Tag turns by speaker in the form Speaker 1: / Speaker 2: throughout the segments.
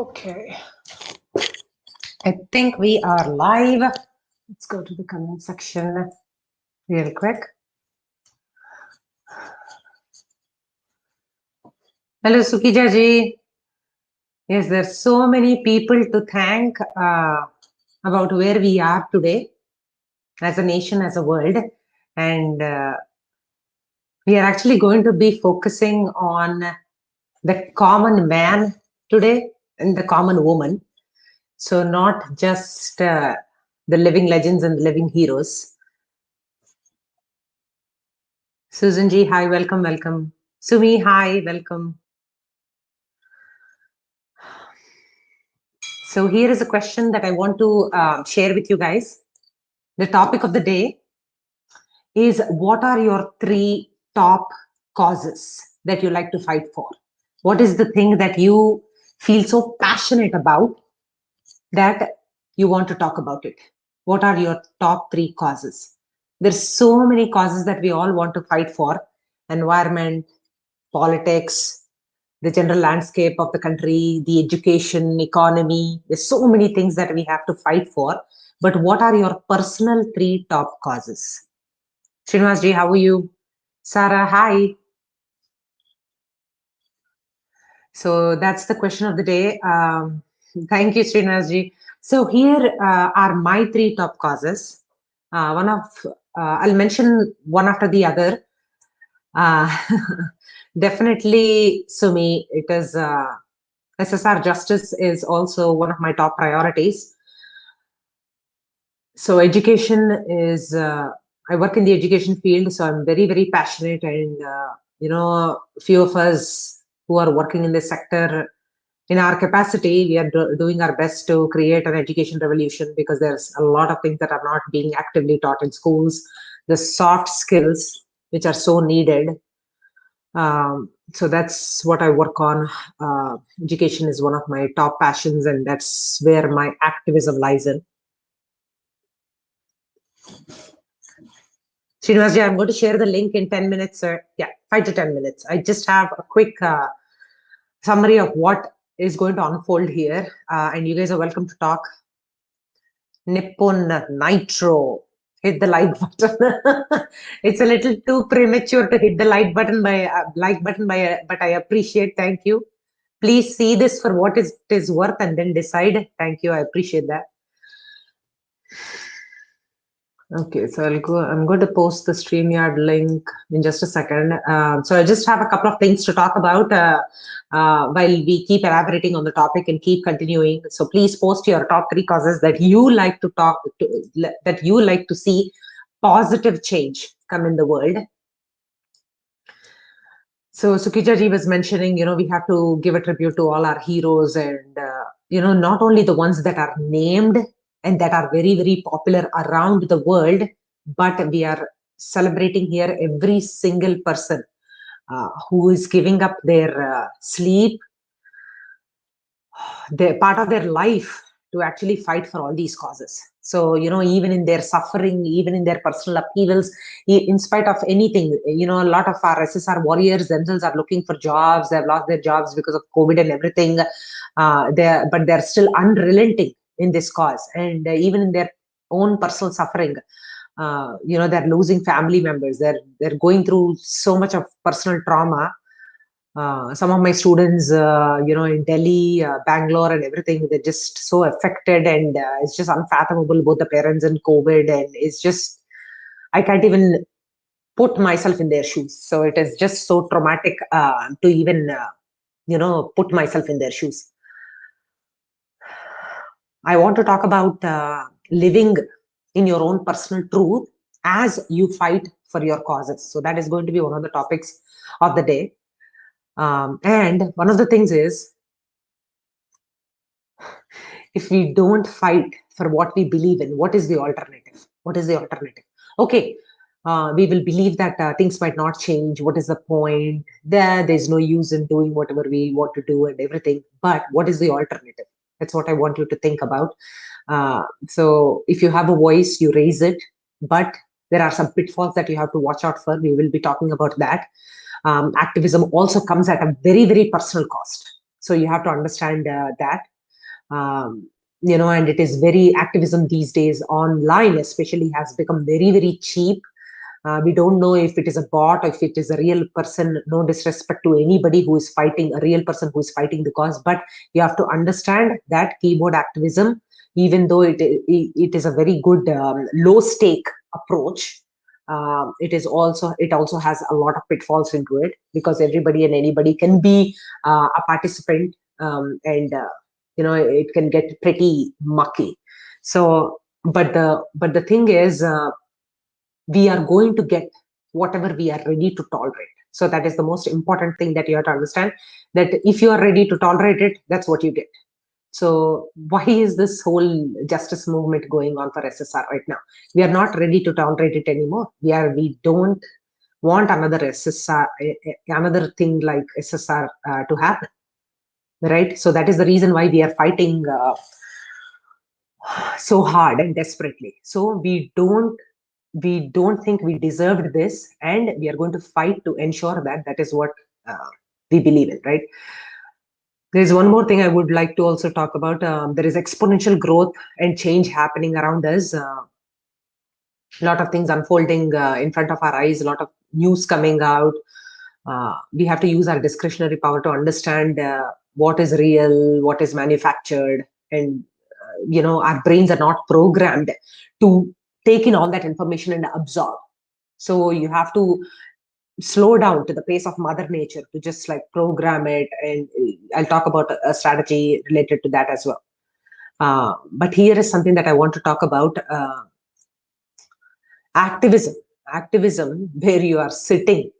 Speaker 1: Okay. I think we are live. Let's go to the comment section real quick. Hello, Sukija ji. Yes, there's so many people to thank about where we are today as a nation, as a world. And we are actually going to be focusing on the common man today and the common woman. So not just the living legends and the living heroes. Susan ji, hi, welcome, welcome. Sumi, hi, welcome. So here is a question that I want to share with you guys. The topic of the day is, what are your 3 top causes that you like to fight for? What is the thing that you feel so passionate about that you want to talk about it? What are your top 3 causes? There's so many causes that we all want to fight for: environment, politics, the general landscape of the country, the education, economy. There's so many things that we have to fight for. But what are your personal 3 top causes? Srinivas ji, how are you? Sarah, hi. So that's the question of the day. Thank you, Srinivas ji. So here are my 3 top causes. I'll mention one after the other. Definitely, Sumi, it is SSR justice is also one of my top priorities. So education is, I work in the education field, so I'm very, very passionate. And, a few of us who are working in this sector, in our capacity, we are doing our best to create an education revolution, because there's a lot of things that are not being actively taught in schools, the soft skills which are so needed. So that's what I work on. Education is one of my top passions, and that's where my activism lies in. Srinivas ji, I'm going to share the link in 10 minutes, sir. Yeah, 5 to 10 minutes. I just have a quick summary of what is going to unfold here, and you guys are welcome to talk. Nippon Nitro. Hit the like button. It's a little too premature to hit the like button but I appreciate. Thank you. Please see this for what it is worth and then decide. Thank you. I appreciate that. Okay, so I'm going to post the StreamYard link in just a second. So I just have a couple of things to talk about while we keep elaborating on the topic and keep continuing. So please post your top 3 causes that you like to see positive change come in the world. So Sukija ji was mentioning, we have to give a tribute to all our heroes, and not only the ones that are named and that are very, very popular around the world, but we are celebrating here every single person who is giving up their sleep, their part of their life, to actually fight for all these causes. So, even in their suffering, even in their personal upheavals, in spite of anything, a lot of our SSR warriors themselves are looking for jobs. They've lost their jobs because of COVID and everything. But they're still unrelenting in this cause. And even in their own personal suffering, they're losing family members. They're going through so much of personal trauma. Some of my students, in Delhi, Bangalore and everything, they're just so affected, and it's just unfathomable, both the parents and COVID. And it's just, I can't even put myself in their shoes. So it is just so traumatic to even, put myself in their shoes. I want to talk about living in your own personal truth as you fight for your causes. So that is going to be one of the topics of the day. And one of the things is, if we don't fight for what we believe in, what is the alternative? What is the alternative? Okay, we will believe that things might not change. What is the point? There's no use in doing whatever we want to do and everything. But what is the alternative? That's what I want you to think about. So if you have a voice, you raise it. But there are some pitfalls that you have to watch out for. We will be talking about that. Activism also comes at a very, very personal cost. So you have to understand that. And it is very activism these days online, especially, has become very, very cheap. We don't know if it is a bot or if it is a real person. No disrespect to anybody who is fighting, a real person who is fighting the cause, but you have to understand that keyboard activism, even though it is a very good low stake approach, it also has a lot of pitfalls into it, because everybody and anybody can be a participant, and it can get pretty mucky. So, but the thing is, we are going to get whatever we are ready to tolerate. So that is the most important thing that you have to understand, that if you are ready to tolerate it, that's what you get. So why is this whole justice movement going on for SSR right now? We are not ready to tolerate it anymore. We don't want another SSR, another thing like SSR to happen, right? So that is the reason why we are fighting so hard and desperately. So we don't think we deserved this, and we are going to fight to ensure that that is what we believe in, right? There's one more thing I would like to also talk about. There is exponential growth and change happening around us. A lot of things unfolding in front of our eyes, a lot of news coming out. We have to use our discretionary power to understand what is real, what is manufactured, and our brains are not programmed to take in all that information and absorb. So you have to slow down to the pace of mother nature to just like program it, and I'll talk about a strategy related to that as well. But here is something that I want to talk about. Activism where you are sitting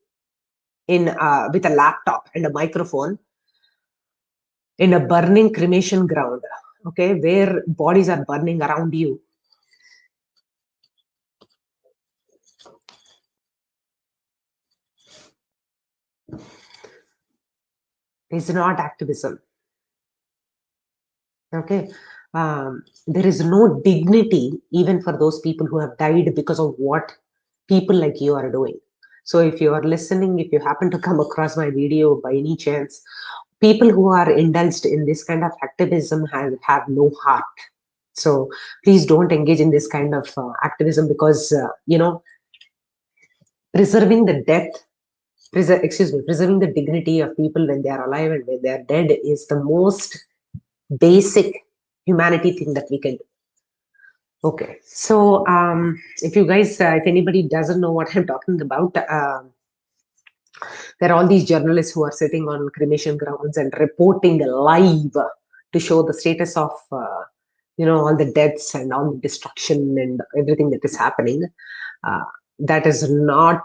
Speaker 1: in with a laptop and a microphone in a burning cremation ground, okay, where bodies are burning around you. Is not activism. Okay. There is no dignity even for those people who have died because of what people like you are doing. So if you are listening, if you happen to come across my video by any chance, people who are indulged in this kind of activism have no heart. So please don't engage in this kind of activism, because preserving the death preserving the dignity of people when they are alive and when they are dead is the most basic humanity thing that we can do. Okay, so if you guys, if anybody doesn't know what I'm talking about, there are all these journalists who are sitting on cremation grounds and reporting live to show the status of, all the deaths and all the destruction and everything that is happening. That is not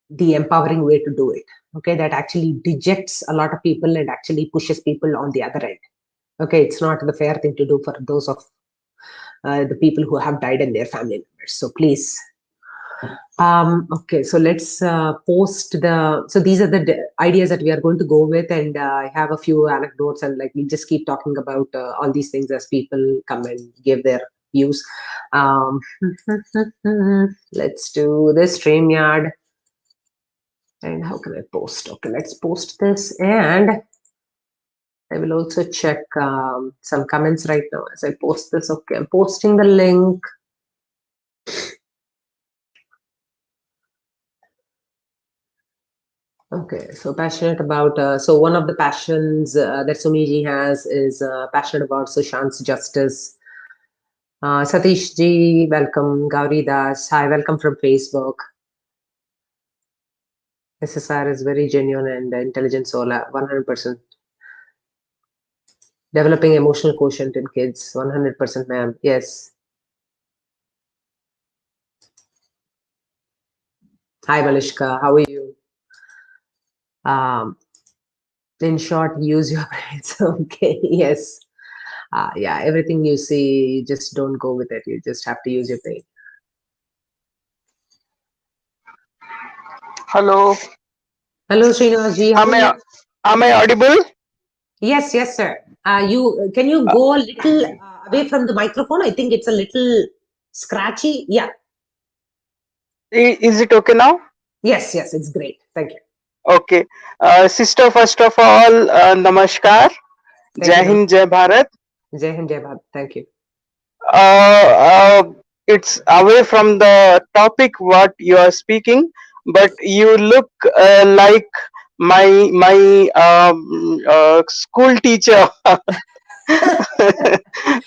Speaker 1: the empowering way to do it. Okay, that actually dejects a lot of people and actually pushes people on the other end. Okay, it's not the fair thing to do for those of the people who have died and their family members. So please. Okay, so let's post so these are the ideas that we are going to go with, and I have a few anecdotes, and like we just keep talking about all these things as people come and give their views. Let's do this StreamYard. And how can I post? Okay, let's post this, and I will also check some comments right now as I post this. Okay, I'm posting the link. Okay, so passionate about, so one of the passions that Sumiji has is passionate about Sushant's justice. Satish ji, welcome. Gauri Das, hi, welcome from Facebook. SSR is very genuine and intelligent soul, 100%. Developing emotional quotient in kids, 100%, ma'am. Yes. Hi, Malishka. How are you? In short, use your brains. Okay. Yes. Yeah. Everything you see, just don't go with it. You just have to use your brain.
Speaker 2: Hello.
Speaker 1: Hello, Srinivas ji. How
Speaker 2: Am
Speaker 1: are
Speaker 2: I
Speaker 1: you?
Speaker 2: am I audible?
Speaker 1: Yes, yes, sir. Can you go a little away from the microphone? I think it's a little scratchy. Yeah.
Speaker 2: Is it okay now?
Speaker 1: Yes, yes. It's great. Thank you.
Speaker 2: Okay. Sister, first of all, namaskar.
Speaker 1: Thank
Speaker 2: Jai
Speaker 1: you.
Speaker 2: Hind, Jai Bharat.
Speaker 1: Jai Hind, Jai Bharat. Thank you.
Speaker 2: It's away from the topic what you are speaking, but you look like my school teacher,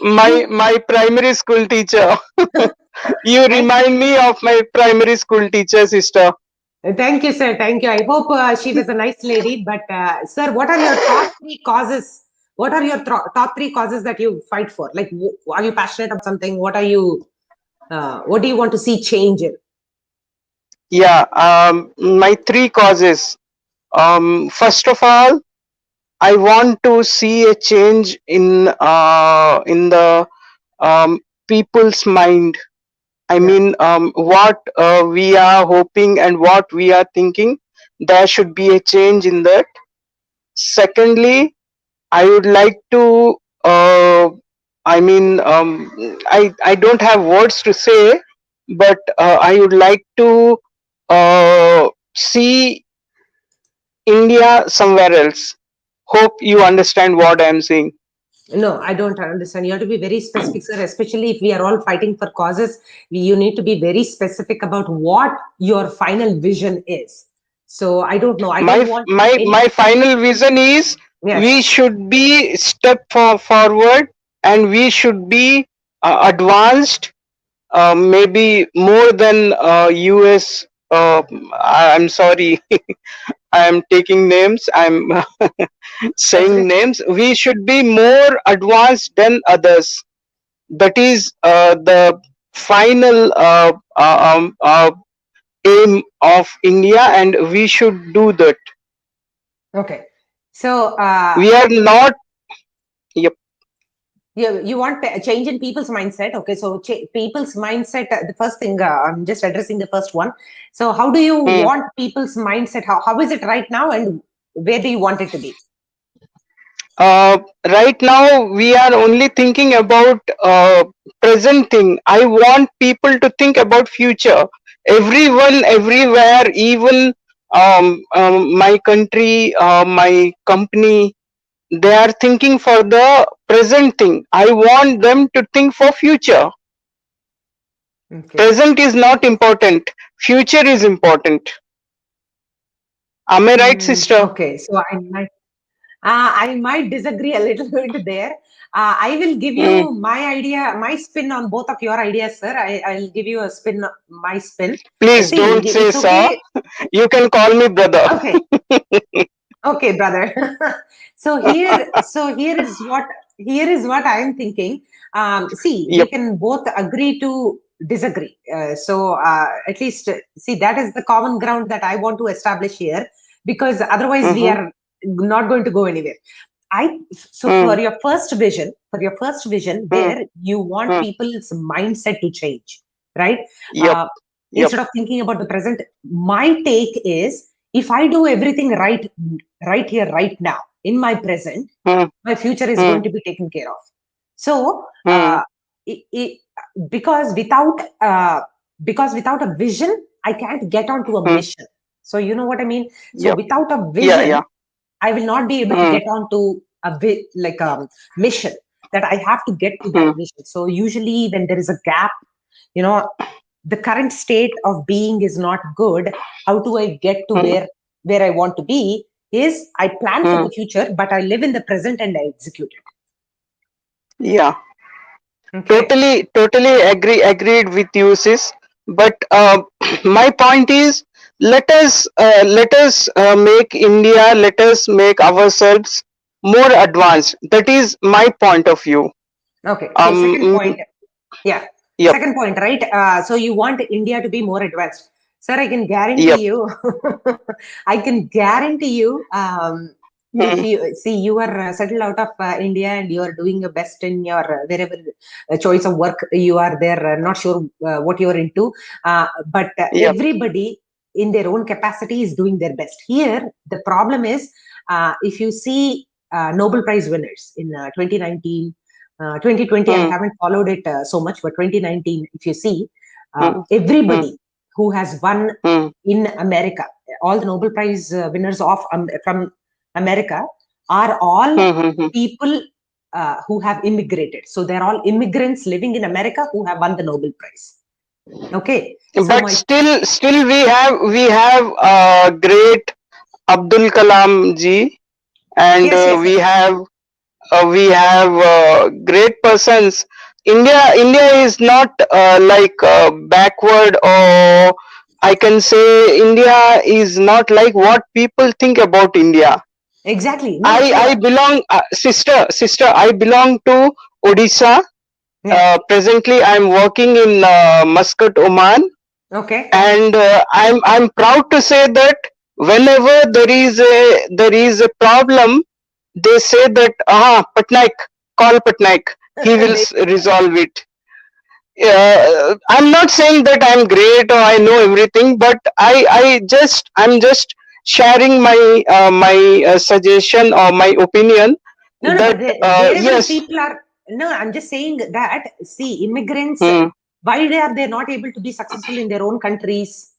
Speaker 2: my primary school teacher. You
Speaker 1: Thank
Speaker 2: remind me of my primary school teacher, sister.
Speaker 1: Thank you, sir. Thank you. I hope she was a nice lady. But, sir, what are your top three causes? What are your top three causes that you fight for? Like, are you passionate about something? What are you? What do you want to see change in?
Speaker 2: Yeah, my three causes. First of all, I want to see a change in the people's mind. I
Speaker 1: Yeah.
Speaker 2: mean, what we are hoping and what we are thinking, there should be a change in that. Secondly, I would like to. I mean, I don't have words to say, but I would like to see India somewhere else. Hope you understand what I'm saying.
Speaker 1: No, I don't understand. You have to be very specific, sir. Especially if we are all fighting for causes, you need to be very specific about what your final vision is. So I don't know. I don't
Speaker 2: My
Speaker 1: want
Speaker 2: my
Speaker 1: any.
Speaker 2: my final vision is we
Speaker 1: Yes.
Speaker 2: should be forward, and we should be advanced, maybe more than US. I'm sorry, I'm taking names, I'm
Speaker 1: That's
Speaker 2: saying
Speaker 1: okay.
Speaker 2: names. We should be more advanced than others. That is the final aim of India, and we should do that.
Speaker 1: Okay. So
Speaker 2: We are not. Yep.
Speaker 1: you want a change in people's mindset. Okay. So people's mindset. The first thing I'm just addressing the first one. So how do you
Speaker 2: Hmm.
Speaker 1: want people's mindset? How is it right now, and where do you want it to be?
Speaker 2: Right now, we are only thinking about present thing. I want people to think about future. Everyone, everywhere, even my country, my company, they are thinking for the present thing. I want them to think for future.
Speaker 1: Okay.
Speaker 2: Present is not important. Future is important. Am I right, sister?
Speaker 1: Okay. So I might disagree a little bit there. I will give
Speaker 2: Hmm.
Speaker 1: you my idea, my spin on both of your ideas, sir. I'll give you a spin, my spin.
Speaker 2: Please
Speaker 1: See,
Speaker 2: don't say
Speaker 1: it's
Speaker 2: sir.
Speaker 1: okay.
Speaker 2: You can call me brother.
Speaker 1: Okay, okay, brother. Here is what I am thinking. See, we
Speaker 2: Yep.
Speaker 1: can both agree to disagree. At least see that is the common ground that I want to establish here, because otherwise we
Speaker 2: Mm-hmm.
Speaker 1: are not going to go anywhere. I so
Speaker 2: Mm,
Speaker 1: for your first vision,
Speaker 2: mm,
Speaker 1: where you want
Speaker 2: mm.
Speaker 1: people's mindset to change, right?
Speaker 2: Yep.
Speaker 1: Uh,
Speaker 2: Yep.
Speaker 1: Instead of thinking about the present, my take is, if I do everything right here, right now, in my present,
Speaker 2: Mm,
Speaker 1: my future is going
Speaker 2: mm,
Speaker 1: to be taken care of. So,
Speaker 2: mm,
Speaker 1: it, because without because without a vision, I can't get onto a
Speaker 2: mm.
Speaker 1: mission. So you know what I mean. So
Speaker 2: Yep.
Speaker 1: without a
Speaker 2: Yeah. Yeah.
Speaker 1: vision, I will not be able to
Speaker 2: Mm,
Speaker 1: get onto a like a mission that I have to get to that
Speaker 2: mm,
Speaker 1: mission. So usually when there is a gap, you know, the current state of being is not good. How do I get to
Speaker 2: mm,
Speaker 1: where I want to be? Is I plan for
Speaker 2: mm.
Speaker 1: the future, but I live in the present and I execute
Speaker 2: Yeah.
Speaker 1: it. Okay.
Speaker 2: Totally agreed with you, sis. But my point is, let us make India, let us make ourselves more advanced. That is my point of view.
Speaker 1: Okay. So second
Speaker 2: Mm,
Speaker 1: point, yeah.
Speaker 2: yep.
Speaker 1: Second point, right? So you want India to be more advanced. Sir, I can guarantee
Speaker 2: Yep.
Speaker 1: you, I can guarantee you, if
Speaker 2: Mm,
Speaker 1: you see you are settled out of India and you are doing your best in your wherever choice of work you are there, not sure what you are into, but
Speaker 2: yep.
Speaker 1: everybody in their own capacity is doing their best. Here, the problem is, if you see Nobel Prize winners in 2019, 2020, I
Speaker 2: Mm,
Speaker 1: haven't followed it so much, but 2019, if you see,
Speaker 2: mm, mm,
Speaker 1: everybody who has won
Speaker 2: mm,
Speaker 1: in America, all the Nobel Prize winners from America are all
Speaker 2: mm, mm,
Speaker 1: people who have immigrated. So they're all immigrants living in America who have won the Nobel Prize. Okay, so
Speaker 2: But
Speaker 1: my
Speaker 2: still we have great Abdul Kalam ji, and
Speaker 1: yes, yes,
Speaker 2: we have great persons. India is not like backward, or I can say India is not like what people think about India.
Speaker 1: exactly. No,
Speaker 2: I
Speaker 1: so
Speaker 2: belong, sister. I belong to Odisha.
Speaker 1: yeah,
Speaker 2: Presently, I'm working in Muscat, Oman,
Speaker 1: okay,
Speaker 2: and I'm proud to say that whenever there is a problem, they say that Patnaik, call Patnaik, he will
Speaker 1: they,
Speaker 2: resolve it. I'm not saying that I'm great or I know everything, but I'm just sharing my suggestion or my opinion
Speaker 1: no, but
Speaker 2: that
Speaker 1: wherever
Speaker 2: yes.
Speaker 1: people are, no, I'm just saying that, see, immigrants,
Speaker 2: Hmm,
Speaker 1: why are they not able to be successful in their own countries?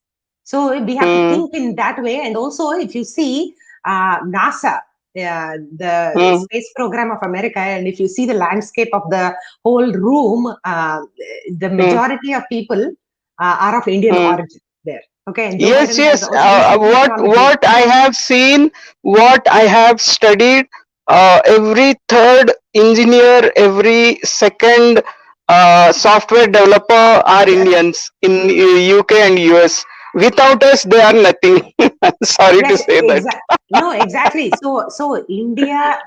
Speaker 1: So we have to
Speaker 2: hmm,
Speaker 1: think in that way. And also, if you see NASA, the
Speaker 2: hmm,
Speaker 1: space program of America, and if you see the landscape of the whole room, the
Speaker 2: hmm,
Speaker 1: majority of people are of Indian
Speaker 2: hmm.
Speaker 1: origin there. Okay, and Joe
Speaker 2: Yes,
Speaker 1: Biden has
Speaker 2: yes.
Speaker 1: also recently
Speaker 2: What
Speaker 1: acknowledged.
Speaker 2: I have seen, what I have studied, every third engineer, every second software developer are Indians in UK and US. Without us, they are nothing. Sorry to
Speaker 1: Yes,
Speaker 2: say that.
Speaker 1: exactly. No, exactly. So India,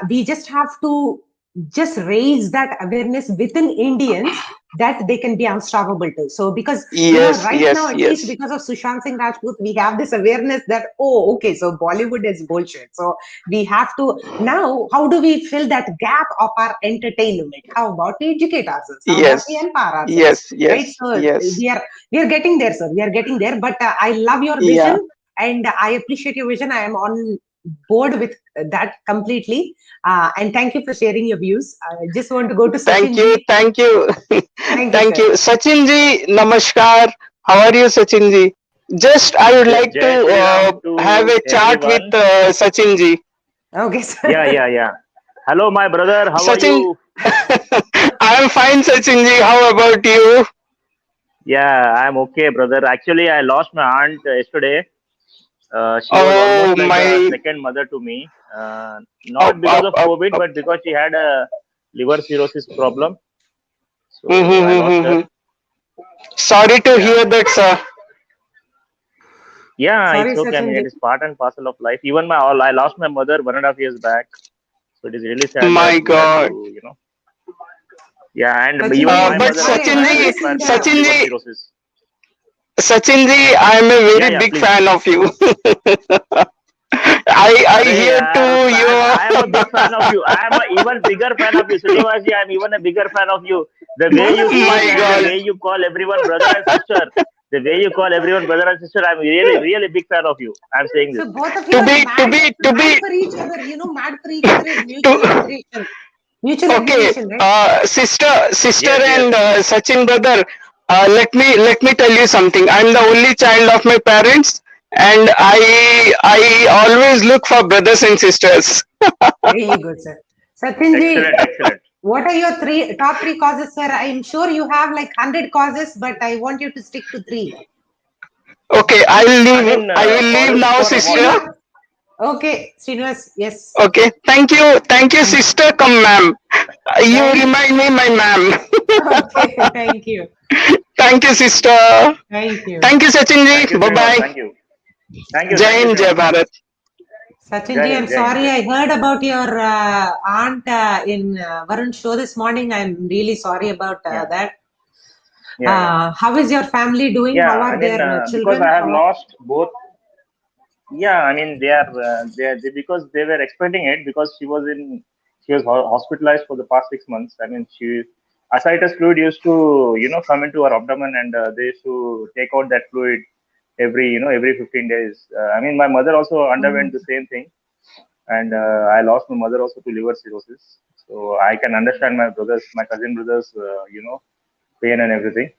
Speaker 1: we just have to just raise that awareness within Indians that they can be unstoppable too. So because
Speaker 2: Yes,
Speaker 1: right now,
Speaker 2: yes,
Speaker 1: at least
Speaker 2: yes.
Speaker 1: because of Sushant Singh Rajput, we have this awareness that, oh, okay, so Bollywood is bullshit. So we have to now. How do we fill that gap of our entertainment? How about we educate ourselves? How about we
Speaker 2: Yes,
Speaker 1: empower ourselves?
Speaker 2: yes,
Speaker 1: Right.
Speaker 2: yes,
Speaker 1: So
Speaker 2: yes.
Speaker 1: we are getting there, sir. We are getting there. But I love your
Speaker 2: Yeah.
Speaker 1: vision and I appreciate your vision. I am on board with that completely. And thank you for sharing your views. I just want to go to
Speaker 2: Thank
Speaker 1: Sachin
Speaker 2: you,
Speaker 1: ji.
Speaker 2: thank you,
Speaker 1: Thank you,
Speaker 2: thank
Speaker 1: sir.
Speaker 2: you. Sachin ji, namaskar. How are you, Sachin ji? Just I would like to
Speaker 3: Jai Shri Ram
Speaker 2: have
Speaker 3: to
Speaker 2: a chat with
Speaker 3: everyone.
Speaker 2: Sachin ji.
Speaker 1: Okay,
Speaker 3: Yeah,
Speaker 1: sir.
Speaker 3: yeah, yeah. Hello, my brother. How are
Speaker 2: Sachin,
Speaker 3: you?
Speaker 2: I am fine, Sachin ji. How about you?
Speaker 3: Yeah, I'm okay, brother. Actually, I lost my aunt yesterday. She was
Speaker 2: Oh
Speaker 3: almost like a
Speaker 2: my,
Speaker 3: second mother to me.
Speaker 2: up,
Speaker 3: Not because
Speaker 2: up,
Speaker 3: of
Speaker 2: up,
Speaker 3: COVID,
Speaker 2: up.
Speaker 3: but because she had a liver cirrhosis problem.
Speaker 2: Hmm,
Speaker 3: So
Speaker 2: hmm,
Speaker 3: I
Speaker 2: hmm,
Speaker 3: lost
Speaker 2: hmm,
Speaker 3: her.
Speaker 2: hmm. Sorry to
Speaker 3: Yeah.
Speaker 2: hear that, sir.
Speaker 3: Yeah,
Speaker 1: Sorry,
Speaker 3: it's okay. I
Speaker 1: Sachin
Speaker 3: mean, it
Speaker 1: ji.
Speaker 3: is part and parcel of life. Even I lost my mother 1.5 years back. So it is really sad that
Speaker 2: My
Speaker 3: we had
Speaker 2: God.
Speaker 3: to. Yeah, and
Speaker 1: Sachin
Speaker 3: even
Speaker 1: ji,
Speaker 3: my
Speaker 1: I'm
Speaker 2: But
Speaker 3: mother
Speaker 1: sorry.
Speaker 3: also
Speaker 1: I
Speaker 2: Sachin
Speaker 3: had a
Speaker 1: heard
Speaker 2: ji,
Speaker 3: big
Speaker 1: this in
Speaker 3: fan of
Speaker 1: the.
Speaker 2: Sachin
Speaker 3: liver
Speaker 2: ji,
Speaker 3: cirrhosis.
Speaker 2: Sachin ji, I am a
Speaker 3: Yeah,
Speaker 2: very
Speaker 3: yeah,
Speaker 2: big
Speaker 3: please.
Speaker 2: fan of you. I
Speaker 3: Arey
Speaker 2: hear
Speaker 3: yaar,
Speaker 2: to
Speaker 3: fan. I am a
Speaker 2: your
Speaker 3: big fan of you. I am a even bigger fan of you, Srinivas. I am even a bigger fan of you. The way
Speaker 1: Both
Speaker 3: you
Speaker 1: of you are
Speaker 3: speak
Speaker 2: my
Speaker 3: and the
Speaker 2: God.
Speaker 3: way you call everyone brother and sister, the way you call everyone brother and sister, I'm really, really big fan of you. I'm saying this.
Speaker 1: so both of you
Speaker 2: To
Speaker 1: are
Speaker 2: be to
Speaker 1: mad
Speaker 2: be to
Speaker 1: mad
Speaker 2: be
Speaker 1: for each other. Mad for each other is
Speaker 2: to
Speaker 1: mutual admiration. Mutual
Speaker 2: okay,
Speaker 1: admiration, right?
Speaker 2: sister
Speaker 3: Yes, yes.
Speaker 2: and Sachin brother, let me tell you something. I'm the only child of my parents, and I always look for brothers and sisters.
Speaker 1: Really good, sir. Sachin ji,
Speaker 3: Excellent, excellent.
Speaker 1: what are your top three causes, sir? I'm sure you have like 100 causes, but I want you to stick to three.
Speaker 2: Okay,
Speaker 3: I mean,
Speaker 2: I will leave
Speaker 3: causes
Speaker 2: now,
Speaker 3: for what?
Speaker 2: sister.
Speaker 1: Srinivas. Okay, Srinivas, yes.
Speaker 2: Okay, thank you, sister. Come, ma'am. You
Speaker 1: Thank you.
Speaker 2: remind me, my ma'am.
Speaker 1: Okay, thank you.
Speaker 2: Thank you, sister.
Speaker 1: Thank you.
Speaker 2: Thank you, Sachin
Speaker 3: Thank
Speaker 2: ji.
Speaker 3: you,
Speaker 2: Bye
Speaker 3: Srinivas.
Speaker 2: bye.
Speaker 3: Thank you. Thank you, thank
Speaker 2: Jai
Speaker 3: you,
Speaker 2: Hind, Jai
Speaker 3: Srinivas. Thank you.
Speaker 2: Bharat.
Speaker 1: Sachin
Speaker 3: Jai
Speaker 1: ji, I'm
Speaker 3: Hind, Jai Hind,
Speaker 1: sorry.
Speaker 3: Jai
Speaker 1: I
Speaker 3: Hind.
Speaker 1: heard about your aunt in Varun show this morning. I'm really sorry about
Speaker 3: Yeah,
Speaker 1: that.
Speaker 3: yeah, yeah.
Speaker 1: How is your family doing?
Speaker 3: Yeah,
Speaker 1: How
Speaker 3: I
Speaker 1: are
Speaker 3: mean,
Speaker 1: their
Speaker 3: because
Speaker 1: children?
Speaker 3: I have
Speaker 1: How are...
Speaker 3: lost both. Yeah, I mean they because they were expecting it because she was hospitalized for the past 6 months. I mean she ascites fluid used to come into her abdomen and they used to take out that fluid every 15 days. I mean my mother also underwent
Speaker 1: Mhm.
Speaker 3: the same thing and I lost my mother also to liver cirrhosis. So I can understand my cousin brothers pain and everything.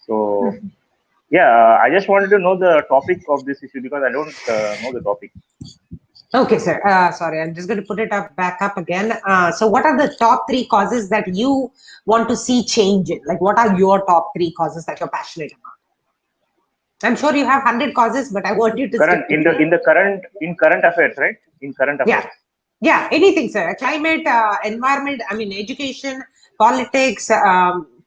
Speaker 3: So yeah, I just wanted to know the topic of this issue because I don't know the topic.
Speaker 1: Okay, sir. Sorry, I'm just going to put it back up again. So, what are the top 3 causes that you want to see change in? Like, what are your top 3 causes that you're passionate about? I'm sure you have 100 causes, but I want you to
Speaker 3: Current
Speaker 1: stick to 3.
Speaker 3: in current affairs, right? In current
Speaker 1: Yeah,
Speaker 3: affairs.
Speaker 1: yeah, anything, sir. Climate, environment. I mean, education, politics,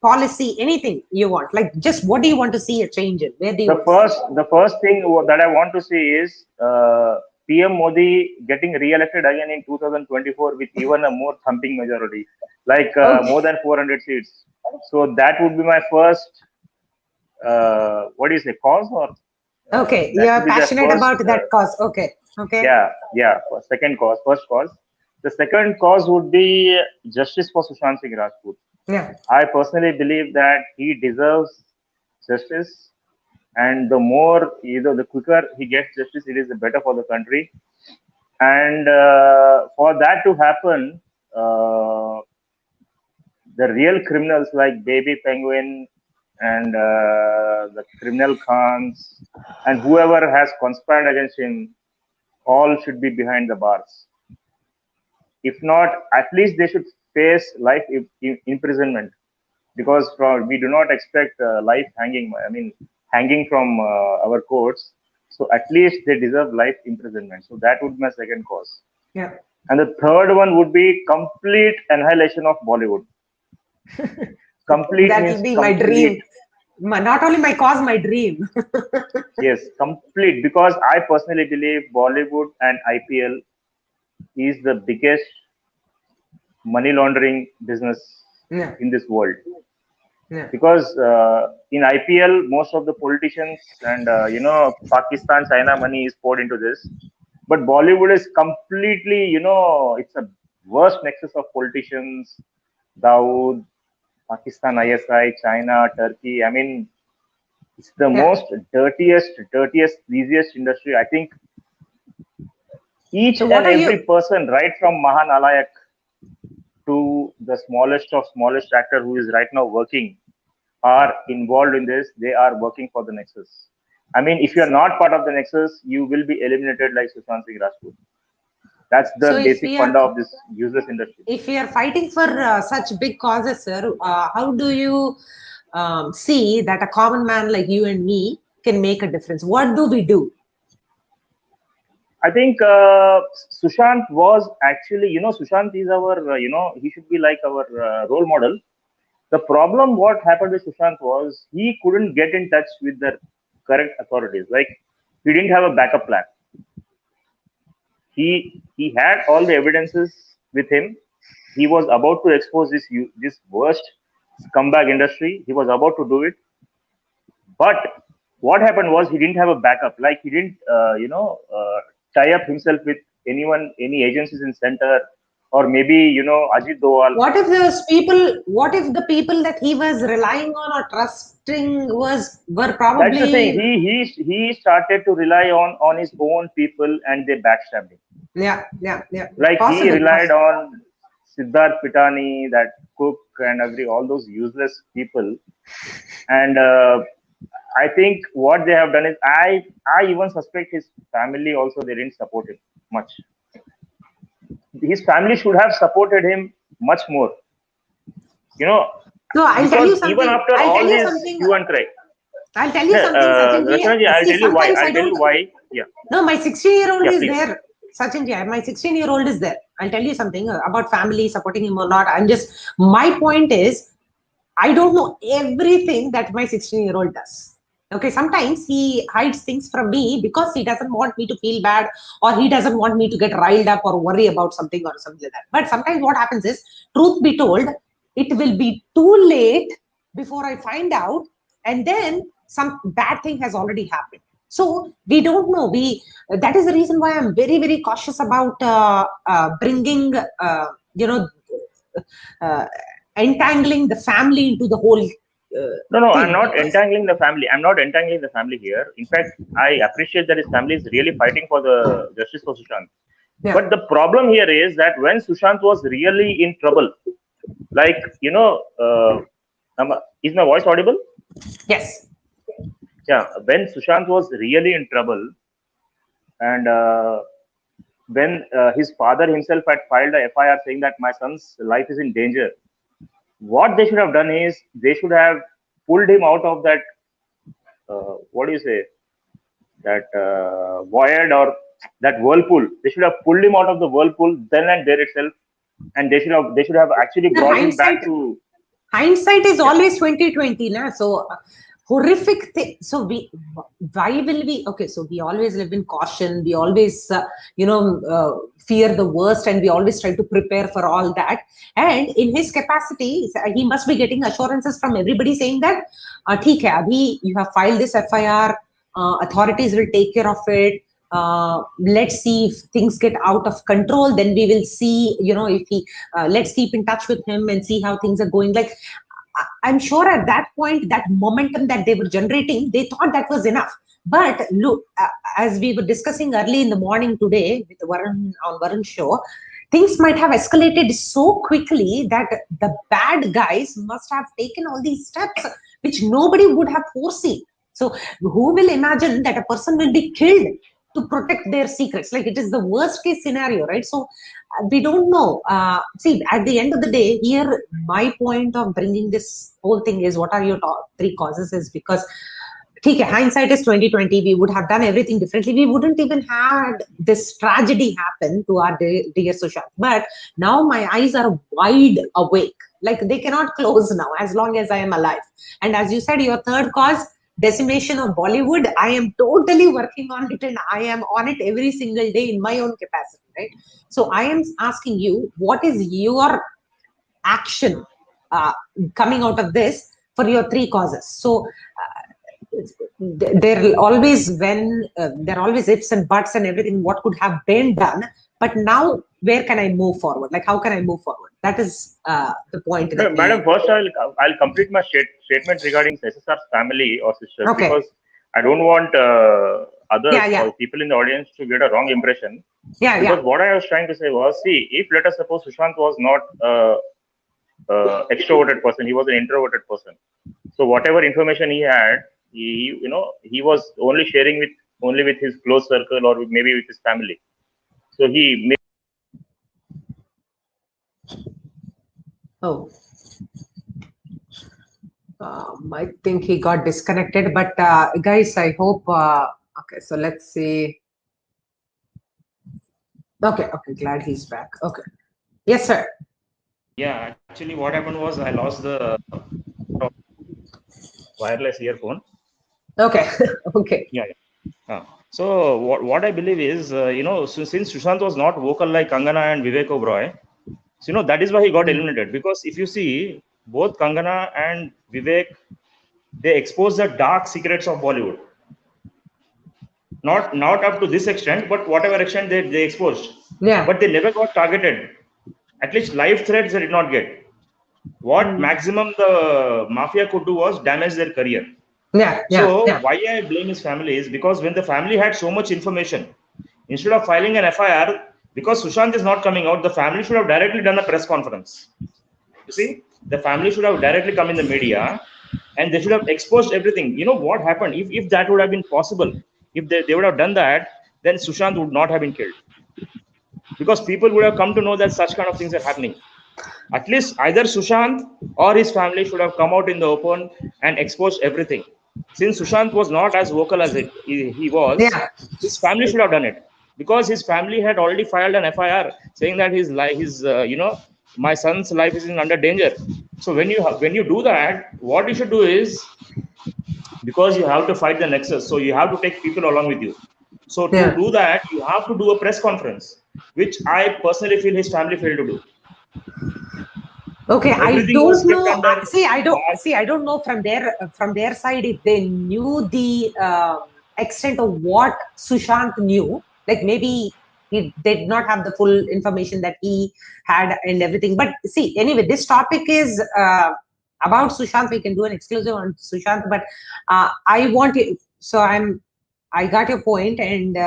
Speaker 1: policy, anything you want. Like, just what do you want to see a change in? Where do you want to see?
Speaker 3: The first thing that I want to see is PM Modi getting re-elected again in 2024 with even a more thumping majority, like
Speaker 1: Okay.
Speaker 3: more than 400 seats. So that would be my first, what do you say, cause, or
Speaker 1: Okay,
Speaker 3: that
Speaker 1: you're
Speaker 3: would be the
Speaker 1: passionate
Speaker 3: first.
Speaker 1: about that cause. Okay, okay.
Speaker 3: Yeah. Second cause, first cause. The second cause would be justice for Sushant Singh Rajput.
Speaker 1: Yeah,
Speaker 3: I personally believe that he deserves justice, and the more, either the quicker he gets justice, it is the better for the country. And for that to happen, uh, the real criminals like Baby Penguin and the criminal Khans and whoever has conspired against him, all should be behind the bars. If not, at least they should face life imprisonment, because we do not expect life hanging. I mean, hanging from our courts. So at least they deserve life imprisonment. So that would be my second cause.
Speaker 1: yeah.
Speaker 3: And the third one would be complete annihilation of Bollywood. Complete
Speaker 1: That
Speaker 3: means
Speaker 1: will be my
Speaker 3: complete.
Speaker 1: dream. Not only my cause, my dream.
Speaker 3: Yes, complete. Because I personally believe Bollywood and IPL is the biggest money laundering business
Speaker 1: Yeah,
Speaker 3: in this world.
Speaker 1: yeah,
Speaker 3: Because in IPL, most of the politicians and Pakistan, China money is poured into this. But Bollywood is completely, it's a worst nexus of politicians, Dawood, Pakistan, ISI, China, Turkey. I mean, it's the
Speaker 1: yeah.
Speaker 3: most dirtiest, sleaziest industry. I think each
Speaker 1: So, what
Speaker 3: and
Speaker 1: are you?
Speaker 3: every person, right from Mahan Alayak to the smallest of smallest actor who is right now working, are involved in this. They are working for the Nexus. I mean, if you are not part of the Nexus, you will be eliminated like Sushant Singh Rajput. That's
Speaker 1: So,
Speaker 3: the basic funda of this useless industry.
Speaker 1: if we are fighting for such big causes, sir, how do you see that a common man like you and me can make a difference? What do we do?
Speaker 3: I think Sushant was actually, Sushant is our, he should be like our role model. The problem, what happened with Sushant was he couldn't get in touch with the correct authorities. Like, he didn't have a backup plan. He had all the evidences with him. He was about to expose this worst scumbag industry. He was about to do it, but what happened was he didn't have a backup. Like, he didn't, tie up himself with anyone, any agencies in center, or maybe Ajit Doval.
Speaker 1: What if those people? What if the people that he was relying on or trusting were
Speaker 3: That's the thing.
Speaker 1: probably?
Speaker 3: He started to rely on his own people, and they backstabbed him.
Speaker 1: Yeah, yeah, yeah.
Speaker 3: Like, he
Speaker 1: Possible,
Speaker 3: relied
Speaker 1: possible.
Speaker 3: on Siddharth Pitani, that cook, and agree, all those useless people. And I think what they have done is, I even suspect his family also, they didn't support him much. His family should have supported him much more. You know,
Speaker 1: No, I'll tell
Speaker 3: because
Speaker 1: you
Speaker 3: even
Speaker 1: something.
Speaker 3: after
Speaker 1: I'll tell
Speaker 3: all
Speaker 1: you
Speaker 3: this
Speaker 1: something.
Speaker 3: hue and cry,
Speaker 1: I'll tell you something, Sachinji.
Speaker 3: Rachana ji, I'll
Speaker 1: See,
Speaker 3: tell you why.
Speaker 1: sometimes I
Speaker 3: I'll tell
Speaker 1: don't.
Speaker 3: you why. Yeah,
Speaker 1: No, my 16-year-old
Speaker 3: yeah,
Speaker 1: is
Speaker 3: please.
Speaker 1: there. Sachinji, my 16-year-old is there. I'll tell you something about family supporting him or not. My point is, I don't know everything that my 16-year-old does. Okay, sometimes he hides things from me because he doesn't want me to feel bad, or he doesn't want me to get riled up or worry about something or something like that. But sometimes what happens is, truth be told, it will be too late before I find out, and then some bad thing has already happened. So we don't know. That is the reason why I'm very, very cautious about bringing, you know, uh, entangling the family into the whole
Speaker 3: No, I'm
Speaker 1: thing,
Speaker 3: not
Speaker 1: because
Speaker 3: entangling the family. I'm not entangling the family here. In fact, I appreciate that his family is really fighting for the justice for Sushant.
Speaker 1: yeah,
Speaker 3: But the problem here is that when Sushant was really in trouble, like, is my voice audible?
Speaker 1: yes,
Speaker 3: Yeah, when Sushant was really in trouble, and when his father himself had filed a FIR saying that my son's life is in danger, what they should have done is they should have pulled him out of that, what do you say, that void or that whirlpool. They should have pulled him out of the whirlpool then and there itself, and they should have actually
Speaker 1: The
Speaker 3: brought him back to.
Speaker 1: hindsight is
Speaker 3: Yeah.
Speaker 1: always 2020, na? So horrific thing. So why will we? Okay, so we always live in caution. We always, fear the worst, and we always try to prepare for all that. And in his capacity, he must be getting assurances from everybody saying that, "ठीक है, अभी you have filed this FIR. Authorities will take care of it. Let's see if things get out of control. Then we will see, if he. Let's keep in touch with him and see how things are going." Like, I'm sure at that point, that momentum that they were generating, they thought that was enough. But look, as we were discussing early in the morning today with Varun on Varun's show, things might have escalated so quickly that the bad guys must have taken all these steps which nobody would have foreseen. So who will imagine that a person will be killed to protect their secrets? Like, it is the worst case scenario, right? So we don't know. See, at the end of the day, here, my point of bringing this whole thing is, what are your top 3 causes? Is because, okay, hindsight is 2020. We would have done everything differently. We wouldn't even had this tragedy happen to our dear Sushant. But now my eyes are wide awake. Like, they cannot close now as long as I am alive. And as you said, your third cause, decimation of Bollywood, I am totally working on it, and I am on it every single day in my own capacity, right? So I am asking you, what is your action coming out of this for your 3 causes? So there are always ifs and buts and everything, what could have been done, but now where can I move forward? Like, how can I move forward? That is the point.
Speaker 3: No, madam, first I'll complete my statement regarding SSR's family or sisters,
Speaker 1: Okay.
Speaker 3: because I don't want others
Speaker 1: Yeah.
Speaker 3: or people in the audience to get a wrong impression.
Speaker 1: Because
Speaker 3: what I was trying to say was, see, if let us suppose Sushant was not extroverted person, he was an introverted person. So whatever information he had, he was only sharing with his close circle or maybe with his family. So he.
Speaker 1: Oh, I think he got disconnected. But guys, I hope. Okay, so let's see. Okay, glad he's back. Okay, yes, sir.
Speaker 4: Yeah, actually, what happened was I lost the wireless earphone.
Speaker 1: Okay, okay.
Speaker 4: Yeah. So what I believe is, so since Sushant was not vocal like Kangana and Vivek Oberoi, so that is why he got eliminated. Because if you see, both Kangana and Vivek, they expose the dark secrets of Bollywood. Not up to this extent, but whatever extent they exposed.
Speaker 1: Yeah.
Speaker 4: But they never got targeted. At least live threats they did not get. What maximum the mafia could do was damage their career. So why I blame his family is because when the family had so much information, instead of filing an FIR, because Sushant is not coming out, the family should have directly done a press conference. You see, the family should have directly come in the media and they should have exposed everything. You know what happened? If that would have been possible, if they would have done that, then Sushant would not have been killed. Because people would have come to know that such kind of things are happening. At least either Sushant or his family should have come out in the open and exposed everything. Since Sushant was not as vocal as he was, his family should have done it. Because his family had already filed an FIR saying that his my son's life is in under danger. So when you do that, what you should do is, because you have to fight the nexus, so you have to take people along with you. So to do that, you have to do a press conference, which I personally feel his family failed to do.
Speaker 1: Okay,
Speaker 4: Everything
Speaker 1: I
Speaker 4: was
Speaker 1: don't
Speaker 4: kept
Speaker 1: know.
Speaker 4: under
Speaker 1: I don't know from their side if they knew the extent of what Sushant knew. Like, maybe they did not have the full information that he had and everything. But see, anyway, this topic is about Sushant. We can do an exclusive on Sushant, but I want it. So I got your point, and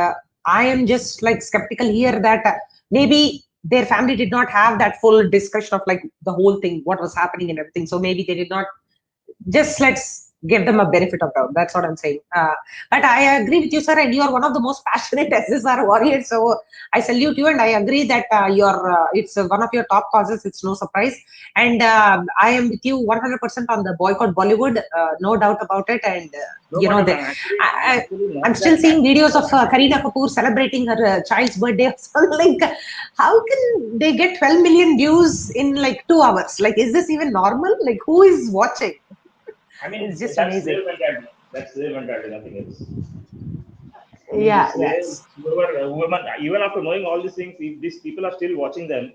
Speaker 1: I am just like skeptical here that maybe their family did not have that full discussion of like the whole thing, what was happening and everything. So maybe they did not. Just let's give them a benefit of doubt. That's what I'm saying. But I agree with you, sir, and you are one of the most passionate SSR warriors. So I salute you, and I agree that it's one of your top causes. It's no surprise, and I am with you 100% on the boycott Bollywood. No doubt about it. And I'm still seeing videos of Kareena Kapoor celebrating her child's birthday. So like, how can they get 12 million views in like 2 hours? Like, is this even normal? Like, who is watching?
Speaker 4: I mean,
Speaker 1: it's just
Speaker 4: that's
Speaker 1: amazing.
Speaker 4: Their mentality. That's their mentality, nothing else.
Speaker 1: Yeah,
Speaker 4: slaves, whoever, even after knowing all these things, if these people are still watching them,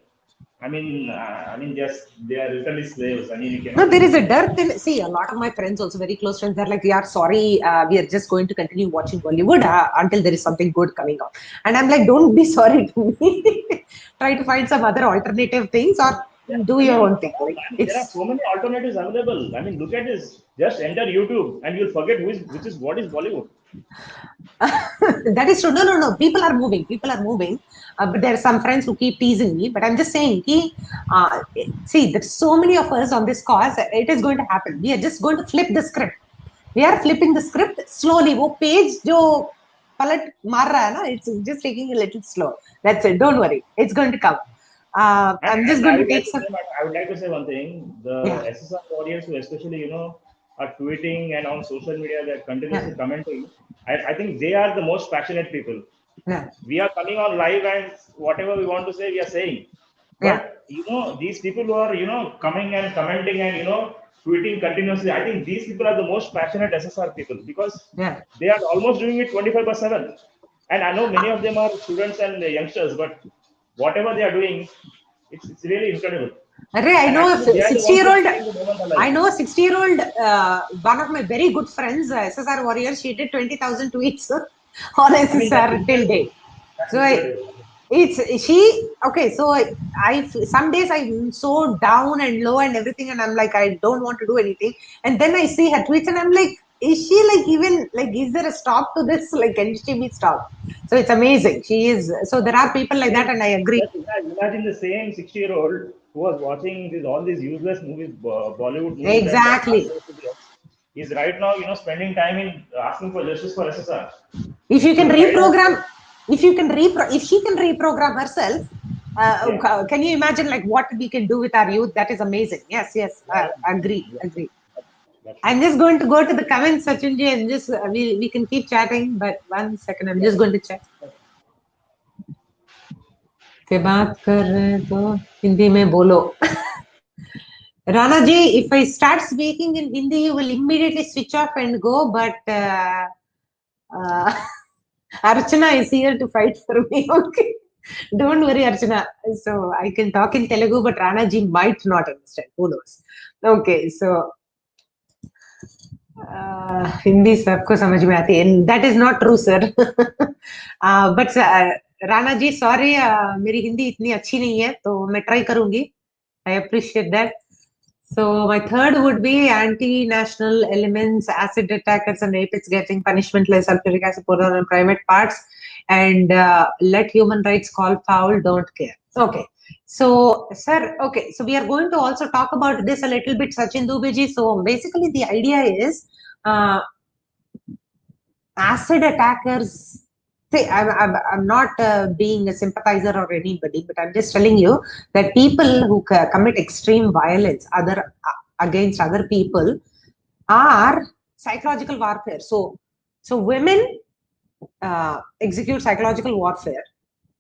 Speaker 4: I mean, just they are literally slaves. I mean, you cannot.
Speaker 1: No, there is a dearth in. See, a lot of my friends, also very close friends, they're like, "We are sorry, we are just going to continue watching Bollywood until there is something good coming out." And I'm like, "Don't be sorry to me. Try to find some other alternative things or do your own thing." Like,
Speaker 4: there are so many alternatives available. I mean, look at this. Just enter YouTube, and you'll forget what is Bollywood.
Speaker 1: That is true. No. People are moving. But there are some friends who keep teasing me. But I'm just saying, see, there's so many of us on this cause. It is going to happen. We are just going to flip the script. We are flipping the script slowly. वो page जो पलट मार रहा है ना, it's just taking a little slow. That's it. Don't worry. It's going to come. I'm just going to take some.
Speaker 4: I would like to say one thing. The SSR audience who especially, are tweeting and on social media, they're continuously commenting. I think they are the most passionate people.
Speaker 1: Yeah.
Speaker 4: We are coming on live and whatever we want to say, we are saying. But, these people who are, coming and commenting and, tweeting continuously, I think these people are the most passionate SSR people because they are almost doing it 24/7. And I know many of them are students and youngsters, but whatever they are doing, it's really incredible.
Speaker 1: I know a 60-year-old. I know a 60-year-old. One of my very good friends, SSR warrior. She did 20,000 tweets on SSR till date. So okay. So I some days I'm so down and low and everything, and I'm like, I don't want to do anything. And then I see her tweets, and I'm like, is she like even like? Is there a stop to this? Like, can she be stopped? So it's amazing. She is. So there are people like that, and I agree.
Speaker 4: Imagine the same 60-year-old who was watching all these useless movies, Bollywood movies.
Speaker 1: Exactly.
Speaker 4: He's right now, spending time in asking for justice for SSR.
Speaker 1: If you can reprogram, if she can reprogram herself, can you imagine like what we can do with our youth? That is amazing. Yes, agree. I'm just going to go to the comments, Sachinji, and just we can keep chatting. But 1 second, I'm just going to check. के बात कर रहे हैं तो हिंदी में बोलो. Rana ji, if I start speaking in Hindi, you will immediately switch off and go. But Archana is here to fight for me. Okay, don't worry, Archana. So I can talk in Telugu, but Rana ji might not understand. Who knows? Okay, so Hindi सबको समझ में आती है. That is not true, sir. But Rana ji, sorry, मेरी हिंदी इतनी अच्छी नहीं है, तो मैं try करूंगी. I appreciate that. So my third would be anti-national elements, acid attackers and rapists getting punishment like sulfuric acid poured on private parts, and let human rights call foul, don't care. Okay. So, sir, okay. So we are going to also talk about this a little bit, Sachin Dubiji. So basically the idea is acid attackers. See, I'm not being a sympathizer or anybody, but I'm just telling you that people who commit extreme violence against other people are psychological warfare. So women execute psychological warfare.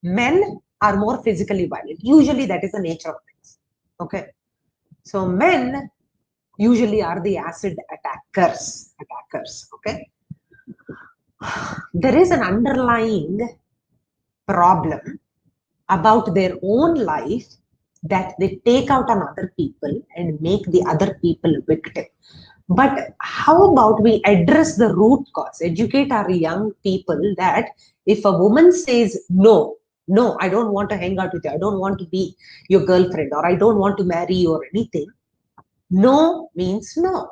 Speaker 1: Men are more physically violent. Usually that is the nature of things. Okay. So men usually are the acid attackers. Okay. There is an underlying problem about their own life that they take out on other people and make the other people victim. But how about we address the root cause, educate our young people that if a woman says, no, I don't want to hang out with you, I don't want to be your girlfriend, or I don't want to marry you or anything, no means no.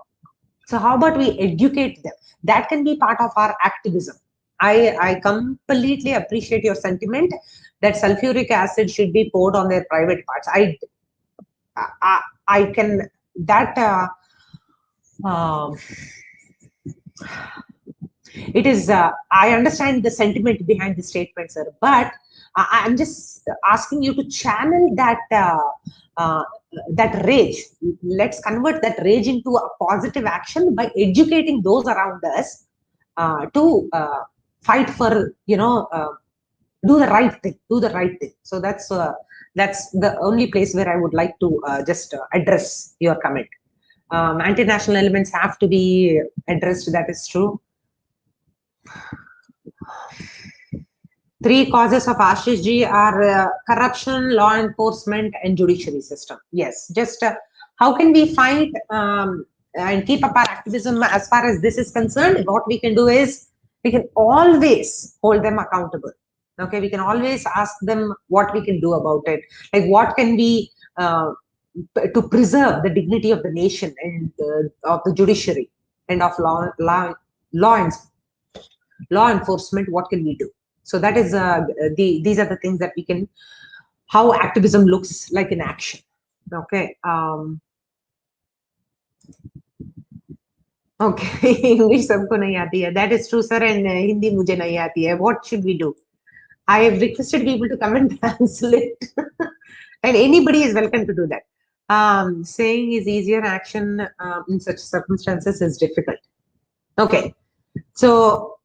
Speaker 1: So how about we educate them? That can be part of our activism. I completely appreciate your sentiment that sulfuric acid should be poured on their private parts. I can that It is, I understand the sentiment behind the statement, sir, but I'm just asking you to channel that rage. Let's convert that rage into a positive action by educating those around us to fight for, do the right thing. So that's the only place where I would like to just address your comment. Anti-national elements have to be addressed. That is true. 3 causes of Ashish ji are corruption, law enforcement, and judiciary system. Yes, just how can we fight and keep up our activism as far as this is concerned? What we can do is we can always hold them accountable. Okay, we can always ask them what we can do about it. Like, what can we to preserve the dignity of the nation and of the judiciary and of law enforcement? What can we do? So that is these are the things that we can, how activism looks like in action. Okay. Okay. English sabko nahi aati hai. That is true, sir, and Hindi mujhe nahi aati hai. What should we do? I have requested people to come and translate, and anybody is welcome to do that. Saying is easier, action in such circumstances is difficult. Okay. So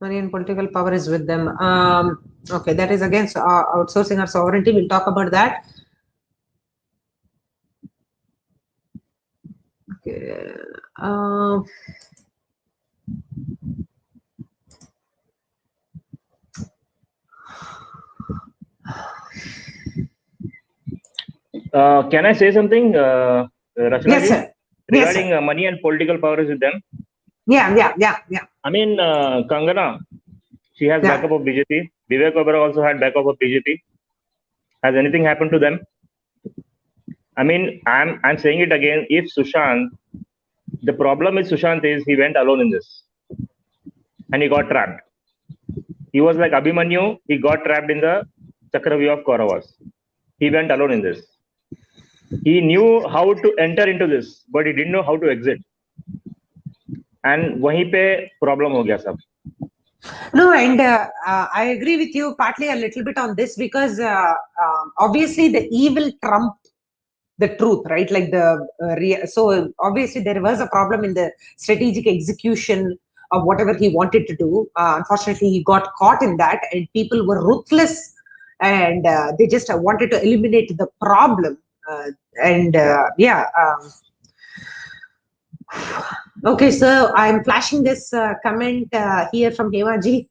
Speaker 1: money and political power is with them. Okay, that is against outsourcing our sovereignty. We'll talk about that. Okay.
Speaker 4: Can I say something, Rachana?
Speaker 1: Yes, sir.
Speaker 4: Regarding
Speaker 1: Yes, sir.
Speaker 4: money and political power is with them.
Speaker 1: Yeah.
Speaker 4: I mean, Kangana, she has
Speaker 1: Yeah.
Speaker 4: backup of BJP. Vivek Oberoi also had backup of BJP. Has anything happened to them? I mean, I'm saying it again. If Sushant, the problem with Sushant is he went alone in this, and he got trapped. He was like Abhimanyu. He got trapped in the Chakravyuh of Kauravas. He went alone in this. He knew how to enter into this, but he didn't know how to exit. And वहीं पे problem हो गया सब.
Speaker 1: No, and I agree with you partly a little bit on this, because obviously the evil trumped the truth, right? Like so obviously there was a problem in the strategic execution of whatever he wanted to do. Unfortunately, he got caught in that, and people were ruthless, and they just wanted to eliminate the problem. Okay, so I'm flashing this comment here from Hemaji.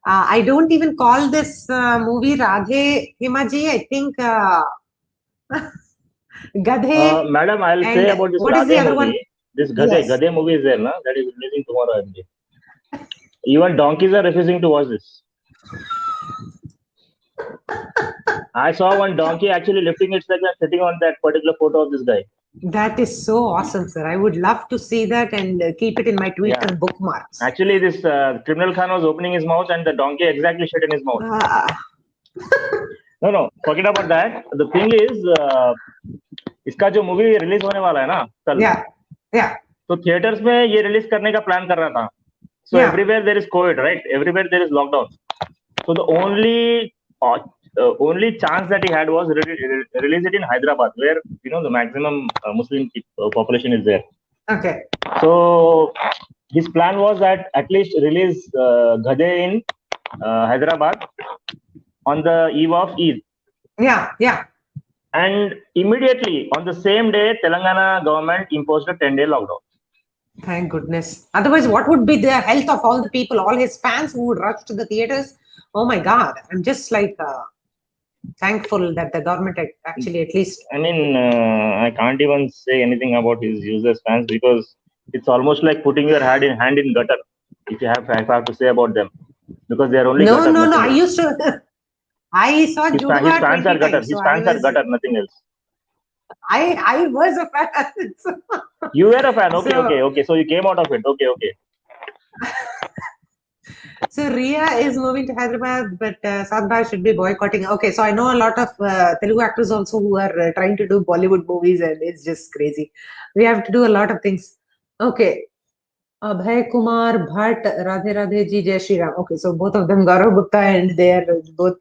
Speaker 1: I don't even call this movie Radhe, Hemaji. I think Gadhe.
Speaker 4: Madam, I'll say about this Radhe movie. One? This Gadhe movie is there, na? That is releasing tomorrow. Even donkeys are refusing to watch this. I saw one donkey actually lifting its leg and sitting on that particular photo of this guy.
Speaker 1: That is so awesome, sir. I would love to see that and keep it in my tweets and bookmarks.
Speaker 4: Actually, this criminal Khan was opening his mouth and the donkey exactly shut in his mouth. No, forget about that. The thing is, इसका जो movie release होने वाला है ना कल.
Speaker 1: Yeah.
Speaker 4: तो theaters में ये release करने का plan कर रहा था. So everywhere there is COVID, right? Everywhere there is lockdown. So the only chance that he had was release it in Hyderabad, where the maximum Muslim population is there.
Speaker 1: Okay.
Speaker 4: So his plan was that at least release Gadhe in Hyderabad on the eve of Eid.
Speaker 1: Yeah.
Speaker 4: And immediately on the same day, Telangana government imposed a 10-day lockdown.
Speaker 1: Thank goodness. Otherwise, what would be the health of all the people, all his fans who would rush to the theaters? Oh my God! I'm just like thankful that the government actually at least.
Speaker 4: I mean, I can't even say anything about his users fans, because it's almost like putting your hand in gutter. If I have to say about them, because they are only gutter.
Speaker 1: No. I used to. I saw
Speaker 4: his fans are gutter. His fans are gutter. Nothing else.
Speaker 1: I was a fan.
Speaker 4: You were a fan. Okay. So you came out of it. Okay.
Speaker 1: So Ria is moving to Hyderabad, but Sadhbhai should be boycotting. Okay, so I know a lot of Telugu actors also who are trying to do Bollywood movies, and it's just crazy. We have to do a lot of things. Okay, Abhay Kumar Bhatt, Radhe Radhe Ji, Jai Shri Ram. Okay, so both of them, Gaurav Gupta, and they are both.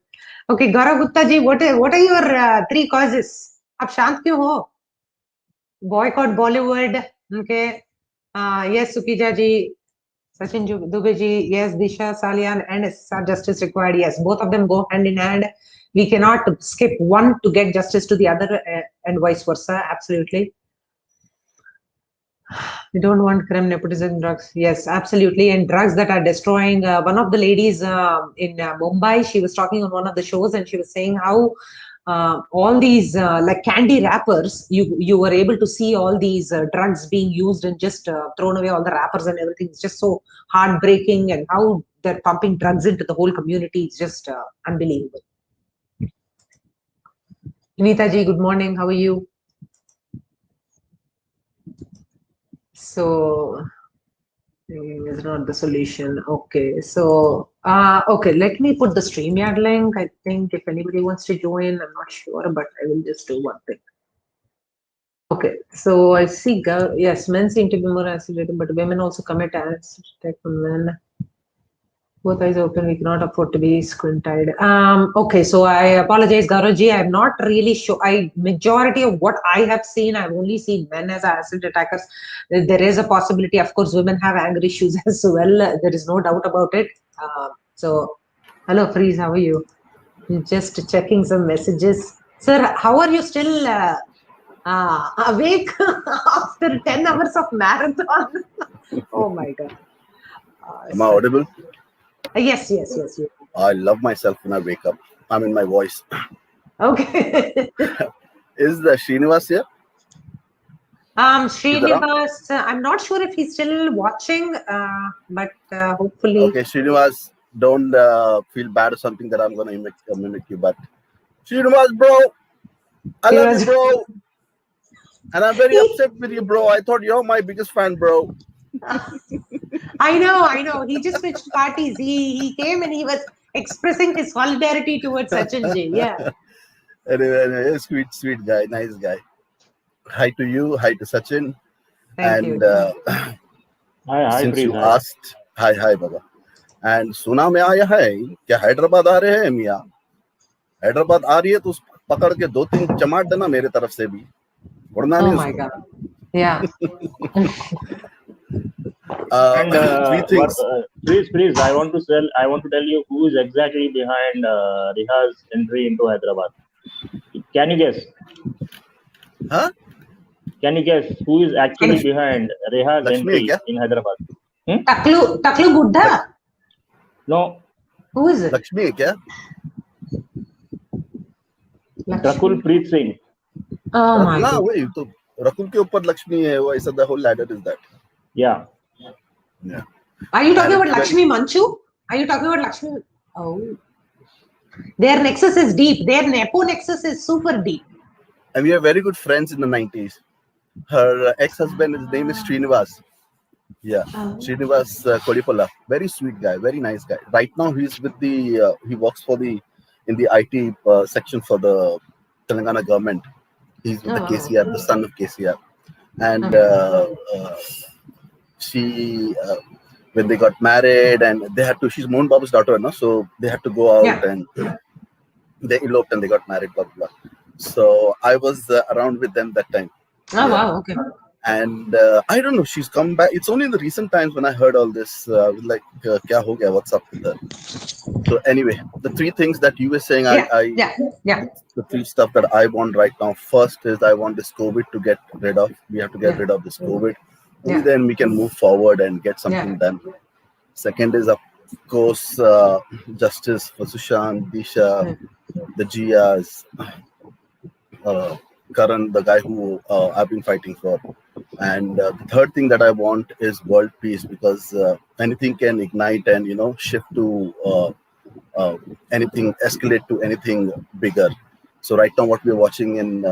Speaker 1: Okay, Gaurav Gupta ji, what are your three causes? आप शांत क्यों हो? Boycott Bollywood. Okay. Yes, Sukija ji, Sachin Dubey ji, yes, Disha Salian, and justice required. Yes, both of them go hand in hand. We cannot skip one to get justice to the other, and vice versa. Absolutely. We don't want crime, nepotism, drugs. Yes, absolutely. And drugs that are destroying. One of the ladies in Mumbai, she was talking on one of the shows, and she was saying how all these like candy wrappers, you were able to see all these drugs being used and just thrown away all the wrappers and everything. It's just so heartbreaking, and how they're pumping drugs into the whole community. It's just unbelievable. Nita ji, good morning. How are you? So is not the solution. Okay, so okay, let me put the StreamYard link. I think if anybody wants to join, I'm not sure, but I will just do one thing. Okay, so I see, yes, men seem to be more accelerated, but women also commit acts attack on men. Both eyes open, we cannot afford to be squint-eyed. Okay, so I apologize, Gaurav-ji. I'm not really sure. Majority of what I have seen, I've only seen men as acid attackers. There is a possibility, of course, women have anger issues as well. There is no doubt about it. So, hello, Freeze, how are you? Just checking some messages. Sir, how are you still awake after 10 hours of marathon? Oh my God.
Speaker 5: Am I audible?
Speaker 1: Yes.
Speaker 5: I love myself when I wake up. I'm in my voice.
Speaker 1: Okay.
Speaker 5: Is the Srinivas here?
Speaker 1: Srinivas, I'm not sure if he's still watching, but hopefully.
Speaker 5: Okay, Srinivas, don't feel bad or something that I'm going to mimic you, but Srinivas, bro, I love you, bro. And I'm very upset with you, bro. I thought you're my biggest fan, bro.
Speaker 1: I know. He just switched parties. He came and he was expressing his solidarity towards Sachin ji. Yeah.
Speaker 5: Anyway, sweet guy, nice guy. Hi to you, hi to Sachin.
Speaker 1: Thank you.
Speaker 3: Hi,
Speaker 5: since you asked, hi, Baba. And सुना में आया है क्या हैदराबाद आ रहे हैं मियाँ? हैदराबाद आ रही है तो पकड़ के 2-3 चमाट देना मेरे तरफ से भी. वरना नहीं.
Speaker 1: Oh my God. Yeah.
Speaker 3: And
Speaker 5: three things.
Speaker 3: Please, I want to tell you who is exactly behind Riha's entry into Hyderabad. Can you guess?
Speaker 5: Huh?
Speaker 3: Can you guess who is actually behind Riha's entry in Hyderabad?
Speaker 1: Taklu Buddha?
Speaker 3: No.
Speaker 1: Who is it?
Speaker 5: Lakshmi kya?
Speaker 3: Rakul Preet Singh.
Speaker 1: Oh my God.
Speaker 5: Wait, तो रकुल के ऊपर लक्ष्मी है वो ऐसा the whole ladder is that.
Speaker 3: Yeah.
Speaker 1: Are you talking about Lakshmi Manchu? Are you talking about Lakshmi? Oh. Their nexus is deep. Their Nepo nexus is super deep.
Speaker 5: And we are very good friends in the 90s. Her ex-husband, his name is Srinivas. Yeah, Srinivas Kodipala. Very sweet guy, very nice guy. Right now he's with the, he works in the IT section for the Telangana government. He's with the KCR, the son of KCR. And she, when they got married and they had to, she's Mohan Babu's daughter, no? So they had to go out and they eloped and they got married, blah, blah, blah. So I was around with them that time.
Speaker 1: Oh, wow, okay.
Speaker 5: And I don't know, she's come back. It's only in the recent times when I heard all this, like, kya ho gaya, what's up with her? So anyway, the three things that you were saying, the three stuff that I want right now. First is I want this COVID to get rid of. We have to get rid of this COVID. Only then we can move forward and get something done. Second is, of course, justice for Sushant, Disha, the Jias, Karan, the guy who I've been fighting for. And the third thing that I want is world peace, because anything can ignite and, shift to anything, escalate to anything bigger. So right now what we're watching in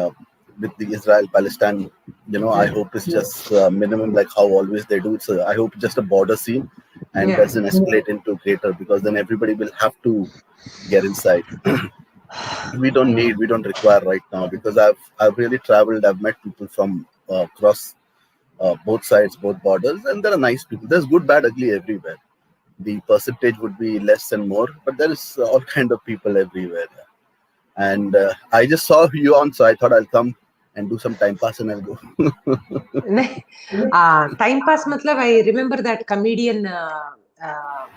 Speaker 5: with the Israel-Palestine, I hope it's just minimum, like how always they do. So I hope just a border scene. and doesn't escalate into greater, because then everybody will have to get inside. We don't require right now, because I've really traveled. I've met people from across both sides, both borders, and there are nice people. There's good, bad, ugly everywhere. The percentage would be less and more, but there is all kind of people everywhere. And I just saw you on, so I thought I'll come and do some time pass and I'll go.
Speaker 1: Time pass matlab, I remember that comedian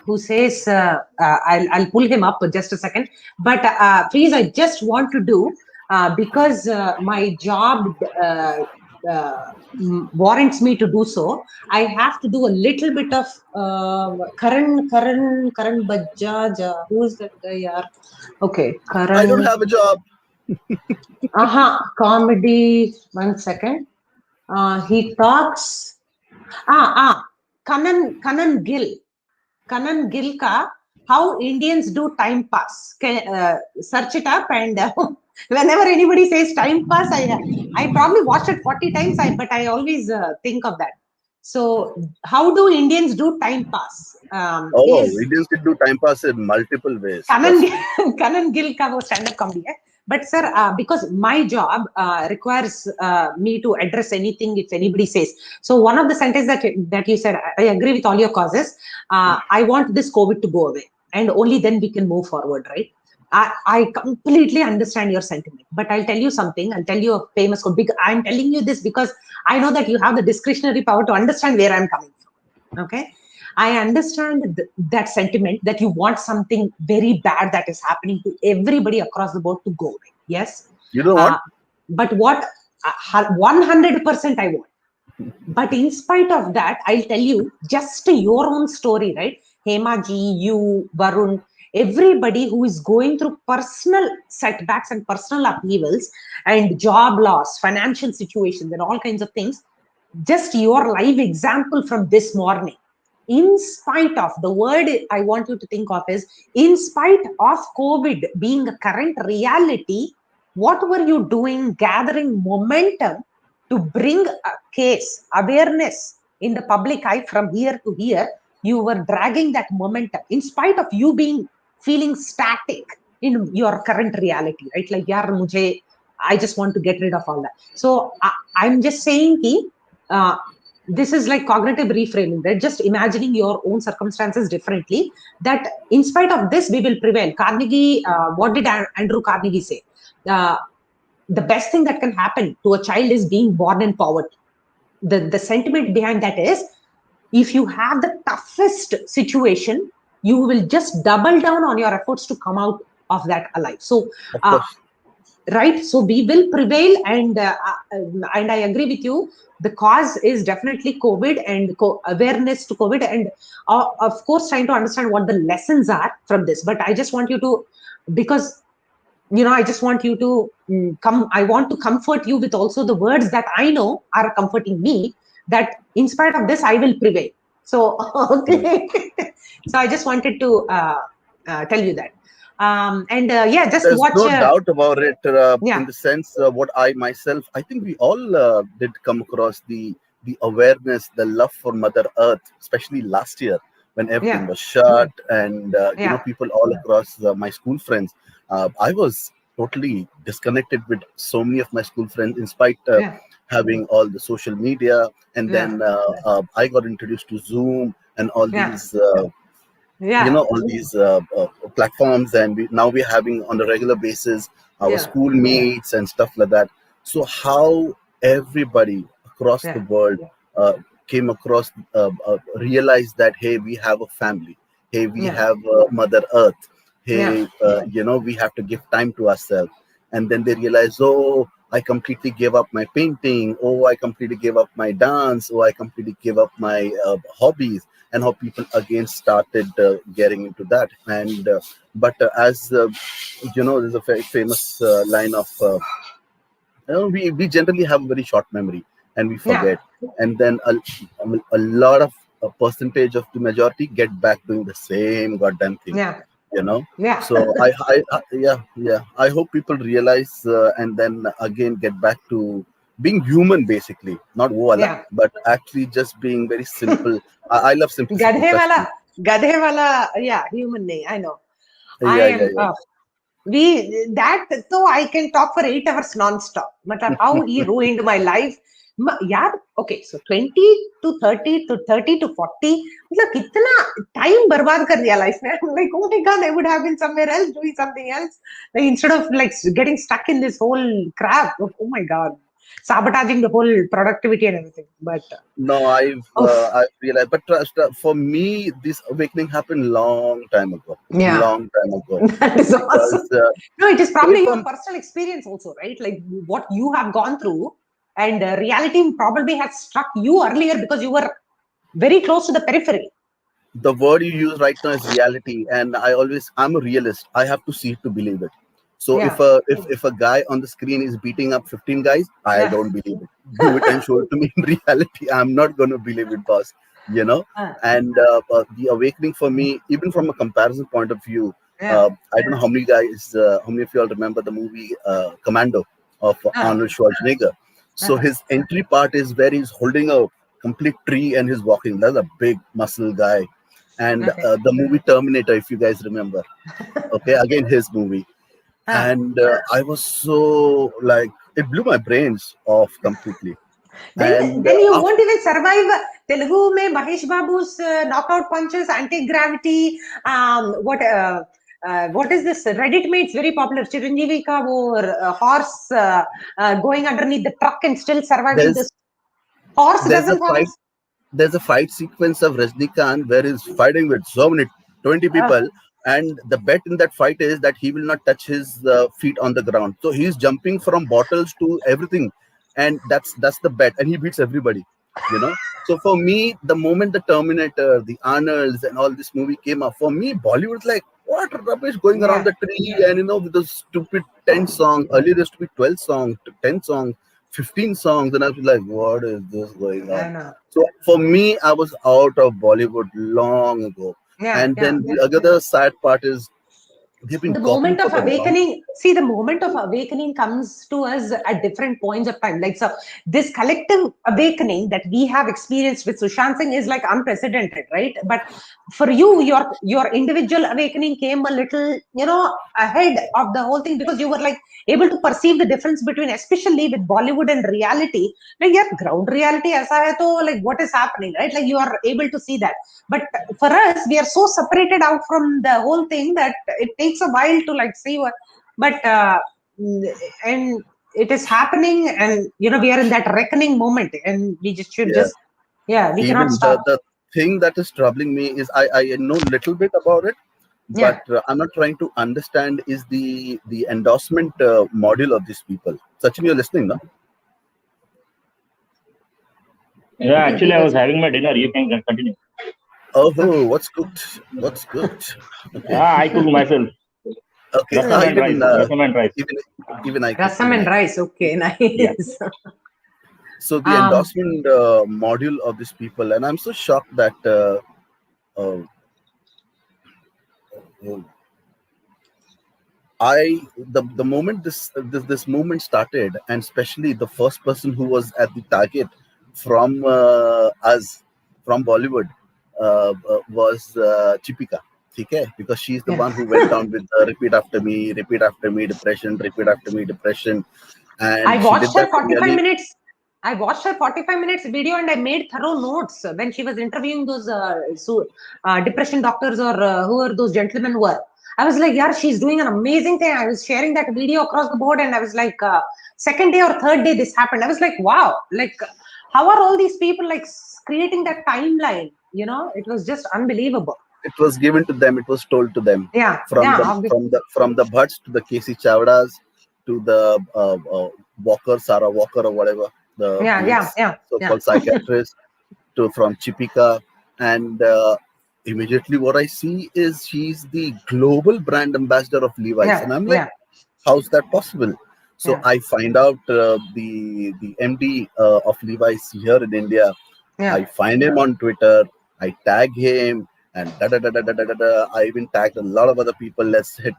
Speaker 1: who says, I'll pull him up just a second, but please, I just want to do, because my job warrants me to do so, I have to do a little bit of Karan Bajaj. Who is that guy? Okay, Karan.
Speaker 5: I don't have a job.
Speaker 1: Comedy. 1 second. He talks. Kanan Gill. Kanan Gill ka how Indians do time pass. Search it up, and whenever anybody says time pass, I probably watched it 40 times, but I always think of that. So how do Indians do time pass?
Speaker 5: Indians can do time pass in multiple ways.
Speaker 1: Kanan Gill ka wo stand-up comedy hai. But sir, because my job requires me to address anything if anybody says. So one of the sentences that you said, I agree with all your causes. I want this COVID to go away, and only then we can move forward, right? I completely understand your sentiment, but I'll tell you something. I'll tell you a famous quote. I'm telling you this because I know that you have the discretionary power to understand where I'm coming from. Okay. I understand that sentiment that you want something very bad that is happening to everybody across the board to go away. Yes.
Speaker 5: You know what?
Speaker 1: But what 100% I want. But in spite of that, I'll tell you just your own story, right? Hema ji, you, Varun, everybody who is going through personal setbacks and personal upheavals and job loss, financial situations and all kinds of things. Just your live example from this morning. In spite of, the word I want you to think of is, in spite of COVID being a current reality, what were you doing gathering momentum to bring a case, awareness in the public eye from here to here? You were dragging that momentum in spite of you feeling static in your current reality, right? Like, I just want to get rid of all that. So I'm just saying this is like cognitive reframing, right? Just imagining your own circumstances differently, that in spite of this, we will prevail. Carnegie, what did Andrew Carnegie say? The best thing that can happen to a child is being born in poverty. The sentiment behind that is, if you have the toughest situation, you will just double down on your efforts to come out of that alive. So, right. So we will prevail, and I agree with you. The cause is definitely COVID and awareness to COVID, and of course trying to understand what the lessons are from this. But I just want you to, because I just want you to come. I want to comfort you with also the words that I know are comforting me, that in spite of this, I will prevail. So, okay. So I just wanted to tell you that.
Speaker 5: There's
Speaker 1: watch.
Speaker 5: No doubt about it. In the sense, what I think we all did come across the awareness, the love for Mother Earth, especially last year when everything was shut, and people all across my school friends. I was totally disconnected with so many of my school friends, in spite having all the social media, and then I got introduced to Zoom and all these. All these platforms, and now we're having on a regular basis our school meets and stuff like that. So how everybody across the world came across, realized that, hey, we have a family, hey, we have Mother Earth, hey, we have to give time to ourselves. And then they realize, oh, I completely gave up my painting, oh, I completely gave up my dance, oh, I completely gave up my hobbies. And how people again started getting into that. And as there's a very famous line of we generally have a very short memory and we forget, and then a lot of a percentage of the majority get back doing the same goddamn thing. So I hope people realize and then again get back to being human, basically, not but actually just being very simple. I love simplicity.
Speaker 1: Gadhe wala, yeah, human nahi, I know. I
Speaker 5: Yeah,
Speaker 1: am, so I can talk for 8 hours non-stop. Matlab, how he ruined my life. Yeah, okay, so 20 to 30 to 30 to 40. Matlab, kitna time barbad kar diya life mein. I'm like, oh my God, I would have been somewhere else doing something else. Like, instead of like getting stuck in this whole crap. Oh my God. Sabotaging the whole productivity and everything. But
Speaker 5: no, I've realized, but for me, this awakening happened long time ago.
Speaker 1: yeah,
Speaker 5: Long time ago,
Speaker 1: that is
Speaker 5: because
Speaker 1: awesome. No, it is
Speaker 5: so
Speaker 1: probably
Speaker 5: if
Speaker 1: your
Speaker 5: I'm
Speaker 1: personal experience also, right? Like what you have gone through, and reality probably has struck you earlier because you were very close to the periphery.
Speaker 5: the word you use right now is reality, and I'm a realist. I have to see it to believe it. So
Speaker 1: Yeah,
Speaker 5: if a guy on the screen is beating up 15 guys, I
Speaker 1: yeah,
Speaker 5: don't believe it. Do it and show it to me in reality. I'm not going to believe it, boss. You know. And the awakening for me, even from a comparison point of view,
Speaker 1: yeah,
Speaker 5: I don't know how many of you all remember the movie Commando of Arnold Schwarzenegger. So his entry part is where he's holding a complete tree and he's walking. That's a big muscle guy. And
Speaker 1: okay.
Speaker 5: the movie Terminator, if you guys remember, okay, again his movie. And I was so like, it blew my brains off completely. And
Speaker 1: Then you won't even survive Telugu mein Mahesh Babu's knockout punches, anti-gravity. What is this? Reddit made it's very popular. Chiranjeevi ka wo horse going underneath the truck and still surviving.
Speaker 5: there's
Speaker 1: This horse
Speaker 5: there's a
Speaker 1: doesn't have
Speaker 5: fight
Speaker 1: his.
Speaker 5: there's a fight sequence of Rajnikant where he's fighting with so many 20 people, and the bet in that fight is that he will not touch his feet on the ground. So he's jumping from bottles to everything, and that's the bet, and he beats everybody. You know. So for me, the moment the Terminator, the Arnolds, and all this movie came up, for me, Bollywood's like, what rubbish going around the tree, and with the stupid 10 songs. Earlier there used to be 12 songs, 10 songs, 15 songs, and I was like, what is this going on? So for me, I was out of Bollywood long ago. And then the other sad part is they've been
Speaker 1: The
Speaker 5: copying
Speaker 1: moment
Speaker 5: for
Speaker 1: of
Speaker 5: the long.
Speaker 1: awakening, see, the moment of awakening comes to us at different points of time. Like, so this collective awakening that we have experienced with Sushant Singh is like unprecedented, right? But for you, your individual awakening came a little, ahead of the whole thing, because you were like able to perceive the difference between, especially with Bollywood and reality. Like, yeah, ground reality aisa hai to, like, what is happening, right? Like, you are able to see that. But for us, we are so separated out from the whole thing that it takes a while to like see what. But and it is happening, and we are in that reckoning moment, and we just should we
Speaker 5: Even
Speaker 1: cannot stop.
Speaker 5: the thing that is troubling me is I know little bit about it, but I'm not trying to understand is the endorsement module of these people. Sachin, you're listening, no?
Speaker 3: Yeah, actually, I was having my dinner. You can continue.
Speaker 5: Oh, what's cooked? What's cooked? Okay.
Speaker 3: I cook myself.
Speaker 5: Okay.
Speaker 3: Rasam and rice. Rasam and rice.
Speaker 5: Even I cook.
Speaker 1: Rasam and rice. Okay, nice.
Speaker 3: Yeah.
Speaker 5: So the endorsement module of these people, and I'm so shocked that the moment this movement started, and especially the first person who was at the target from us from Bollywood was Chipika. Okay? Because she's the one who went down with repeat after me, depression, repeat after me, depression. And
Speaker 1: I watched her 45
Speaker 5: really,
Speaker 1: minutes. I watched her 45 minutes video, and I made thorough notes when she was interviewing those depression doctors, or whoever those gentlemen were. I was like, yeah, she's doing an amazing thing. I was sharing that video across the board, and I was like, second day or third day this happened. I was like, wow, like, how are all these people like creating that timeline? It was just unbelievable.
Speaker 5: It was given to them. It was told to them.
Speaker 1: Yeah.
Speaker 5: From the Butts to the Casey Chawdas to the Sarah Walker or whatever, the so-called psychiatrist, to from Chipika, and immediately what I see is she's the global brand ambassador of Levi's, and I'm like, how's that possible? So I find out the MD of Levi's here in India. I find him on Twitter. I tag him, and I even tagged a lot of other people. Let's hit.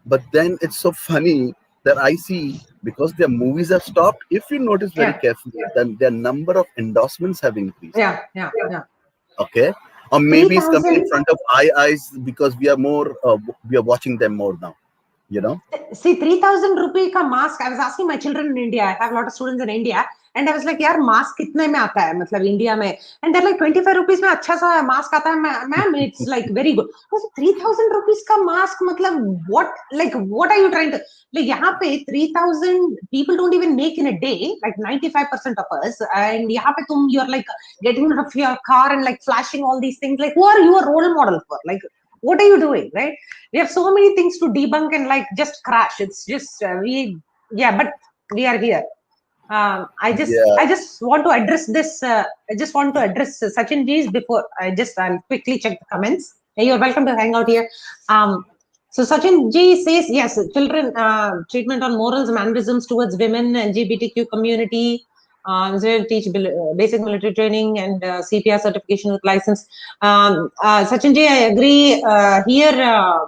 Speaker 5: But then it's so funny that I see, because their movies have stopped. If you notice very carefully, then their number of endorsements have increased.
Speaker 1: Yeah.
Speaker 5: Okay. or maybe it's coming in
Speaker 1: 3,000.
Speaker 5: front of eyes because we are watching them more now, you know.
Speaker 1: See, 3,000 rupee ka mask. I was asking my children in India. I have a lot of students in India, and I was like, "यार mask कितने में आता है? मतलब India में?" And they're like, 25 rupees में अच्छा सा mask आता है, ma'am. It's like very good. I was like, 3,000 rupees का mask मतलब what are you trying to like? यहाँ पे 3,000 people don't even make in a day. Like 95% of us, and यहाँ पे you're like getting out of your car and like flashing all these things. Like, who are you a role model for? Like, what are you doing, right? We have so many things to debunk and like just crash. It's just but we are here. I just want to address this. I just want to address Sachin G's before I'll quickly check the comments. Hey, you're welcome to hang out here. So Sachin G says yes, children treatment on morals, mannerisms towards women, LGBTQ community. Teach basic military training and CPR certification with license. Sachin Ji, I agree. Here,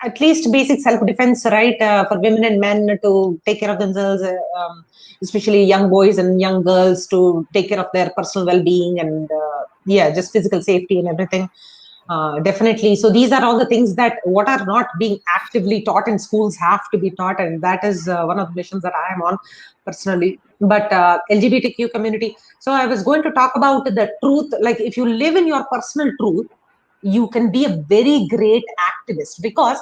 Speaker 1: at least basic self-defense, right, for women and men to take care of themselves, especially young boys and young girls to take care of their personal well-being and just physical safety and everything. Definitely. So these are all the things that what are not being actively taught in schools have to be taught, and that is one of the missions that I am on personally. But LGBTQ community. So I was going to talk about the truth. Like, if you live in your personal truth, you can be a very great activist, because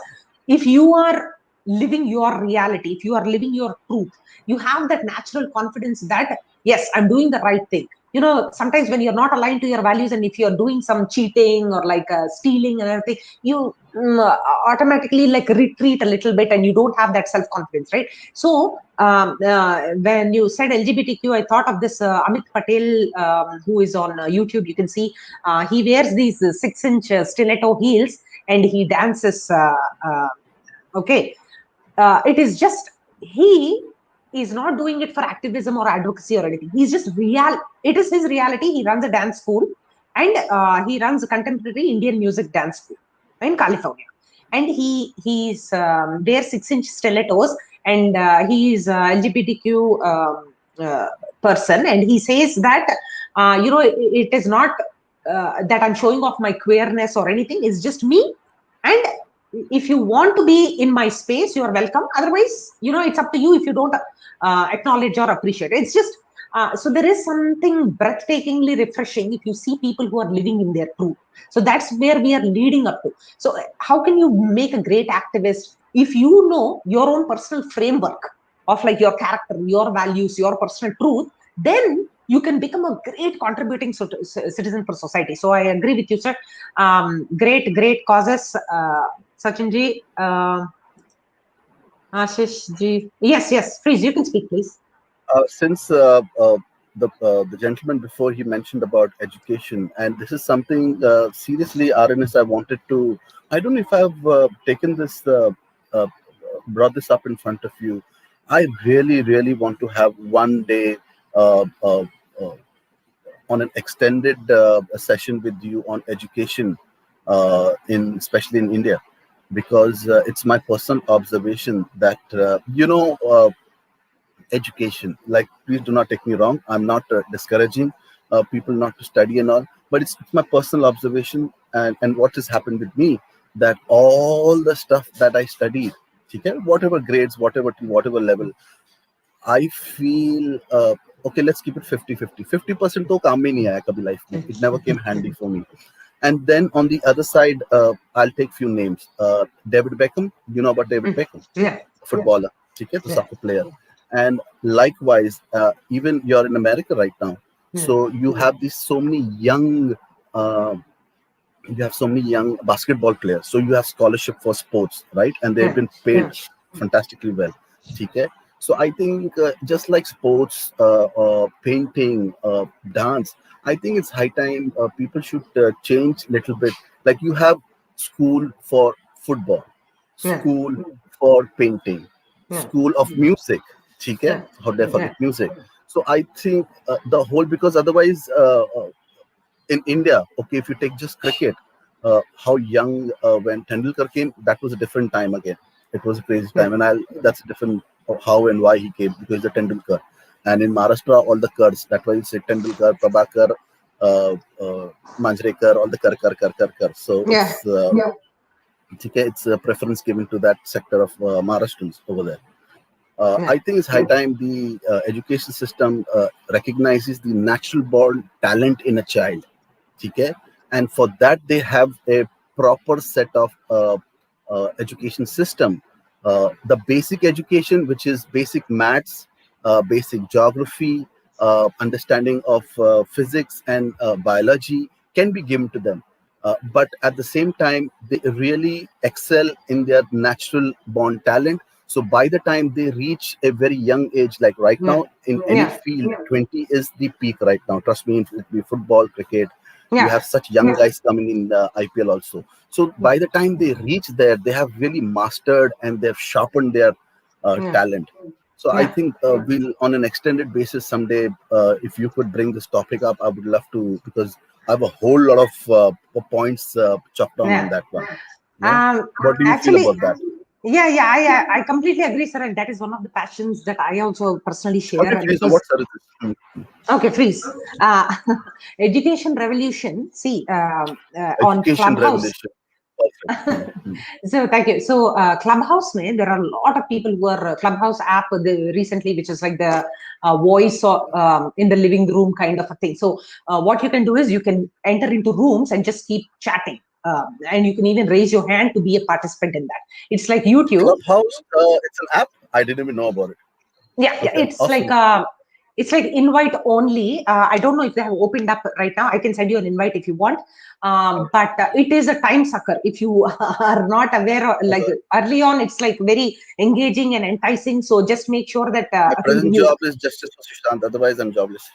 Speaker 1: if you are living your reality, if you are living your truth, you have that natural confidence that yes, I'm doing the right thing. Sometimes when you're not aligned to your values, and if you're doing some cheating or like stealing and everything, you automatically like retreat a little bit, and you don't have that self-confidence, right? So when you said LGBTQ, I thought of this Amit Patel, who is on YouTube. You can see he wears these 6-inch stiletto heels, and he dances. Okay, it is just he is not doing it for activism or advocacy or anything. He's just real. It is his reality. He runs a dance school, and he runs a contemporary Indian music dance school in California. And he's wears 6-inch stilettos, and he's LGBTQ person, and he says that it is not that I'm showing off my queerness or anything. It's just me, and if you want to be in my space, you are welcome. Otherwise, it's up to you if you don't acknowledge or appreciate. It's just so there is something breathtakingly refreshing if you see people who are living in their truth. So that's where we are leading up to. So how can you make a great activist if you know your own personal framework of like your character, your values, your personal truth? Then you can become a great contributing citizen for society. So I agree with you, sir. Great causes. Sachin ji, Ashish ji. Yes, please, you can speak, please.
Speaker 5: Since the gentleman before, he mentioned about education, and this is something seriously, RNS, I wanted to. I don't know if I've taken this, brought this up in front of you. I really want to have one day on an extended session with you on education, especially in India, because it's my personal observation that education, like, please do not take me wrong, I'm not discouraging people not to study and all, but it's my personal observation and what has happened with me, that all the stuff that I studied, okay, whatever grades, whatever level, I feel okay, let's keep it 50-50. 50% to kaam mein nahi aaya kabhi life mein. It never came handy for me. And then on the other side, I'll take few names. David Beckham, you know about David Beckham?
Speaker 1: Yeah.
Speaker 5: Footballer, okay, the soccer player. And likewise, even you're in America right now, so you have these so many young basketball players. So you have scholarship for sports, right? And they've been paid fantastically well. Okay? So I think just like sports, painting, dance, I think it's high time people should change a little bit. Like, you have school for football, school for painting, school of music. Okay? How dare I forget music? So I think the whole, because otherwise in India, okay, if you take just cricket, how young when Tendulkar came, that was a different time again. It was a crazy time, and that's a different how and why he came, because the Tendulkar. And in Maharashtra, all the Kurds, that's why you say Tendulkar, Prabhakar, Manjrekar, all the kar. So it's a preference given to that sector of Maharashtrians over there. I think it's high time the education system recognizes the natural born talent in a child. Okay? And for that, they have a proper set of education system. The basic education, which is basic maths, basic geography, understanding of physics and biology can be given to them. But at the same time, they really excel in their natural born talent. So by the time they reach a very young age, like right now, in any field, 20 is the peak right now. Trust me, it will be football, cricket. You have such young guys coming in IPL also. So by the time they reach there, they have really mastered and they've sharpened their talent. So I think we'll, on an extended basis someday, if you could bring this topic up, I would love to, because I have a whole lot of points chopped down on that one. What do you feel about that?
Speaker 1: I completely agree, sir. And that is one of the passions that I also personally share.
Speaker 5: Okay, please, what services?
Speaker 1: Okay, please. Education revolution. See, on
Speaker 5: Education
Speaker 1: Clubhouse.
Speaker 5: Revolution.
Speaker 1: So thank you. So Clubhouse, mein, there are a lot of people who are Clubhouse app recently, which is like the voice or, in the living room kind of a thing. So what you can do is you can enter into rooms and just keep chatting. And you can even raise your hand to be a participant in that. It's like YouTube.
Speaker 5: Clubhouse, it's an app. I didn't even know about it.
Speaker 1: It's awesome. It's like invite only. I don't know if they have opened up right now. I can send you an invite if you want. But it is a time sucker. If you are not aware of, like early on, it's like very engaging and enticing. So just make sure that
Speaker 5: my present job is justice for Sushant. Otherwise, I'm jobless.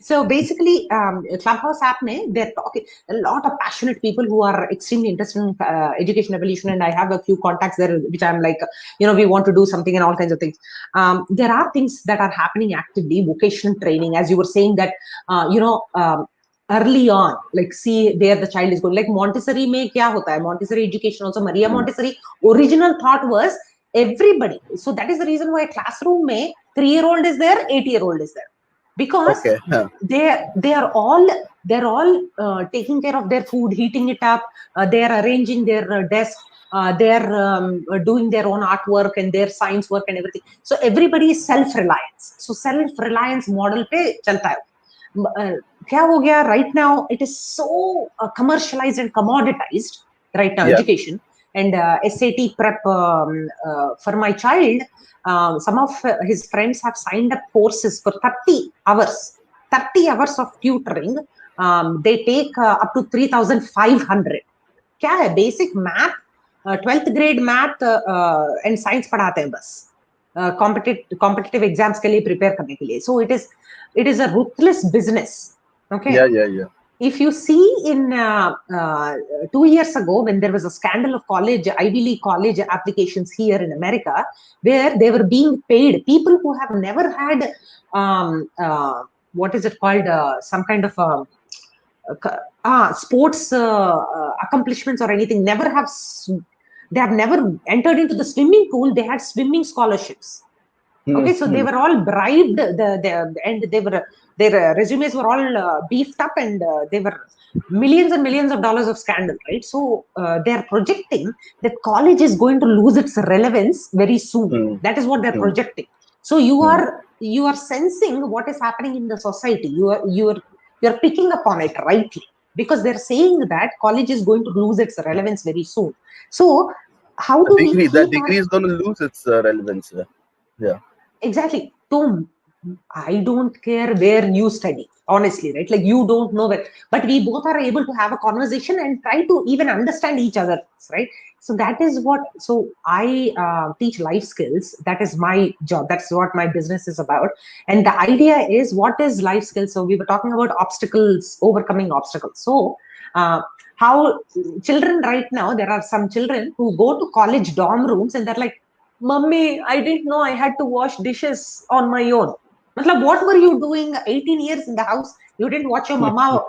Speaker 1: So basically, Clubhouse app, they're talking a lot of passionate people who are extremely interested in education evolution, and I have a few contacts there, which I'm like, we want to do something and all kinds of things. There are things that are happening actively, vocational training, as you were saying that, early on, like see where the child is going. Like Montessori mein kya hota hai? Montessori education also, Maria Montessori original thought was everybody. So that is the reason why classroom mein 3-year-old is there, 8-year-old is there, because they're all taking care of their food, heating it up, they are arranging their desk, they're doing their own artwork and their science work and everything. So everybody is self-reliance. So self-reliance model pe chalta hai. Kya ho gaya right now? It is so commercialized and commoditized right now, education. And SAT prep for my child, some of his friends have signed up courses for 30 hours of tutoring. They take up to 3,500. Kya hai? Basic math, 12th grade math and science padhate hain bas. Competitive exams ke liye prepare karne ke liye. So it is a ruthless business. Okay.
Speaker 5: Yeah.
Speaker 1: If you see in 2 years ago, when there was a scandal of Ivy League college applications here in America, where they were being paid, people who have never had, what is it called, some kind of sports accomplishments or anything, they have never entered into the swimming pool. They had swimming scholarships. Okay, so they were all bribed, and their resumes were all beefed up, and they were millions and millions of dollars of scandal, right? So they're projecting that college is going to lose its relevance very soon. That is what they're projecting. So you are sensing what is happening in the society. You're picking up on it rightly, because they're saying that college is going to lose its relevance very soon. So how do we keep
Speaker 5: that degree is going to lose its relevance? Yeah.
Speaker 1: Exactly. So I don't care where you study, honestly, right? Like you don't know where, but we both are able to have a conversation and try to even understand each other, right? So that is what, so I teach life skills. That is my job. That's what my business is about. And the idea is, what is life skills? So we were talking about obstacles, overcoming obstacles. So how children right now, there are some children who go to college dorm rooms and they're like, Mummy, I didn't know I had to wash dishes on my own. Matlab, what were you doing 18 years in the house? You didn't watch your mama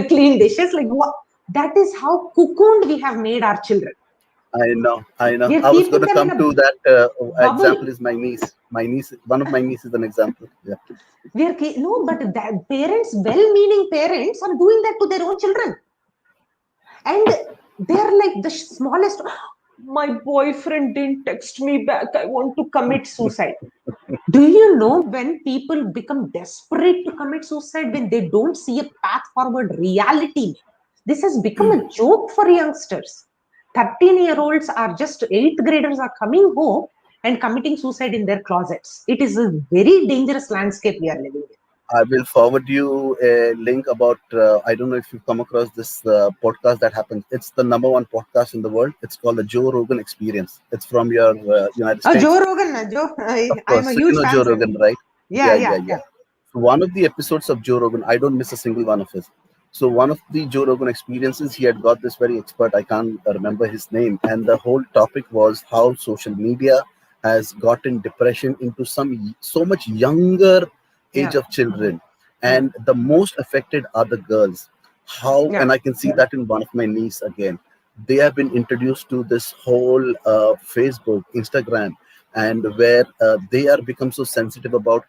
Speaker 1: clean dishes? Like what? That is how cocooned we have made our children.
Speaker 5: I know. I was going to come to that. Example is my niece. One of my nieces is an example. Yeah.
Speaker 1: No, but that parents, well-meaning parents, are doing that to their own children. And they're like the smallest. My boyfriend didn't text me back. I want to commit suicide. Do you know when people become desperate to commit suicide when they don't see a path forward reality? This has become a joke for youngsters. 13-year-olds are just 8th graders are coming home and committing suicide in their closets. It is a very dangerous landscape we are living in.
Speaker 5: I will forward you a link about, I don't know if you've come across this podcast that happens. It's the #1 podcast in the world. It's called the Joe Rogan Experience. It's from your United States.
Speaker 1: Joe Rogan. I'm a huge
Speaker 5: fan.
Speaker 1: fan.
Speaker 5: Joe Rogan, right?
Speaker 1: Yeah.
Speaker 5: So one of the episodes of Joe Rogan, I don't miss a single one of his. So one of the Joe Rogan Experiences, he had got this very expert, I can't remember his name. And the whole topic was how social media has gotten depression into so much younger age of children, and the most affected are the girls. And I can see that in one of my niece again. They have been introduced to this whole Facebook, Instagram, and where they are become so sensitive about,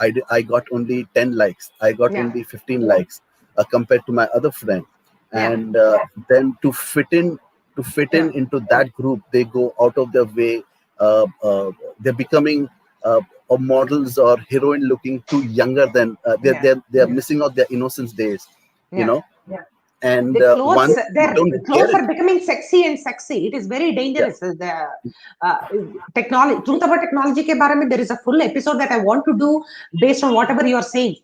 Speaker 5: I got only 10 likes, I got only 15 likes compared to my other friend, and then to fit in into that group, they go out of their way. They're becoming or models or heroine looking too younger than they're missing out their innocence days, you know. And
Speaker 1: their clothes are becoming sexy. It is very dangerous. The technology, truth about technology ke baare mein, there is a full episode that I want to do based on whatever you are saying.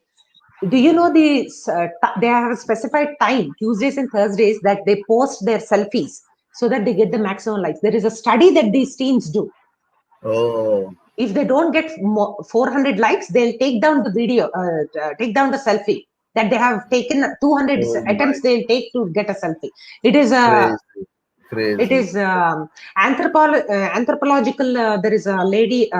Speaker 1: Do you know they have a specified time, Tuesdays and Thursdays, that they post their selfies so that they get the maximum likes? There is a study that these teens do. If they don't get 400 likes, they'll take down the video, take down the selfie that they have taken. 200 attempts they'll take to get a selfie. It is
Speaker 5: crazy.
Speaker 1: It is anthropological. There is a lady.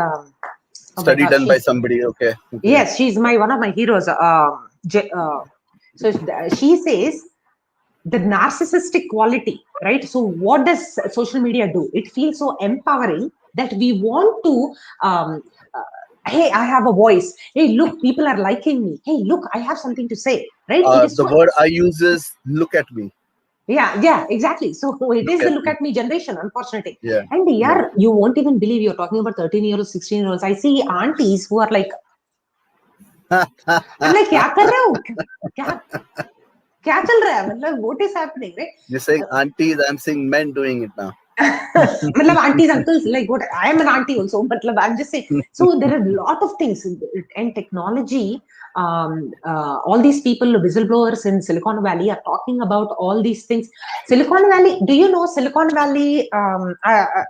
Speaker 5: Study done by somebody. Okay.
Speaker 1: Yes, she's one of my heroes. So she says the narcissistic quality, right? So what does social media do? It feels so empowering that we want to, hey, I have a voice. Hey, look, people are liking me. Hey, look, I have something to say, right?
Speaker 5: The word I use is look at me.
Speaker 1: Yeah, exactly. So it is the look at me generation, unfortunately.
Speaker 5: Yeah.
Speaker 1: And you won't even believe you're talking about 13-year-olds, 16-year-olds. I see aunties who are like, I'm like, kya kar rahe ho? Kya chal raha hai? What is happening, right?
Speaker 5: You're saying aunties, I'm saying men doing it now.
Speaker 1: Aunties, uncles, like what? I am an auntie also, but I'm just saying. So there are a lot of things, and technology. All these people, whistleblowers in Silicon Valley, are talking about all these things. Silicon Valley. Do you know Silicon Valley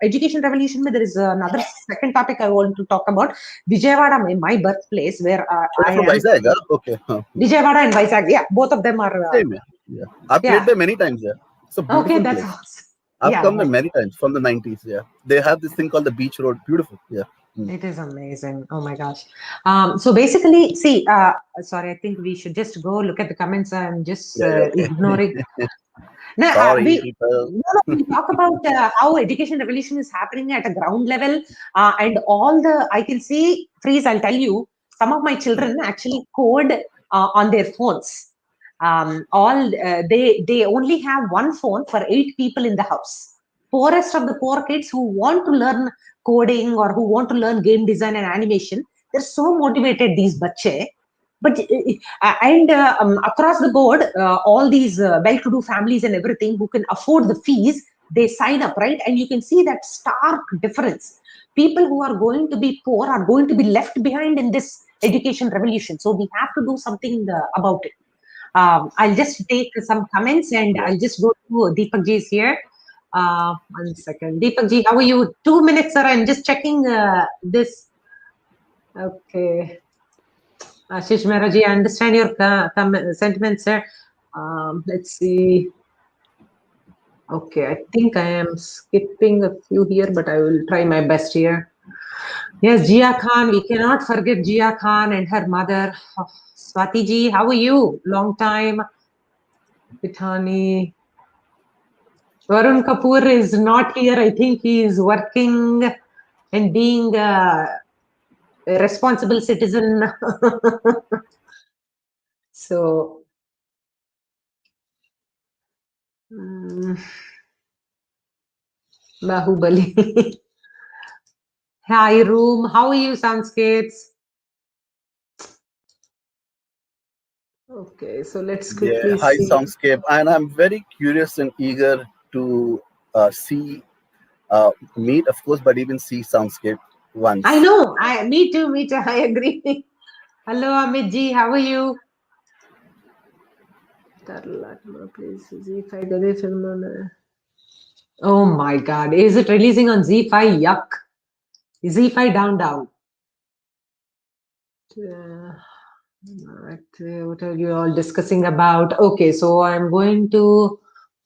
Speaker 1: education revolution? There is another second topic I want to talk about. Vijayawada, my birthplace, where I am.
Speaker 5: Vizag, okay.
Speaker 1: Vijayawada and Vizag, yeah, both of them are.
Speaker 5: Same, yeah. I've played there many times. Yeah, it's a beautiful
Speaker 1: okay, that's
Speaker 5: place.
Speaker 1: awesome.
Speaker 5: I've come there many times from the 90s. Yeah, they have this thing called the Beach Road. Beautiful. Yeah.
Speaker 1: It is amazing. Oh my gosh. So basically, see, sorry, I think we should just go look at the comments. I'm just ignoring. Now, we talk about how education revolution is happening at a ground level, and all the, I can see, Freeze, I'll tell you, some of my children actually code on their phones. They only have one phone for 8 people in the house. Poorest of the poor kids who want to learn coding or who want to learn game design and animation, they're so motivated, these bache. But across the board, all these well-to-do families and everything who can afford the fees, they sign up, right? And you can see that stark difference. People who are going to be poor are going to be left behind in this education revolution. So we have to do something about it. I'll just take some comments and I'll just go to Deepak Ji is here. 1 second. Deepak Ji, how are you? 2 minutes, sir. I'm just checking this. Okay. Ashish Mehra Ji, I understand your sentiments, sir. Let's see. Okay, I think I am skipping a few here, but I will try my best here. Yes, Jia Khan. We cannot forget Jia Khan and her mother. Oh, Swati Ji, how are you? Long time. Pithani. Varun Kapur is not here. I think he is working and being responsible citizen. So, Bahubali. Hi, room. How are you, Sanskets? Okay, so let's quickly
Speaker 5: Hi,
Speaker 1: see.
Speaker 5: Soundscape. And I'm very curious and eager to see, meet, of course, but even see Soundscape once.
Speaker 1: I know. Me too. I agree. Hello, Amit ji. How are you? Please, Z5 Gade film. Oh my God. Is it releasing on Z5? Yuck. Z5 down. What are you all discussing about? Okay, so I'm going to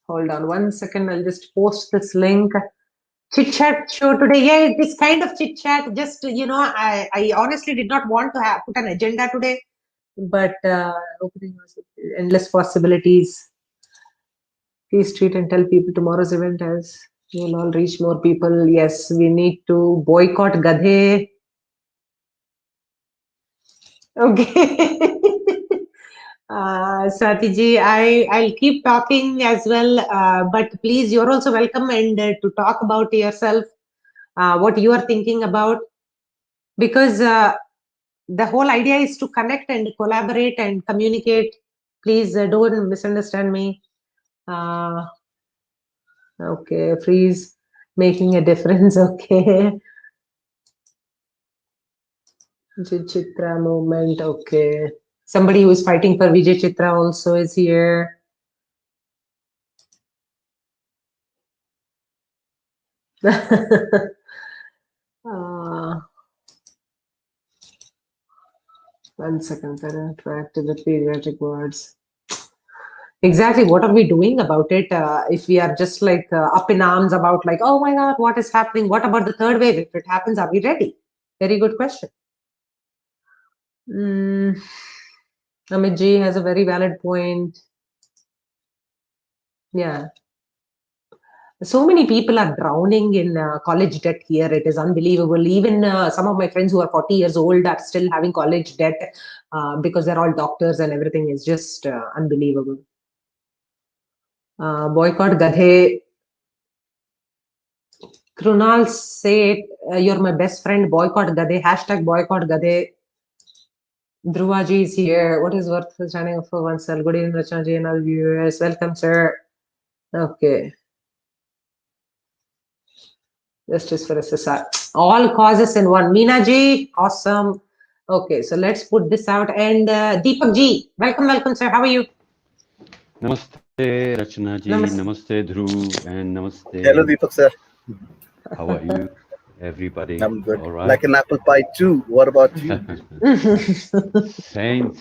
Speaker 1: hold on 1 second. I'll just post this link. Chit chat show today. Yeah, it is kind of chit chat. Just, I honestly did not want to put an agenda today, but opening endless possibilities. Please tweet and tell people tomorrow's event as we'll all reach more people. Yes, we need to boycott Gadhe. Okay. Swatiji, I'll keep talking as well, but please, you're also welcome and to talk about yourself, what you are thinking about, because the whole idea is to connect and collaborate and communicate. Please don't misunderstand me. Okay, freeze, making a difference. Okay. Chitra movement. Okay. Somebody who is fighting for Vijay Chitra also is here. One second, track to the pediatric wards. Exactly, what are we doing about it? If we are just like up in arms about like, oh my God, what is happening? What about the third wave? If it happens, are we ready? Very good question. Amit ji has a very valid point. Yeah. So many people are drowning in college debt here. It is unbelievable. Even some of my friends who are 40 years old are still having college debt because they're all doctors and everything is just unbelievable. Boycott Gadhe. Krunal say, you're my best friend. Boycott Gadhe. Hashtag boycott Gadhe. Dhruvaji is here. What is worth standing up for oneself? Good evening, Rachana ji and all viewers. Welcome, sir. Okay. Justice for SSR. All causes in one. Meena ji, awesome. Okay, so let's put this out. And Deepak ji, welcome, sir. How are you?
Speaker 6: Namaste, Rachana ji. Namaste, Dhruv, and namaste.
Speaker 5: Hello, Deepak sir.
Speaker 6: How are you, everybody?
Speaker 5: I'm good.
Speaker 6: All right.
Speaker 5: Like an apple pie too. What about you?
Speaker 6: Same.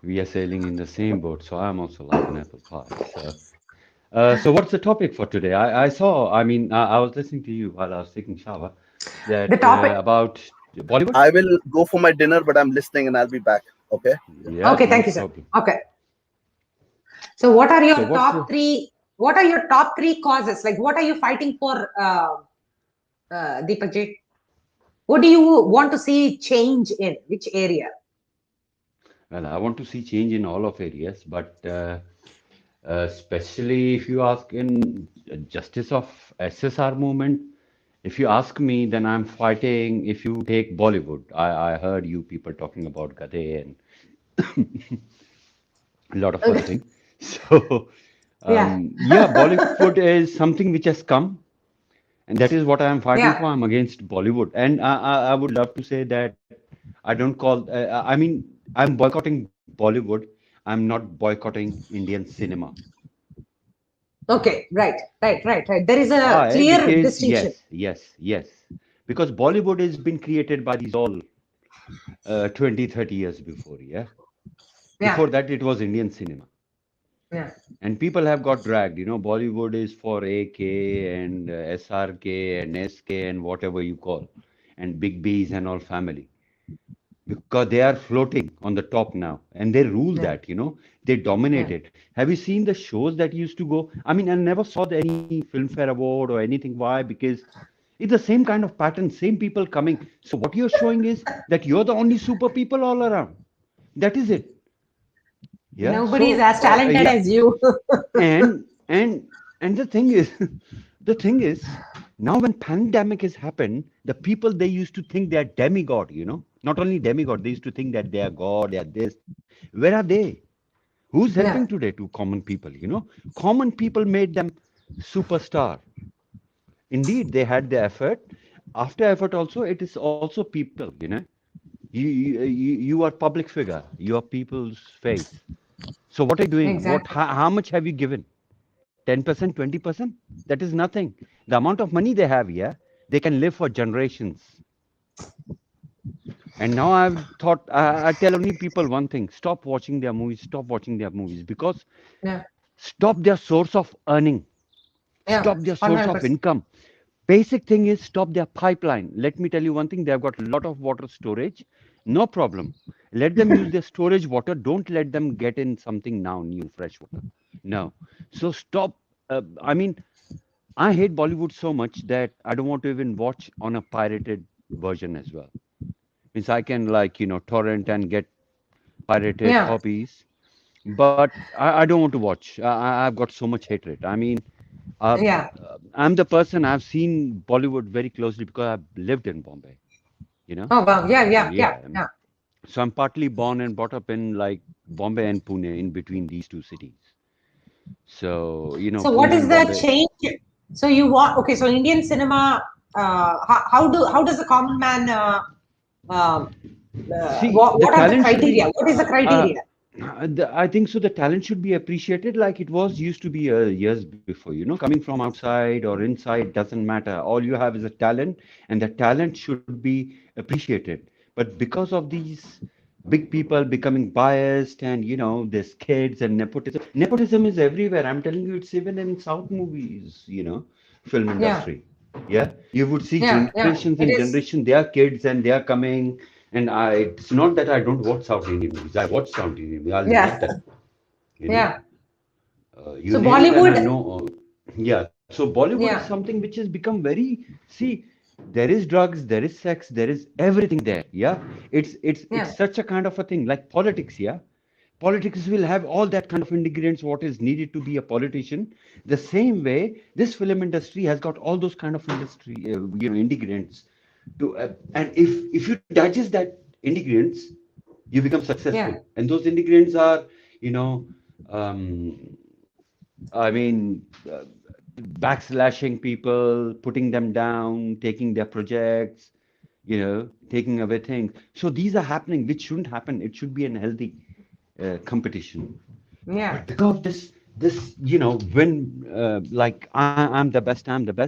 Speaker 6: We are sailing in the same boat, so I'm also like an apple pie. So what's the topic for today? I was listening to you while I was taking shower. That
Speaker 1: the topic
Speaker 6: about Bollywood.
Speaker 5: I will go for my dinner, but I'm listening and I'll be back. Okay.
Speaker 6: Yeah.
Speaker 1: Okay, thank you, sir. Okay. So what are your three? What are your top three causes? Like, what are you fighting for, Deepak ji? What do you want to see change in which area?
Speaker 6: Well, I want to see change in all of areas, but especially if you ask in justice of SSR movement, if you ask me, then I'm fighting. If you take Bollywood, I heard you people talking about Gade and a lot of other things. So, Bollywood is something which has come, and that is what I am fighting for. I'm against Bollywood, and I would love to say that I don't call. I'm boycotting Bollywood. I'm not boycotting Indian cinema.
Speaker 1: Okay, right. There is a
Speaker 6: Why?
Speaker 1: clear
Speaker 6: Because
Speaker 1: distinction.
Speaker 6: yes. Because Bollywood has been created by these all 20, 30 years before, yeah? Before that, it was Indian cinema.
Speaker 1: Yeah.
Speaker 6: And people have got dragged. Bollywood is for AK and SRK and SK and whatever you call, and Big B's and all family. Because they are floating on the top now and they rule that, they dominate it. Have you seen the shows that used to go? I mean, I never saw any Filmfare Award or anything. Why? Because It's the same kind of pattern, same people coming. So what you're showing is that you're the only super people all around. That is it. Yeah.
Speaker 1: Nobody is
Speaker 6: So
Speaker 1: as talented
Speaker 6: yeah,
Speaker 1: as you.
Speaker 6: and and and the thing is, the thing is, now when pandemic has happened, the people they used to think they are demigod. Not only demigod, they used to think that they are God, they are this. Where are they? Who's helping
Speaker 1: Yeah,
Speaker 6: today to common people? Common people made them superstar. Indeed, they had the effort. After effort, also, it is also people. You are public figure. You are people's face. So what are you doing?
Speaker 1: exactly.
Speaker 6: How much have you given? 10%, 20%? That is nothing. The amount of money they have here, they can live for generations. And now I've thought, I tell only people one thing: stop watching their movies. Stop watching their movies because
Speaker 1: Yeah,
Speaker 6: stop their source of earning.
Speaker 1: yeah,
Speaker 6: Stop their source of
Speaker 1: 100%.
Speaker 6: income. Basic thing is stop their pipeline. Let me tell you one thing: they have got a lot of water storage. No problem. Let them use their storage water. Don't let them get in something now new, fresh water. No. So stop. I mean, I hate Bollywood so much that I don't want to even watch on a pirated version as well. Means I can torrent and get pirated
Speaker 1: Yeah,
Speaker 6: copies, but I don't want to watch. I've got so much hatred. I mean, uh,
Speaker 1: yeah.
Speaker 6: I'm the person. I've seen Bollywood very closely because I've lived in Bombay. You know,
Speaker 1: Oh, wow. Yeah, yeah, yeah,
Speaker 6: yeah.
Speaker 1: yeah.
Speaker 6: So I'm partly born and brought up in like Bombay and Pune, in between these two cities. So
Speaker 1: So what
Speaker 6: Pune
Speaker 1: is
Speaker 6: and
Speaker 1: the
Speaker 6: Bombay.
Speaker 1: change? So you want, okay, so Indian cinema, how does the common man, uh,
Speaker 6: See, the
Speaker 1: what are the
Speaker 6: talent should
Speaker 1: criteria?
Speaker 6: be.
Speaker 1: What is the criteria?
Speaker 6: I think so. The talent should be appreciated like it was used to be years before. Coming from outside or inside doesn't matter. All you have is a talent, and the talent should be appreciated. But because of these big people becoming biased, and there's kids and nepotism. Nepotism is everywhere. I'm telling you, it's even in South movies. Film
Speaker 1: Yeah,
Speaker 6: industry. Yeah, you would see
Speaker 1: yeah, yeah.
Speaker 6: generations and
Speaker 1: It is.
Speaker 6: generation. They are kids and they are coming. And it's not that I don't watch South Indian movies. I watch South Indian movies. I love
Speaker 1: Yeah,
Speaker 6: them. You know,
Speaker 1: yeah.
Speaker 6: you
Speaker 1: So
Speaker 6: name it, and I
Speaker 1: Bollywood,
Speaker 6: know. Yeah. So Bollywood is
Speaker 1: yeah,
Speaker 6: something which has become very. See, there is drugs, there is sex, there is everything there. Yeah. It's
Speaker 1: yeah,
Speaker 6: such a kind of a thing like politics. Yeah. Politics will have all that kind of ingredients. What is needed to be a politician? The same way, this film industry has got all those kind of industry, ingredients. And if you digest that ingredients, you become successful.
Speaker 1: yeah,
Speaker 6: And those ingredients are, you know, um, I mean, backslashing people, putting them down, taking their projects, taking away things. So these are happening, which shouldn't happen. It should be an healthy competition.
Speaker 1: yeah,
Speaker 6: But because this, when like I'm the best, I'm the best,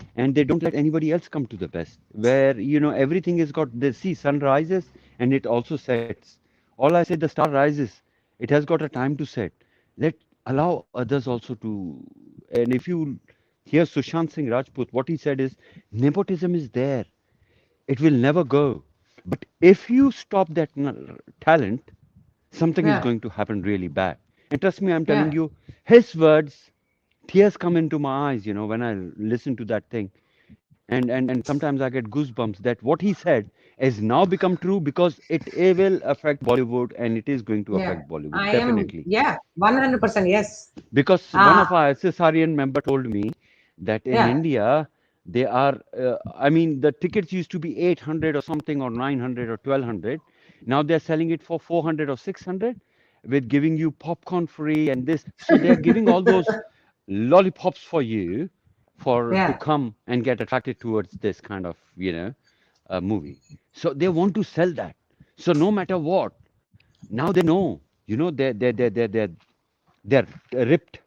Speaker 6: and they don't let anybody else come to the best, where everything is got the see sun rises and it also sets. All I say, the star rises, it has got a time to set. Let allow others also to. And if you hear Sushant Singh Rajput, what he said is nepotism is there. It will never go. But if you stop that talent, something is
Speaker 1: yeah,
Speaker 6: going to happen really bad. And trust me, I'm telling
Speaker 1: yeah,
Speaker 6: you, his words, tears come into my eyes, when I listen to that thing. And sometimes I get goosebumps that what he said has now become true because it will affect Bollywood and it is going to
Speaker 1: yeah.
Speaker 6: affect Bollywood,
Speaker 1: I am,
Speaker 6: definitely.
Speaker 1: yeah, 100%. Yes.
Speaker 6: Because one
Speaker 1: Ah,
Speaker 6: of our SSRIN member told me that in
Speaker 1: yeah,
Speaker 6: India, they are, I mean, the tickets used to be 800 or something or 900 or 1200. Now they're selling it for 400 or 600 with giving you popcorn free and this. So they're giving all those lollipops for you for to
Speaker 1: yeah,
Speaker 6: come and get attracted towards this kind of, movie. So they want to sell that. So no matter what, now they know, they're ripped.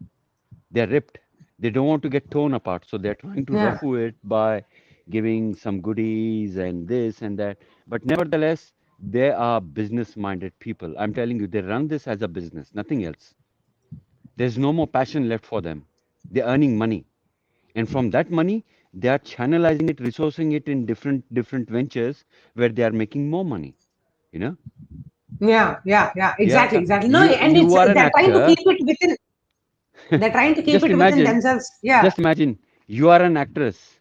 Speaker 6: They're ripped. They don't want to get torn apart, so they're trying to
Speaker 1: yeah,
Speaker 6: rough it by giving some goodies and this and that. But nevertheless, they are business-minded people. I'm telling you, they run this as a business, nothing else. There's no more passion left for them. They're earning money, and from that money, they are channelizing it, resourcing it in different ventures where they are making more money. You know?
Speaker 1: yeah, yeah, yeah. Exactly,
Speaker 6: Yeah,
Speaker 1: exactly. No,
Speaker 6: you
Speaker 1: and
Speaker 6: you are an
Speaker 1: they're trying to
Speaker 6: actor.
Speaker 1: keep it within. They're trying to keep
Speaker 6: Just
Speaker 1: it within
Speaker 6: imagine,
Speaker 1: themselves. Yeah,
Speaker 6: just imagine, you are an actress,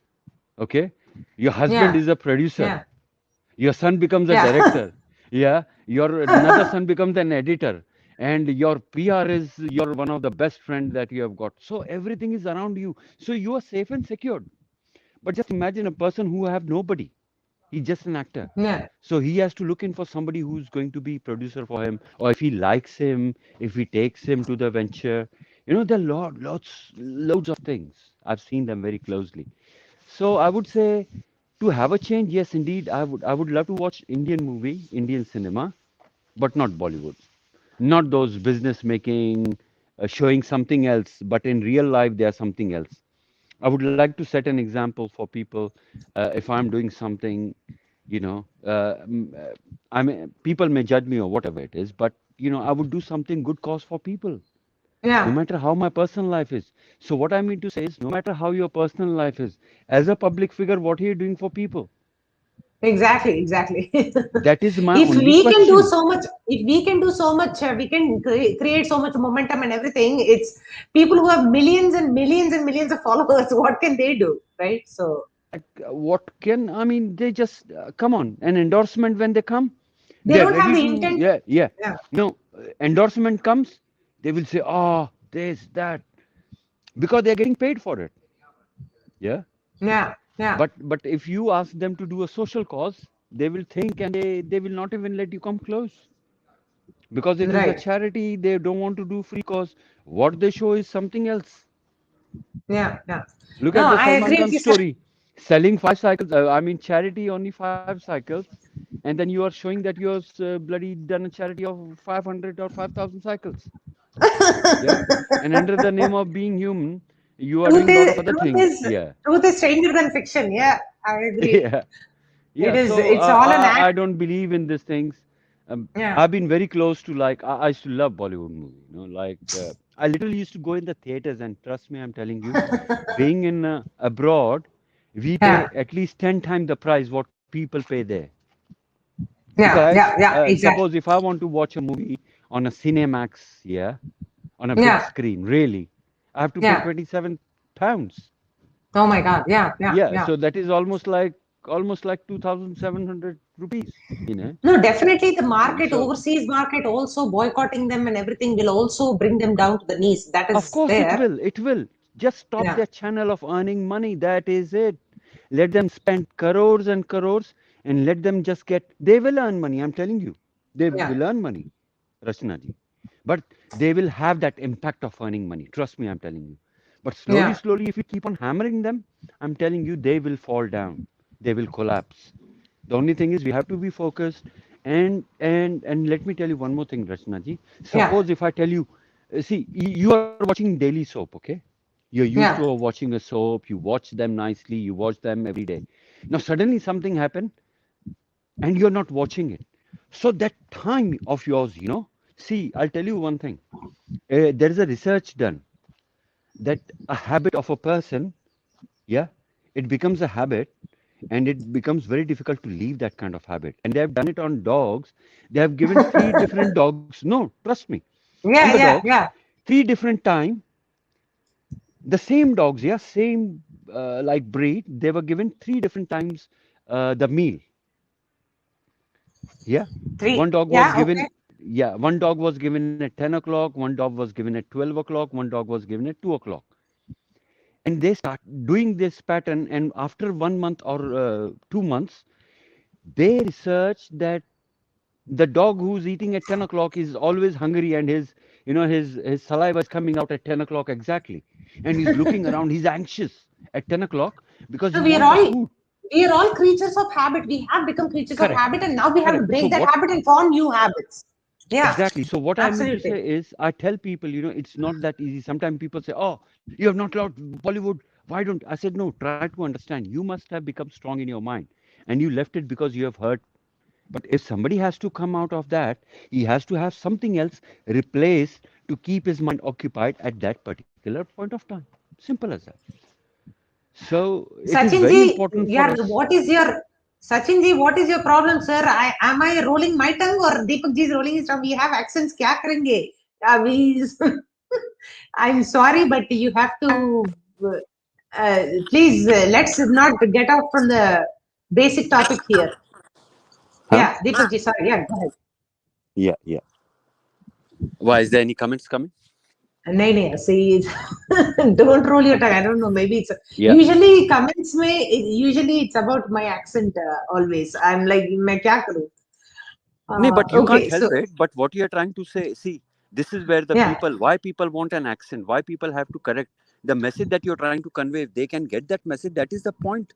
Speaker 6: okay? Your husband is a producer.
Speaker 1: yeah,
Speaker 6: Your son becomes a
Speaker 1: yeah,
Speaker 6: director. Yeah, your another son becomes an editor, and your PR is your one of the best friend that you have got. So everything is around you. So you are safe and secured. But just imagine a person who have nobody. He's just an actor.
Speaker 1: yeah,
Speaker 6: So he has to look in for somebody who's going to be producer for him, or if he likes him, if he takes him to the venture. There are loads of things. I've seen them very closely. So I would say to have a change, yes, indeed, I would love to watch Indian movie, Indian cinema, but not Bollywood. Not those business making, showing something else, but in real life they are something else. I would like to set an example for people. If I'm doing something, I mean, people may judge me or whatever it is, but I would do something good cause for people, no
Speaker 1: yeah.
Speaker 6: matter how my personal life is. So what I mean to say is, no matter how your personal life is, as a public figure, what are you doing for people?
Speaker 1: Exactly, exactly.
Speaker 6: That is my
Speaker 1: If
Speaker 6: only
Speaker 1: we can do
Speaker 6: question.
Speaker 1: so much, if we can do so much, we can create so much momentum and everything. It's people who have millions and millions and millions of followers. What can they do, right? So
Speaker 6: Like, I mean, they just, come on, an endorsement when they come,
Speaker 1: they
Speaker 6: they're
Speaker 1: don't have
Speaker 6: ready
Speaker 1: the
Speaker 6: to,
Speaker 1: intent.
Speaker 6: yeah, yeah.
Speaker 1: Yeah,
Speaker 6: No, endorsement comes, they will say, oh, this, that, because they're getting paid for it. Yeah.
Speaker 1: yeah, yeah.
Speaker 6: But if you ask them to do a social cause, they will think and they will not even let you come close because it is a
Speaker 1: Right.
Speaker 6: charity. They don't want to do free cause. What they show is something else.
Speaker 1: Yeah, yeah.
Speaker 6: Look
Speaker 1: No,
Speaker 6: at the
Speaker 1: I
Speaker 6: Salman
Speaker 1: agree with
Speaker 6: Khan
Speaker 1: you, sir.
Speaker 6: story. Selling 5 cycles, I mean, charity only 5 cycles, and then you are showing that you have bloody done a charity of 500 or 5,000 cycles. Yeah. And under the name of being human, you are
Speaker 1: truth
Speaker 6: doing a lot of
Speaker 1: is
Speaker 6: other
Speaker 1: truth
Speaker 6: things.
Speaker 1: is
Speaker 6: Yeah.
Speaker 1: truth is stranger than fiction. Yeah, I agree.
Speaker 6: Yeah.
Speaker 1: It
Speaker 6: Yeah,
Speaker 1: is.
Speaker 6: so
Speaker 1: It's all an
Speaker 6: I
Speaker 1: act.
Speaker 6: don't believe in these things.
Speaker 1: Yeah.
Speaker 6: I've been very close to like I used to love Bollywood movie. Like I literally used to go in the theaters, and trust me, I'm telling you, being in abroad, we pay
Speaker 1: Yeah.
Speaker 6: at least 10 times the price what people pay there.
Speaker 1: Yeah.
Speaker 6: Because
Speaker 1: Yeah. Yeah. Exactly.
Speaker 6: suppose if I want to watch a movie on a Cinemax, yeah, on a big
Speaker 1: Yeah.
Speaker 6: screen, really, I have to pay
Speaker 1: Yeah.
Speaker 6: 27 pounds.
Speaker 1: Oh my God. Yeah. Yeah.
Speaker 6: Yeah,
Speaker 1: Yeah.
Speaker 6: so that is almost like 2,700 rupees. You know.
Speaker 1: No, definitely the market,
Speaker 6: So
Speaker 1: overseas market, also boycotting them and everything will also bring them down to the knees. That
Speaker 6: of
Speaker 1: is
Speaker 6: course it
Speaker 1: there.
Speaker 6: will. It will. Just stop
Speaker 1: Yeah.
Speaker 6: their channel of earning money. That is it. Let them spend crores and crores and let them just get. They will earn money. I'm telling you. They
Speaker 1: Yeah.
Speaker 6: will earn money, Rachana ji. But they will have that impact of earning money. Trust me, I'm telling you. But slowly,
Speaker 1: Yeah.
Speaker 6: slowly, if you keep on hammering them, I'm telling you, they will fall down. They will collapse. The only thing is we have to be focused. And let me tell you one more thing, Rachana ji.
Speaker 1: Yeah.
Speaker 6: Suppose if I tell you, see, you are watching daily soap, okay? You're used to
Speaker 1: Yeah.
Speaker 6: watching a soap. You watch them nicely. You watch them every day. Now suddenly something happened, and you're not watching it. So that time of yours, see, I'll tell you one thing. There is a research done that a habit of a person, yeah, it becomes a habit, and it becomes very difficult to leave that kind of habit. And they have done it on dogs. They have given three different dogs. No, trust me, on the
Speaker 1: Yeah. Yeah.
Speaker 6: dogs,
Speaker 1: Yeah.
Speaker 6: three different time, the same dogs, yeah, same like breed. They were given three different times the meal. Yeah,
Speaker 1: Three.
Speaker 6: one dog was
Speaker 1: Yeah.
Speaker 6: given.
Speaker 1: Okay.
Speaker 6: Yeah, one dog was given at 10 o'clock. One dog was given at 12 o'clock. One dog was given at 2 o'clock. And they start doing this pattern. And after 1 month or 2 months, they research that the dog who's eating at 10 o'clock is always hungry, and his saliva is coming out at 10 o'clock exactly, and he's looking around. He's anxious at 10 o'clock because
Speaker 1: So
Speaker 6: he wants the food.
Speaker 1: we are all creatures of habit. We have become creatures of
Speaker 6: Correct.
Speaker 1: habit, and now we have to
Speaker 6: Correct. So
Speaker 1: break that
Speaker 6: what
Speaker 1: habit and form new habits. Yeah.
Speaker 6: exactly? So what I mean to
Speaker 1: Absolutely.
Speaker 6: say is, I tell people, it's not that easy. Sometimes people say, "Oh, you have not loved Bollywood. Why don't?" I said, "No. Try to understand. You must have become strong in your mind, and you left it because you have heard. But if somebody has to come out of that, he has to have something else replaced to keep his mind occupied at that particular point of time. Simple as that. So it is
Speaker 1: Sachin
Speaker 6: very
Speaker 1: ji,
Speaker 6: important for
Speaker 1: yeah,
Speaker 6: us.
Speaker 1: what is your Sachin ji, what is your problem, sir? Am I rolling my tongue or Deepak ji is rolling his tongue? We have accents. Kya karenge? We, I'm sorry, but you have to. please, let's not get off from the basic topic here. Yeah, Deepakji, sorry. Yeah, go ahead.
Speaker 6: Yeah. Why, is there any comments coming?
Speaker 1: No, see, don't roll your tongue. I don't know. Maybe it's
Speaker 6: Yeah.
Speaker 1: usually comments. Usually it's about my accent. Always, I'm like, मैं क्या करूं?
Speaker 6: No, but you can't
Speaker 1: Okay,
Speaker 6: help
Speaker 1: so
Speaker 6: it. But what you're trying to say, see, this is where the
Speaker 1: yeah,
Speaker 6: why people want an accent, why people have to correct the message that you're trying to convey. If they can get that message, that is the point.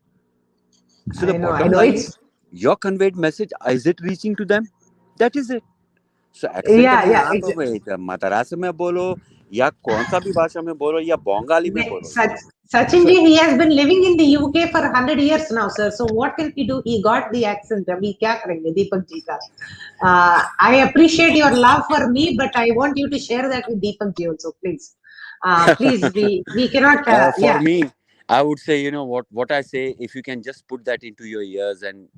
Speaker 6: So the
Speaker 1: I
Speaker 6: bottom
Speaker 1: know.
Speaker 6: line
Speaker 1: It's
Speaker 6: is your conveyed message, is it reaching to them? That is it. So accent
Speaker 1: yeah,
Speaker 6: में
Speaker 1: yeah.
Speaker 6: आप मद्रासी में बोलो या कौन सा भी भाषा में बोलो या बंगाली में बोलो.
Speaker 1: Sachin
Speaker 6: So
Speaker 1: ji, he has been living in the UK for 100 years now, sir. So what can he do? He got the accent. अभी क्या करेंगे दीपक जी का? I appreciate your love for me, but I want you to share that with Deepak ji also, please. Please, we cannot.
Speaker 6: for
Speaker 1: Yeah,
Speaker 6: me, I would say, what I say, if you can just put that into your ears and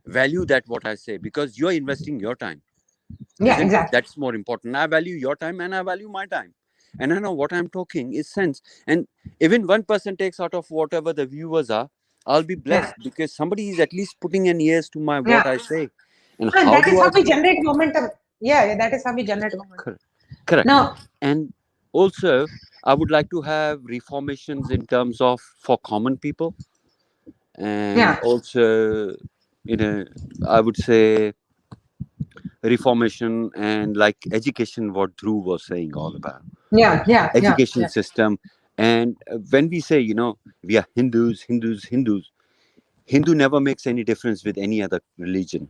Speaker 6: value that what I say, because you're investing your time,
Speaker 1: yeah,
Speaker 6: isn't it?
Speaker 1: exactly.
Speaker 6: That's more important. I value your time and I value my time, and I know what I'm talking is sense. And even 1% takes out of whatever the viewers are, I'll be blessed because somebody is at least putting an ears to my what
Speaker 1: Yeah,
Speaker 6: I say. And
Speaker 1: and
Speaker 6: how
Speaker 1: that is
Speaker 6: do
Speaker 1: how
Speaker 6: I
Speaker 1: we
Speaker 6: say?
Speaker 1: generate momentum. Yeah, that is how we generate momentum.
Speaker 6: Correct.
Speaker 1: No,
Speaker 6: And also, I would like to have reformations in terms of for common people, and
Speaker 1: yeah,
Speaker 6: also, I would say reformation and like education, what Dhruv was saying all about
Speaker 1: yeah,
Speaker 6: education system. And when we say, we are Hindus, Hindu never makes any difference with any other religion.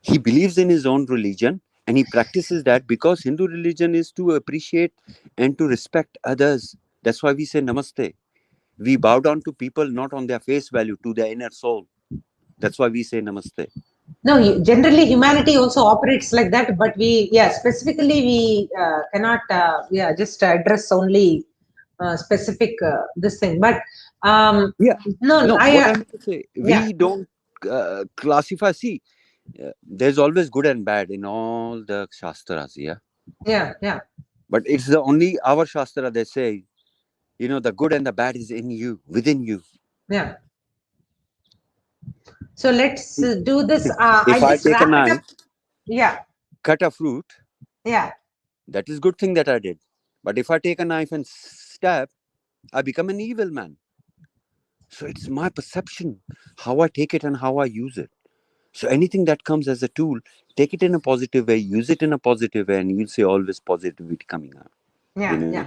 Speaker 6: He believes in his own religion and he practices that because Hindu religion is to appreciate and to respect others. That's why we say namaste. We bow down to people not on their face value, to their inner soul. That's why we say namaste.
Speaker 1: No, generally humanity also operates like that, but specifically we cannot, just address only specific this thing. But
Speaker 6: Yeah.
Speaker 1: no,
Speaker 6: No,
Speaker 1: I
Speaker 6: what I meant to say,
Speaker 1: yeah,
Speaker 6: we don't classify. See, there's always good and bad in all the shastras, yeah.
Speaker 1: yeah.
Speaker 6: But it's the only our shastra they say, the good and the bad is in you, within you.
Speaker 1: Yeah. So let's do this.
Speaker 6: If
Speaker 1: I
Speaker 6: I
Speaker 1: just
Speaker 6: take a
Speaker 1: wrap it
Speaker 6: knife,
Speaker 1: up. Yeah,
Speaker 6: cut a fruit,
Speaker 1: yeah,
Speaker 6: that is good thing that I did. But if I take a knife and stab, I become an evil man. So it's my perception, how I take it and how I use it. So anything that comes as a tool, take it in a positive way, use it in a positive way, and you'll see always positivity coming out.
Speaker 1: yeah.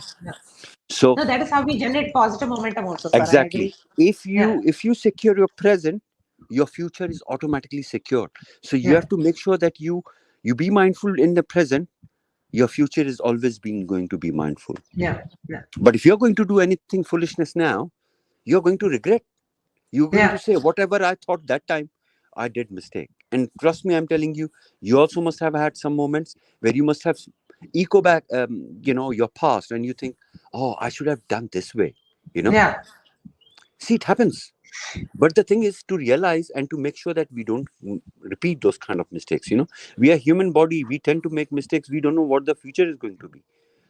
Speaker 6: So
Speaker 1: No, that is how we generate positive momentum also, sir. I
Speaker 6: exactly.
Speaker 1: agree.
Speaker 6: If
Speaker 1: Yeah,
Speaker 6: you secure your present, your future is automatically secured. So you
Speaker 1: yeah,
Speaker 6: have to make sure that you be mindful in the present. Your future is always being going to be mindful.
Speaker 1: yeah,
Speaker 6: But if you're going to do anything foolishness now, you're going to regret. You're going to
Speaker 1: yeah,
Speaker 6: say, whatever I thought that time, I did mistake. And trust me, I'm telling you, you also must have had some moments where you must have echo back, your past, and you think, oh, I should have done this way.
Speaker 1: yeah.
Speaker 6: See, it happens. But the thing is to realize and to make sure that we don't repeat those kind of mistakes. We are human body. We tend to make mistakes. We don't know what the future is going to be.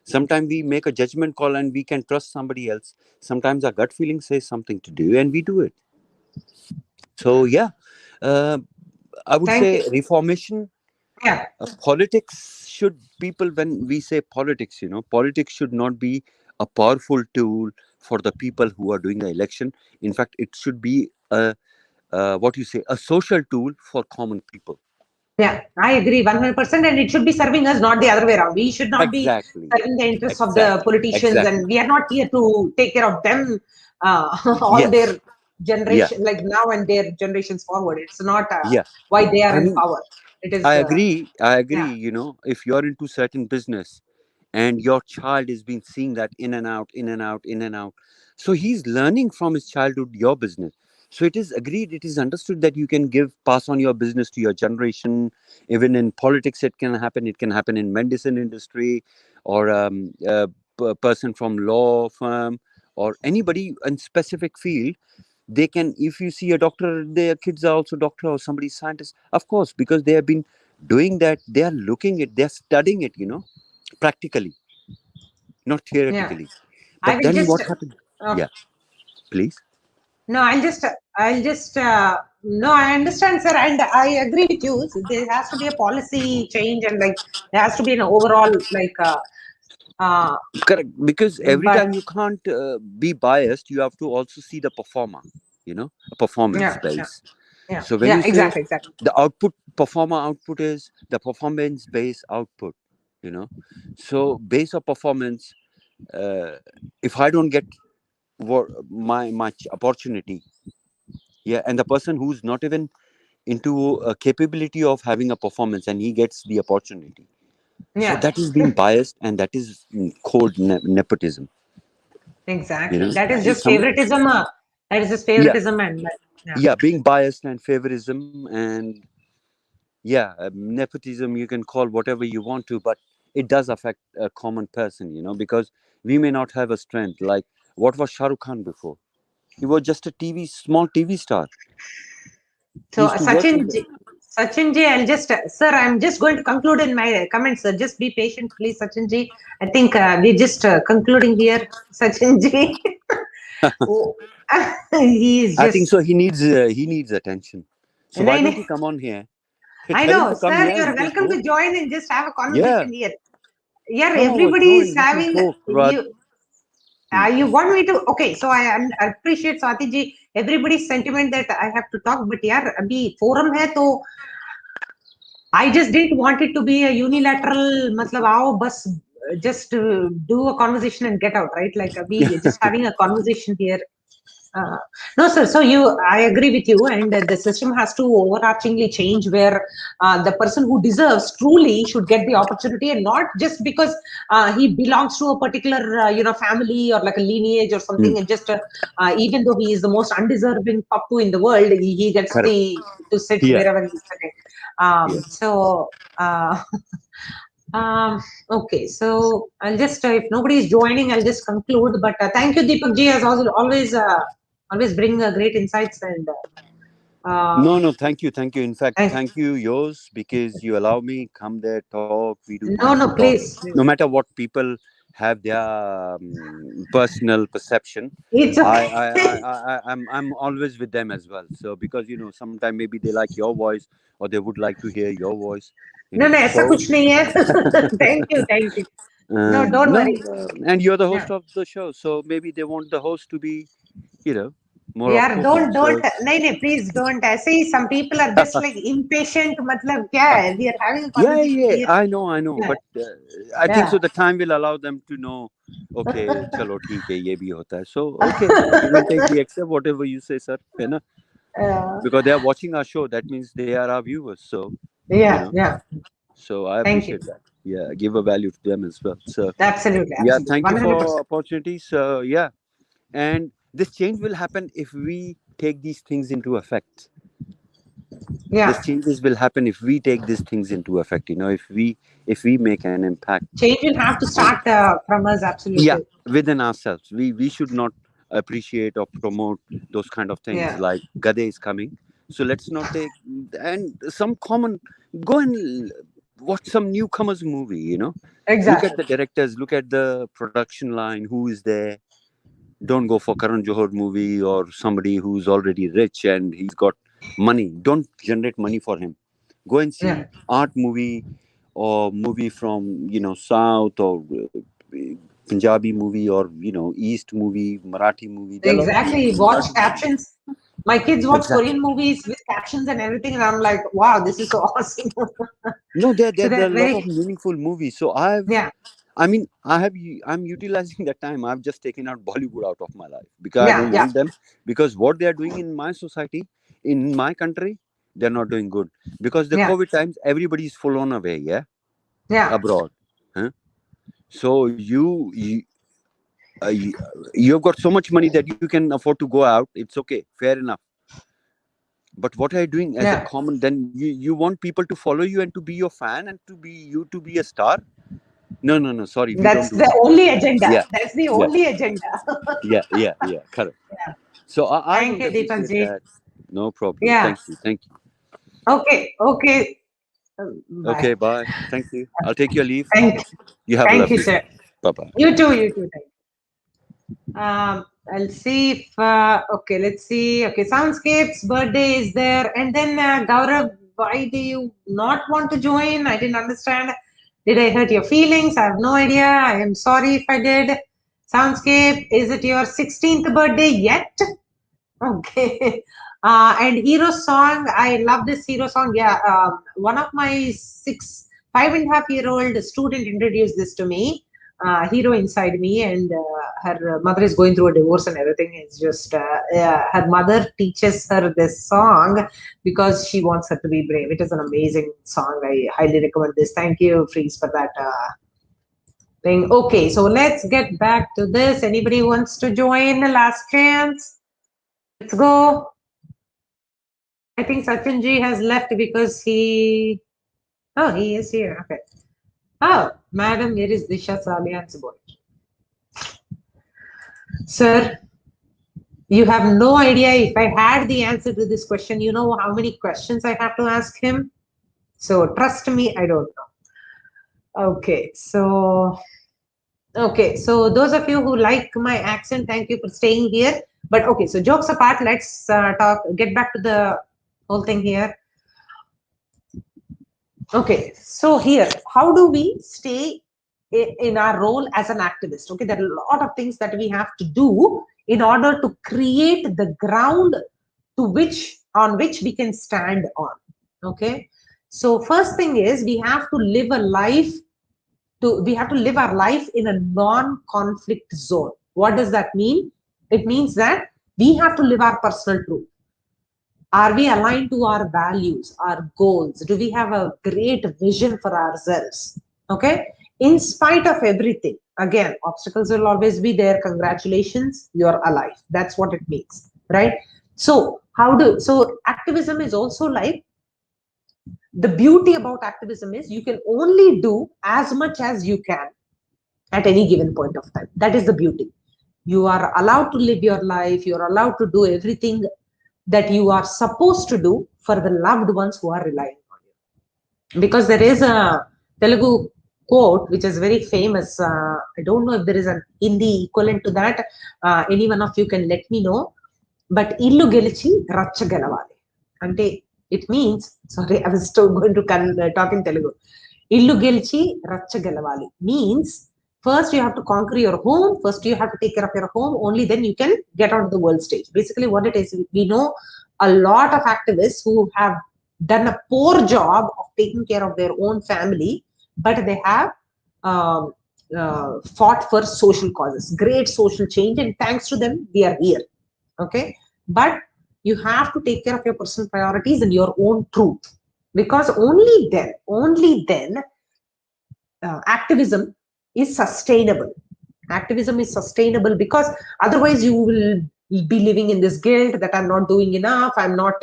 Speaker 6: Sometimes we make a judgment call and we can trust somebody else. Sometimes our gut feeling says something to do and we do it. So yeah, uh, I would
Speaker 1: Thank you.
Speaker 6: say reformation.
Speaker 1: Yeah,
Speaker 6: Politics should people when we say politics, politics should not be a powerful tool for the people who are doing the election. In fact, it should be a social tool for common people.
Speaker 1: yeah. I agree 100%, and it should be serving us, not the other way around. We should not be
Speaker 6: Exactly.
Speaker 1: serving the interests of the
Speaker 6: Exactly.
Speaker 1: politicians,
Speaker 6: Exactly.
Speaker 1: and we are not here to take care of them. All
Speaker 6: Yes.
Speaker 1: their
Speaker 6: Yeah.
Speaker 1: generation, like now and their generations forward. It's not
Speaker 6: Yeah.
Speaker 1: why they are
Speaker 6: I
Speaker 1: in
Speaker 6: mean,
Speaker 1: power. It is,
Speaker 6: I agree. I
Speaker 1: yeah,
Speaker 6: agree. If you're into certain business and your child has been seeing that in and out, in and out, in and out, so he's learning from his childhood your business. So it is agreed, it is understood that you can pass on your business to your generation. Even in politics, it can happen. It can happen in medicine industry, or a person from law firm, or anybody in specific field. They can, if you see a doctor, their kids are also doctor or somebody scientist, of course, because they have been doing that. They are looking it, they're studying it, practically, not
Speaker 1: yeah.
Speaker 6: theoretically.
Speaker 1: I
Speaker 6: But
Speaker 1: will
Speaker 6: then
Speaker 1: just
Speaker 6: what happened?
Speaker 1: uh,
Speaker 6: Yeah. please.
Speaker 1: No, no, I understand, sir, and I agree with you. So there has to be a policy change, and like there has to be an overall
Speaker 6: Correct, because every
Speaker 1: but
Speaker 6: time you can't be biased, you have to also see the performer, a performance
Speaker 1: yeah, yeah,
Speaker 6: base.
Speaker 1: yeah,
Speaker 6: So when
Speaker 1: yeah,
Speaker 6: you say
Speaker 1: exactly, exactly.
Speaker 6: the performer output is the performance based output, so base of performance, uh, if I don't get my much opportunity, yeah, and the person who's not even into a capability of having a performance and he gets the opportunity, so
Speaker 1: Yeah,
Speaker 6: that is being biased, and that is called nepotism.
Speaker 1: exactly. That is
Speaker 6: If
Speaker 1: just
Speaker 6: some
Speaker 1: favoritism. That is just
Speaker 6: Yeah,
Speaker 1: favoritism, and yeah.
Speaker 6: yeah, being biased and favorism, and yeah, nepotism, you can call whatever you want to, but it does affect a common person, because we may not have a strength. Like, what was Shah Rukh Khan before? He was just a small TV star. He
Speaker 1: So
Speaker 6: used to work in
Speaker 1: Sachin ji, I'll just, sir, I'm just going to conclude in my comments, sir. Just be patient, please, Sachin ji. I think we're just concluding here, Sachin ji. Oh, he's
Speaker 6: I think
Speaker 1: just,
Speaker 6: so. He needs attention. So why
Speaker 1: nahin,
Speaker 6: don't
Speaker 1: nahin.
Speaker 6: you come on here?
Speaker 1: I
Speaker 6: Tell him
Speaker 1: know,
Speaker 6: to come
Speaker 1: sir,
Speaker 6: here.
Speaker 1: you're
Speaker 6: We can
Speaker 1: welcome
Speaker 6: talk.
Speaker 1: to join and just have a
Speaker 6: Yeah,
Speaker 1: conversation here. Yeah,
Speaker 6: come over,
Speaker 1: everybody is
Speaker 6: join. We can
Speaker 1: having,
Speaker 6: talk.
Speaker 1: you,
Speaker 6: Hmm.
Speaker 1: you want me to, okay, so I appreciate Swati ji, everybody's sentiment that I have to talk, but yeah, abhi forum hai, to I just didn't want it to be a unilateral, matlab, aao, bas, just do a conversation and get out, right? Like, we just having a conversation here. Uh, no, sir. So I agree with you, and the system has to overarchingly change where the person who deserves truly should get the opportunity, and not just because he belongs to a particular, family or like a lineage or
Speaker 6: Hmm.
Speaker 1: something, and just even though he is the most undeserving pappu in the world, he gets
Speaker 6: Correct.
Speaker 1: to sit
Speaker 6: Yeah.
Speaker 1: wherever he's sitting.
Speaker 6: Yeah.
Speaker 1: So. Okay, so I'll just if nobody is joining, I'll just conclude. But thank you, Deepak ji, as always bring great insights and
Speaker 6: No, thank you, thank you. In fact,
Speaker 1: thank.
Speaker 6: thank you, yours, because you allow me come there, talk. We do
Speaker 1: No,
Speaker 6: mindful
Speaker 1: no,
Speaker 6: talk.
Speaker 1: please.
Speaker 6: No matter what people have their personal perception,
Speaker 1: It's okay.
Speaker 6: I'm always with them as well. So because sometimes maybe they like your voice or they would like to hear your voice.
Speaker 1: No, no, ऐसा
Speaker 6: So
Speaker 1: कुछ नहीं है. Thank you, thank you. No, don't
Speaker 6: no,
Speaker 1: worry.
Speaker 6: and you're the
Speaker 1: Yeah.
Speaker 6: host of the show, so maybe they want the host to be, more
Speaker 1: यार
Speaker 6: outspoken.
Speaker 1: don't
Speaker 6: So
Speaker 1: नहीं नहीं please don't ऐसे ही some people are just like impatient मतलब क्या है we are having a
Speaker 6: yeah,
Speaker 1: conversation
Speaker 6: yeah,
Speaker 1: here.
Speaker 6: I know,
Speaker 1: Yeah,
Speaker 6: but I think
Speaker 1: yeah.
Speaker 6: so. The time will allow them to know. Okay, chalo, theek hai, ye bhi hota hai. So okay, we will take the accept whatever you say, sir. है ना?
Speaker 1: uh,
Speaker 6: Because they are watching our show. That means they are our viewers. So you
Speaker 1: yeah,
Speaker 6: know.
Speaker 1: yeah.
Speaker 6: So I
Speaker 1: Thank you.
Speaker 6: appreciate that. Yeah, give a value to them as well. So
Speaker 1: Absolutely,
Speaker 6: yeah,
Speaker 1: absolutely,
Speaker 6: thank you for
Speaker 1: 100%.
Speaker 6: opportunities. Yeah, and this change will happen if we take these things into effect. This
Speaker 1: Yeah,
Speaker 6: changes will happen if we take these things into effect. If we make an impact.
Speaker 1: change will have to
Speaker 6: And
Speaker 1: start from us.
Speaker 6: yeah,
Speaker 1: Absolutely.
Speaker 6: within ourselves, we should not appreciate or promote those kind of things
Speaker 1: Yeah,
Speaker 6: like Gade is coming. So let's not take and some common go and watch some newcomers movie. Look at
Speaker 1: exactly.
Speaker 6: the directors, look at the production line, who is there. Don't go for Karan Johar movie or somebody who's already rich and he's got money. Don't generate money for him. Go and
Speaker 1: Yeah,
Speaker 6: see art movie or movie from South or Punjabi movie or East movie, Marathi movie. There are a lot of
Speaker 1: exactly. Watch
Speaker 6: Marathi movies.
Speaker 1: captions. My kids watch
Speaker 6: Exactly.
Speaker 1: Korean movies with captions and everything, and I'm like, wow, this is so awesome.
Speaker 6: No, there
Speaker 1: So
Speaker 6: there are
Speaker 1: they're
Speaker 6: a lot of
Speaker 1: very,
Speaker 6: meaningful movies. So
Speaker 1: yeah,
Speaker 6: I'm utilizing that time. I've just taken out Bollywood out of my life because I
Speaker 1: yeah,
Speaker 6: don't
Speaker 1: yeah,
Speaker 6: want them, because what they are doing in my society, in my country, they're not doing good. Because the
Speaker 1: yeah,
Speaker 6: COVID times, everybody is full on away, yeah,
Speaker 1: yeah.
Speaker 6: abroad. Huh? So you've got so much money that you can afford to go out. It's okay, fair enough. But what are you doing as a
Speaker 1: Yeah.
Speaker 6: common? Then you want people to follow you and to be your fan and to be a star? No, no, no. Sorry, we don't
Speaker 1: That's
Speaker 6: do
Speaker 1: the
Speaker 6: that.
Speaker 1: only agenda.
Speaker 6: Yeah,
Speaker 1: That's the
Speaker 6: yeah,
Speaker 1: only agenda.
Speaker 6: yeah. Correct.
Speaker 1: Yeah.
Speaker 6: So I
Speaker 1: Thank
Speaker 6: don't
Speaker 1: you, Deepak
Speaker 6: appreciate
Speaker 1: ji.
Speaker 6: that. No problem.
Speaker 1: Yeah.
Speaker 6: Thank you. Thank you.
Speaker 1: Okay. Okay.
Speaker 6: Okay,
Speaker 1: Bye.
Speaker 6: bye. Thank you. I'll take your leave.
Speaker 1: Thank you.
Speaker 6: You have a
Speaker 1: Thank you,
Speaker 6: lovely
Speaker 1: sir.
Speaker 6: day. Bye bye.
Speaker 1: You too. You too. Thank you. I'll see if, okay, let's see. Okay, Soundscape's birthday is there. And then Gaurav, why do you not want to join? I didn't understand. Did I hurt your feelings? I have no idea. I am sorry if I did. Soundscape, is it your 16th birthday yet? Okay. And hero song, I love this hero song. Yeah, one of my 5.5-year-old student introduced this to me. Hero inside me, and her mother is going through a divorce and everything. It's just her mother teaches her this song because she wants her to be brave. It is an amazing song. I highly recommend this. Thank you, Freeze, for that thing. Okay, so let's get back to this. Anybody wants to join? Last chance. Let's go. I think Sachinji has left because he is here. Okay. Oh, madam, here is Disha Salian's boy. Sir, you have no idea. If I had the answer to this question, you know how many questions I have to ask him? So trust me, I don't know. Okay, so those of you who like my accent, thank you for staying here. But okay, so jokes apart, let's get back to the whole thing here. Okay, so here, how do we stay in our role as an activist? Okay, there are a lot of things that we have to do in order to create the ground on which we can stand on. Okay, so first thing is we have to live our life in a non-conflict zone. What does that mean? It means that we have to live our personal truth. Are we aligned to our values, our goals? Do we have a great vision for ourselves? Okay. In spite of everything, again, obstacles will always be there. Congratulations, you're alive. That's what it means, right? So activism is also like, the beauty about activism is you can only do as much as you can at any given point of time. That is the beauty. You are allowed to live your life. You're allowed to do everything that you are supposed to do for the loved ones who are relying on you. Because there is a Telugu quote which is very famous. I don't know if there is an Hindi equivalent to that. Any one of you can let me know. But illu gelichi racha gelavali. Ante it means, sorry, I was still going to talk in Telugu. Illu gelichi racha gelavali means first you have to conquer your home. First you have to take care of your home. Only then you can get on the world stage. Basically what it is, we know a lot of activists who have done a poor job of taking care of their own family, but they have fought for social causes, great social change, and thanks to them, we are here. Okay, but you have to take care of your personal priorities and your own truth, because only then activism is sustainable. Activism is sustainable, because otherwise you will be living in this guilt that I'm not doing enough. I'm not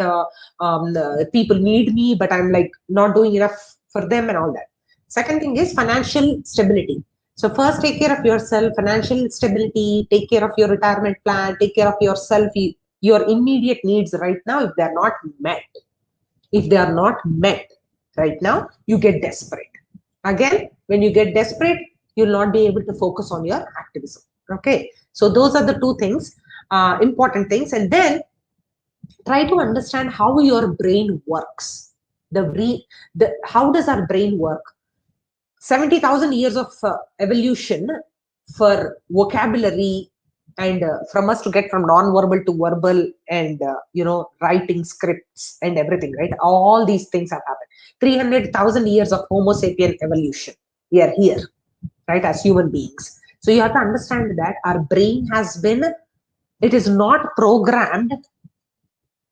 Speaker 1: people need me, but I'm like not doing enough for them and all that. Second thing is financial stability. So first take care of yourself, financial stability, take care of your retirement plan, take care of yourself, your immediate needs right now. If they are not met right now, you get desperate. Again, when you get desperate, you'll not be able to focus on your activism. Okay, so those are the two things, important things. And then try to understand how your brain works. How does our brain work? 70,000 years of evolution for vocabulary, and from us to get from non-verbal to verbal, and writing scripts and everything, right? All these things have happened. 300,000 years of Homo sapien evolution. We are here, right, as human beings. So you have to understand that our brain it is not programmed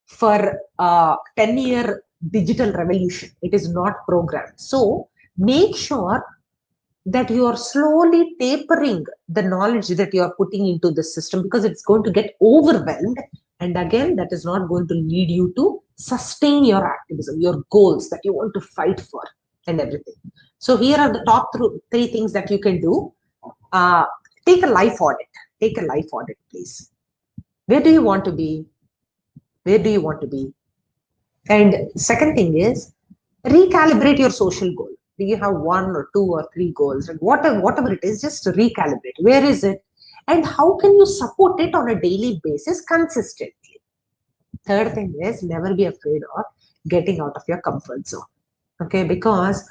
Speaker 1: for 10-year digital revolution. It is not programmed. So make sure that you are slowly tapering the knowledge that you are putting into the system, because it's going to get overwhelmed. And again, that is not going to lead you to sustain your activism, your goals that you want to fight for and everything. So here are the top three things that you can do. Take a life audit. Take a life audit, please. Where do you want to be? Where do you want to be? And second thing is, recalibrate your social goal. Do you have 1 or 2 or 3 goals? Whatever it is, just recalibrate. Where is it? And how can you support it on a daily basis consistently? Third thing is never be afraid of getting out of your comfort zone. Okay, because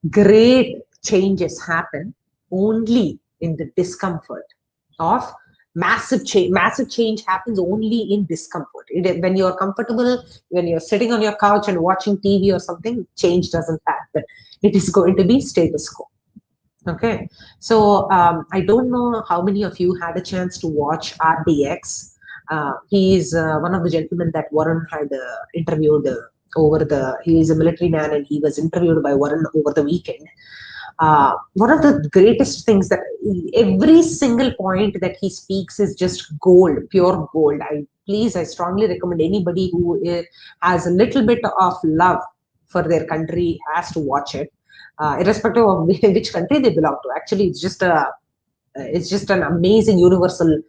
Speaker 1: great changes happen only in the discomfort of massive change. Massive change happens only in discomfort. When you're comfortable, when you're sitting on your couch and watching TV or something, change doesn't happen. It is going to be status quo. Okay, so I don't know how many of you had a chance to watch RDX. He is one of the gentlemen that Varun had interviewed he is a military man and he was interviewed by Varun over the weekend. One of the greatest things that every single point that he speaks is just gold, pure gold. I strongly recommend anybody who has a little bit of love for their country has to watch it. Irrespective of which country they belong to. Actually, it's just an amazing universal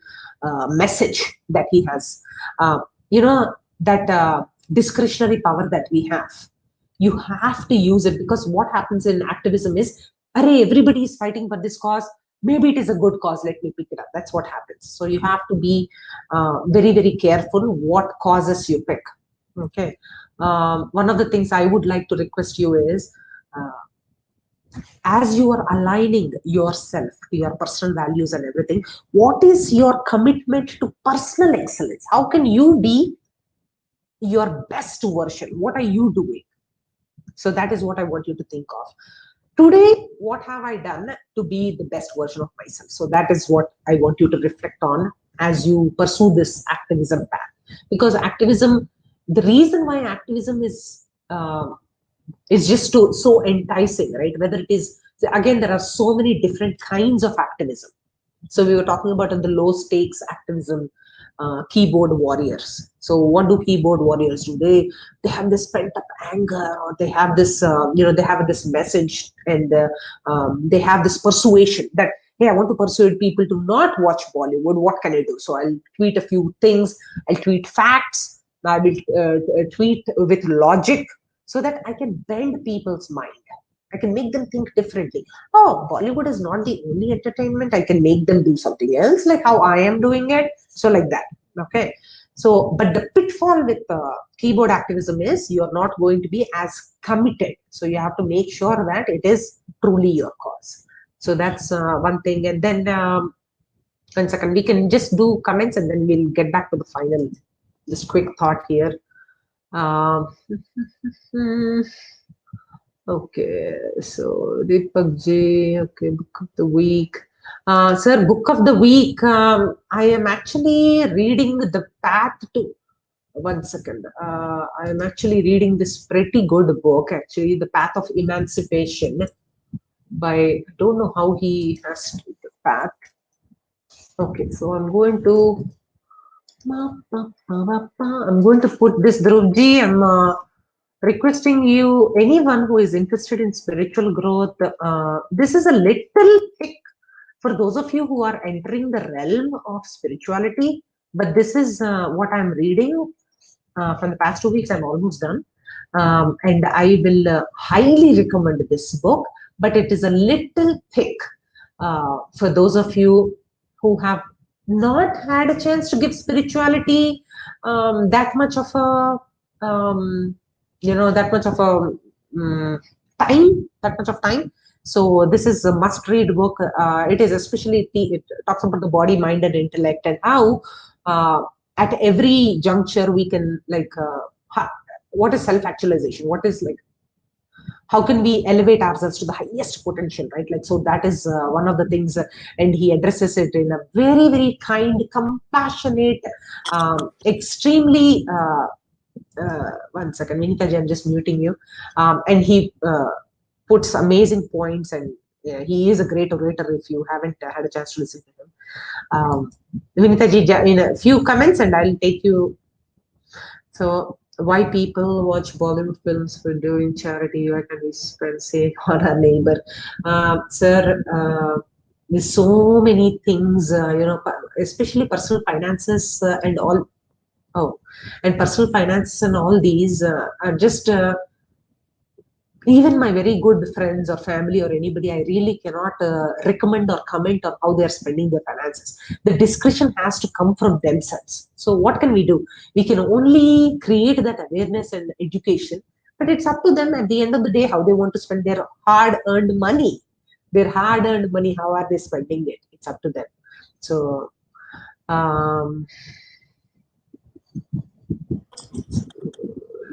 Speaker 1: message that he has. That discretionary power that we have. You have to use it, because what happens in activism is, everybody is fighting for this cause. Maybe it is a good cause. Let me pick it up. That's what happens. So you have to be very, very careful what causes you pick. Okay. One of the things I would like to request you is, as you are aligning yourself to your personal values and everything, what is your commitment to personal excellence? How can you be your best version? What are you doing? So that is what I want you to think of. Today, what have I done to be the best version of myself? So that is what I want you to reflect on as you pursue this activism path. Because activism, the reason why activism is just so enticing, right? Whether it is, again, there are so many different kinds of activism. So we were talking about in the low stakes activism, keyboard warriors. So what do keyboard warriors do? They have this pent up anger, or they have this they have this message, and they have this persuasion that, hey, I want to persuade people to not watch Bollywood. What can I do? So I'll tweet a few things. I'll tweet facts. I will tweet with logic, so that I can bend people's mind. I can make them think differently. Oh, Bollywood is not the only entertainment. I can make them do something else, like how I am doing it. So like that. Okay. So, but the pitfall with keyboard activism is you're not going to be as committed. So you have to make sure that it is truly your cause. So that's one thing. And then 1 second, we can just do comments and then we'll get back to the final, just quick thought here. Okay, so Deepak J, okay, book of the week. Sir, book of the week. I am actually reading The Path to. 1 second. I am actually reading this pretty good book, actually, The Path of Emancipation by, I don't know how he has to the path. Okay, so I'm going to put this, Dhruvji. I'm requesting you, anyone who is interested in spiritual growth, this is a little thick for those of you who are entering the realm of spirituality, but this is what I'm reading from the past 2 weeks. I'm almost done, and I will highly recommend this book, but it is a little thick for those of you who have not had a chance to give spirituality that much of a time. So this is a must-read book. It is especially, it talks about the body, mind, and intellect, and how at every juncture we can, like, what is self-actualization? What is, like, how can we elevate ourselves to the highest potential, right? Like, so that is one of the things, and he addresses it in a very, very kind, compassionate, extremely. 1 second, Vinitaji, I'm just muting you. And he puts amazing points, and he is a great orator if you haven't had a chance to listen to him. Vinitaji, in a few comments, and I'll take you. So, why people watch Bollywood films for doing charity? Why can we spend, say, on our neighbor? Sir, there's so many things, especially personal finances and all. Oh, and personal finances and all these are just even my very good friends or family or anybody, I really cannot recommend or comment on how they are spending their finances. The discretion has to come from themselves. So what can we do? We can only create that awareness and education, but it's up to them at the end of the day how they want to spend their hard earned money. Their hard earned money, how are they spending it? It's up to them. So um,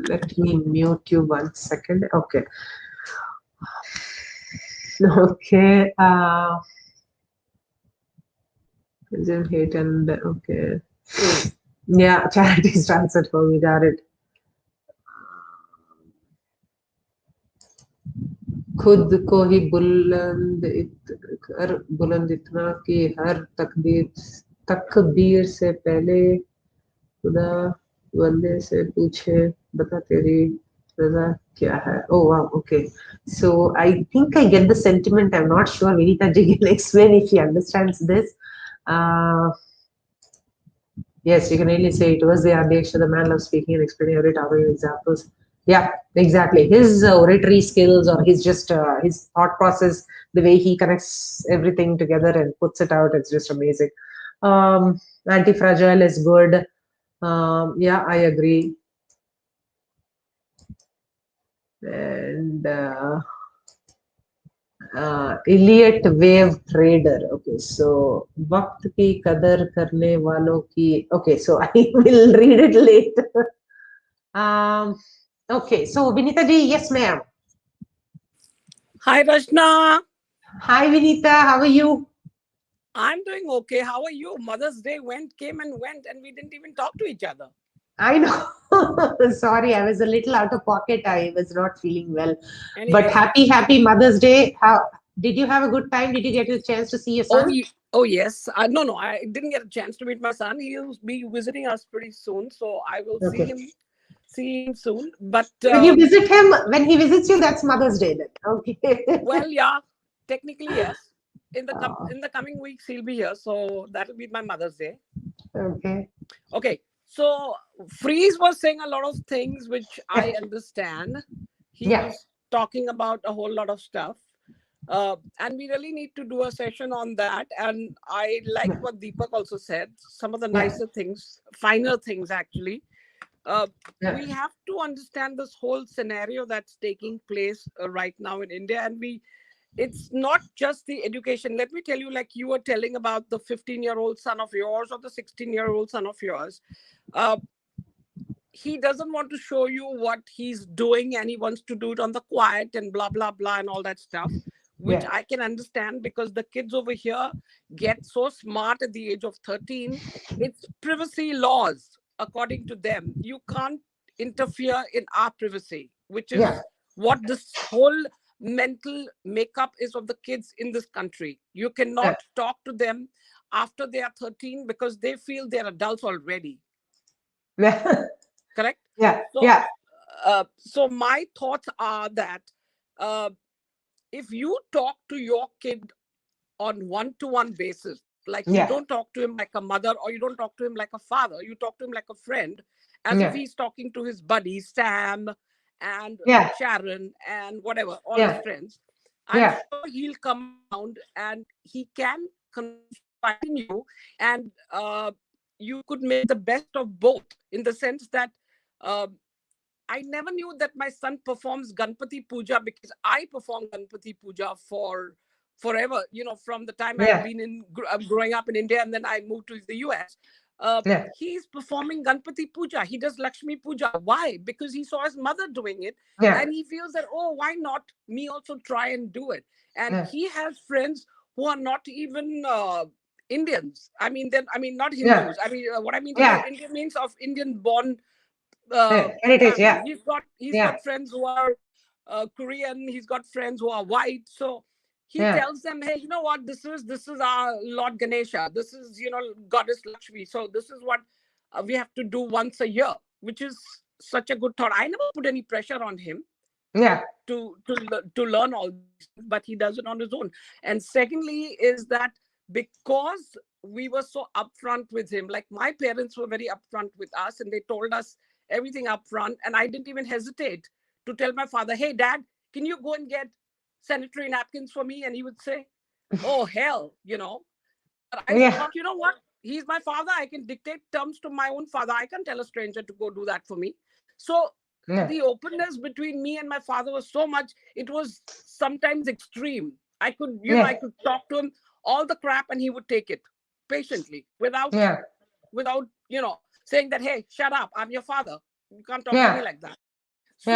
Speaker 1: let me mute you 1 second. Okay. Okay. Isn't hate and okay. Yeah, charity starts at home. We got it. खुद को ही बुलंद इतना कि हर तकबीर से पहले खुदा बंदे से पूछे बता तेरी रजा क्या है. Oh wow, okay. So I think I get the sentiment. I'm not sure. Vinita ji can explain if she understands this. Yes, you can really say it was the Adeksha, the man loves speaking and explaining every topic examples. Yeah, exactly. His oratory skills or his just his thought process, the way he connects everything together and puts it out, it's just amazing. Anti-fragile is good. Yeah, I agree. And Elliott wave trader. Okay, so वक्त की कदर करने वालों की. Okay, so I will read it later. Okay, so Vinita ji, yes ma'am.
Speaker 7: Hi Rachana.
Speaker 1: Hi Vinita, how are you?
Speaker 7: I'm doing okay. How are you? Mother's Day came and went, and we didn't even talk to each other.
Speaker 1: I know. Sorry, I was a little out of pocket. I was not feeling well. Anyway. But happy Mother's Day. How did you have a good time? Did you get a chance to see your son?
Speaker 7: Oh yes. No, I didn't get a chance to meet my son. He'll be visiting us pretty soon, so I will see him soon. But
Speaker 1: when you visit him, when he visits you, that's Mother's Day then. Okay.
Speaker 7: Well, yeah, technically yes. In the coming weeks, he'll be here, so that'll be my Mother's Day.
Speaker 1: Okay.
Speaker 7: Okay. So Freeze was saying a lot of things which I understand. He was talking about a whole lot of stuff. And we really need to do a session on that. And I like what Deepak also said, some of the nicer things, finer things actually. We have to understand this whole scenario that's taking place right now in India. And it's not just the education. Let me tell you, like you were telling about the 15-year-old son of yours or the 16-year-old son of yours. He doesn't want to show you what he's doing and he wants to do it on the quiet and blah, blah, blah and all that stuff, which I can understand because the kids over here get so smart at the age of 13. It's privacy laws, according to them. You can't interfere in our privacy, which is what this whole mental makeup is of the kids in this country. You cannot talk to them after they are 13 because they feel they're adults already. Correct? So my thoughts are that if you talk to your kid on one-to-one basis, like you don't talk to him like a mother or you don't talk to him like a father, you talk to him like a friend, as if he's talking to his buddies, Sam and Sharon and whatever, all his friends. I'm sure he'll come around and he can confide in you and you could make the best of both in the sense that I never knew that my son performs Ganpati Puja because I perform Ganpati Puja for forever, from the time I've been growing up in India and then I moved to the US. He's performing Ganpati Puja. He does Lakshmi Puja. Why? Because he saw his mother doing it and he feels that, oh, why not me also try and do it? And he has friends who are not even Indians. I mean, not Hindus. I mean, what I mean Indian means of Indian born
Speaker 1: heritage.
Speaker 7: He's got friends who are Korean. He's got friends who are white. So he tells them, hey, you know what? This is our Lord Ganesha. This is Goddess Lakshmi. So this is what we have to do once a year, which is such a good thought. I never put any pressure on him. To learn all this, but he does it on his own. And secondly, is that because we were so upfront with him, like my parents were very upfront with us, and they told us everything upfront, and I didn't even hesitate to tell my father, hey, Dad, can you go and get sanitary napkins for me? And he would say, oh, hell, But I thought, you know what? He's my father. I can dictate terms to my own father. I can't tell a stranger to go do that for me. So the openness between me and my father was so much, it was sometimes extreme. I could, I could talk to him all the crap and he would take it patiently without, saying that, hey, shut up, I'm your father. You can't talk to me like that. So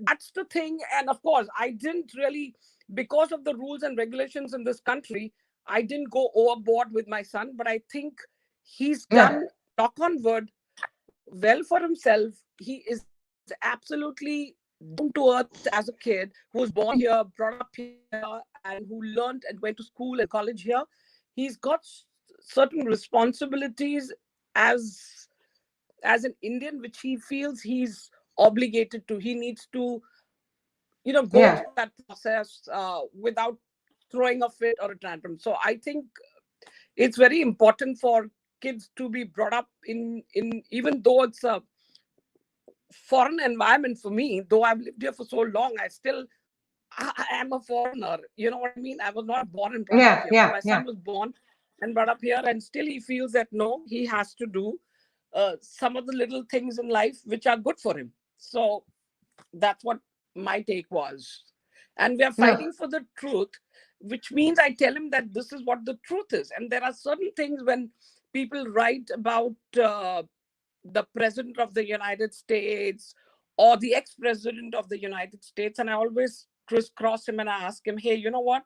Speaker 7: that's the thing. And of course, I didn't really, because of the rules and regulations in this country, I didn't go overboard with my son, but I think he's done, knock on wood, well for himself. He is absolutely down to earth as a kid who was born here, brought up here, and who learned and went to school and college here. He's got certain responsibilities as an Indian, which he feels he's obligated to. He needs to, go through that process without throwing a fit or a tantrum. So I think it's very important for kids to be brought up in even though it's a foreign environment for me, though I've lived here for so long, I am a foreigner. You know what I mean? I was not born and brought up here. My son was born and brought up here, and still he feels that no, he has to do some of the little things in life which are good for him. So that's what my take was. And we are fighting for the truth, which means I tell him that this is what the truth is. And there are certain things when people write about the president of the United States or the ex-president of the United States, and I always crisscross him and I ask him, hey, you know what?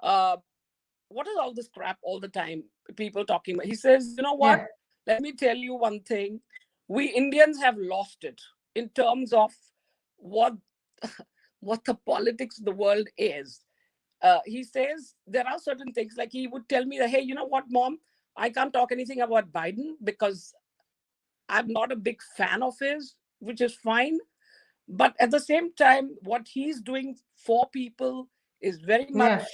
Speaker 7: What is all this crap all the time people talking about? He says, you know what? Let me tell you one thing. We Indians have lost it in terms of what the politics of the world is. He says there are certain things, like he would tell me that, hey, you know what, Mom? I can't talk anything about Biden because I'm not a big fan of his, which is fine. But at the same time, what he's doing for people is very much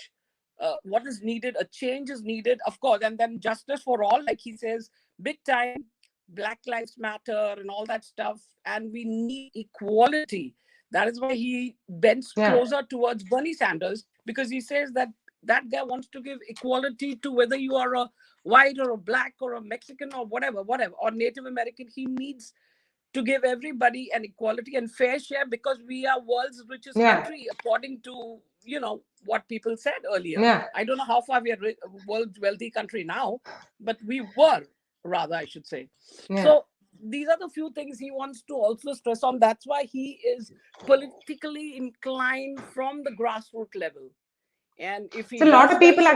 Speaker 7: what is needed. A change is needed, of course. And then justice for all, like he says, big time, Black Lives Matter and all that stuff. And we need equality. That is why he bends closer towards Bernie Sanders, because he says that that guy wants to give equality to whether you are a white or a black or a Mexican or whatever, or Native American. He needs to give everybody an equality and fair share, because we are world's richest country, according to, what people said earlier. I don't know how far we are world's wealthy country now, but we were, rather, I should say. So these are the few things he wants to also stress on. That's why he is politically inclined from the grassroots level. And if he
Speaker 1: so a lot of people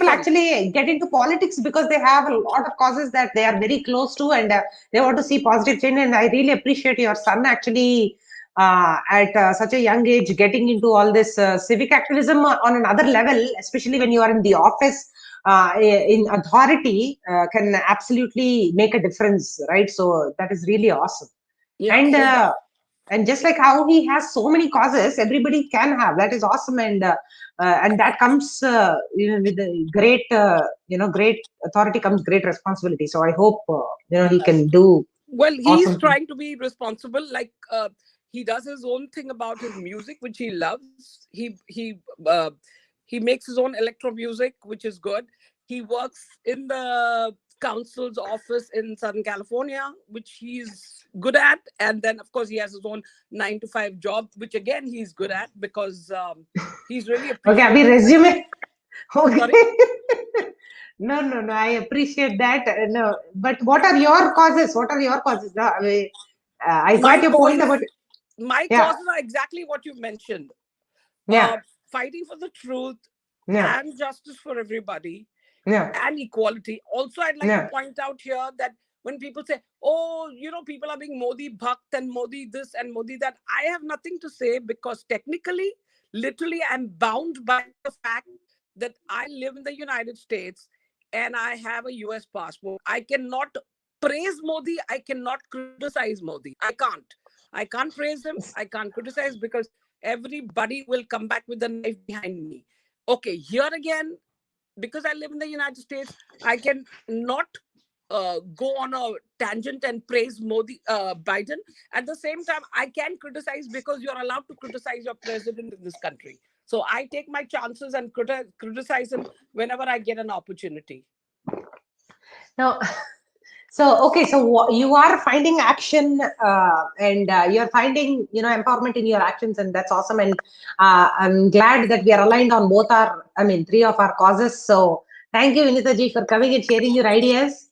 Speaker 1: actually get into politics because they have a lot of causes that they are very close to, and they want to see positive change. And I really appreciate your son actually at such a young age getting into all this civic activism on another level, especially when you are in the office in authority, can absolutely make a difference, right? So that is really awesome. And just like how he has so many causes, everybody can have. That is awesome, and that comes, with a great, great authority comes great responsibility. So I hope, he can do.
Speaker 7: Well, he's trying to be responsible. Like he does his own thing about his music, which he loves. He makes his own electro music, which is good. He works in the council's office in Southern California, which he's good at. And then, of course, he has his own 9-to-5 job, which again, he's good at, because he's really appreciative.
Speaker 1: Okay, resume. Okay. No, I appreciate that. No, but what are your causes? No, I got your point about it.
Speaker 7: My causes are exactly what you mentioned. Fighting for the truth and justice for everybody. And equality. Also, I'd like to point out here that when people say, oh, people are being Modi Bhakt and Modi this and Modi that, I have nothing to say, because technically, literally, I'm bound by the fact that I live in the United States and I have a US passport. I cannot praise Modi. I cannot criticize Modi. I can't praise him. I can't criticize, because everybody will come back with a knife behind me. Okay, here again, because I live in the United States, I can not go on a tangent and praise Biden. At the same time, I can criticize because you're allowed to criticize your president in this country. So I take my chances and criticize him whenever I get an opportunity.
Speaker 1: Now, so okay, so you are finding action, and you're finding empowerment in your actions, and that's awesome. And I'm glad that we are aligned on both three of our causes. So thank you, Vinita ji, for coming and sharing your ideas.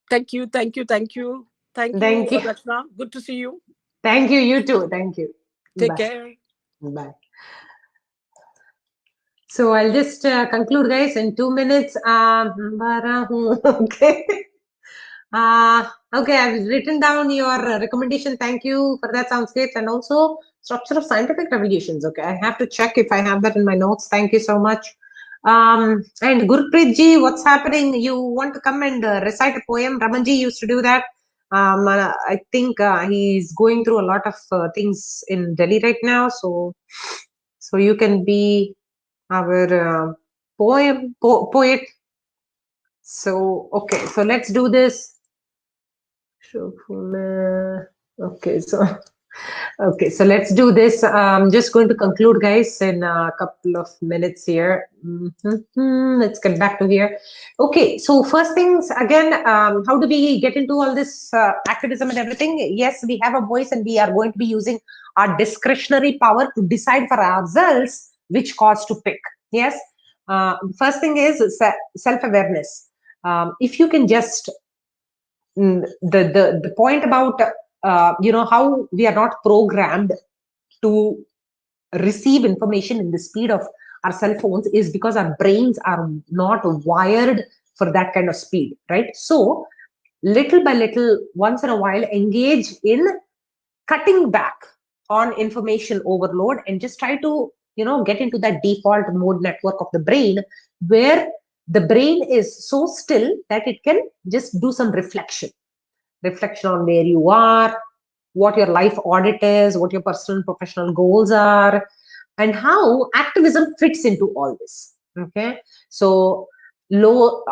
Speaker 7: Thank you, Rachana. Good to see you.
Speaker 1: Thank you, you too. Thank you.
Speaker 7: Take care.
Speaker 1: Bye. So I'll just conclude, guys, in 2 minutes. Okay. Okay, I've written down your recommendation. Thank you for that, soundscapes, and also structure of scientific revolutions. Okay, I have to check if I have that in my notes. Thank you so much. And Gurpreet ji, what's happening? You want to come and recite a poem? Ramanji used to do that. I think he's going through a lot of things in Delhi right now. So you can be our poet. So okay, so let's do this. Okay, so let's do this. I'm just going to conclude, guys, in a couple of minutes here. Let's get back to here. Okay, so first things again, how do we get into all this activism and everything? Yes, we have a voice, and we are going to be using our discretionary power to decide for ourselves which cause to pick. Yes, first thing is self-awareness. If you can just the point about how we are not programmed to receive information in the speed of our cell phones is because our brains are not wired for that kind of speed, right? So little by little, once in a while, engage in cutting back on information overload and just try to get into that default mode network of the brain, where the brain is so still that it can just do some reflection on where you are, what your life audit is, what your personal and professional goals are, and how activism fits into all this. Okay, so low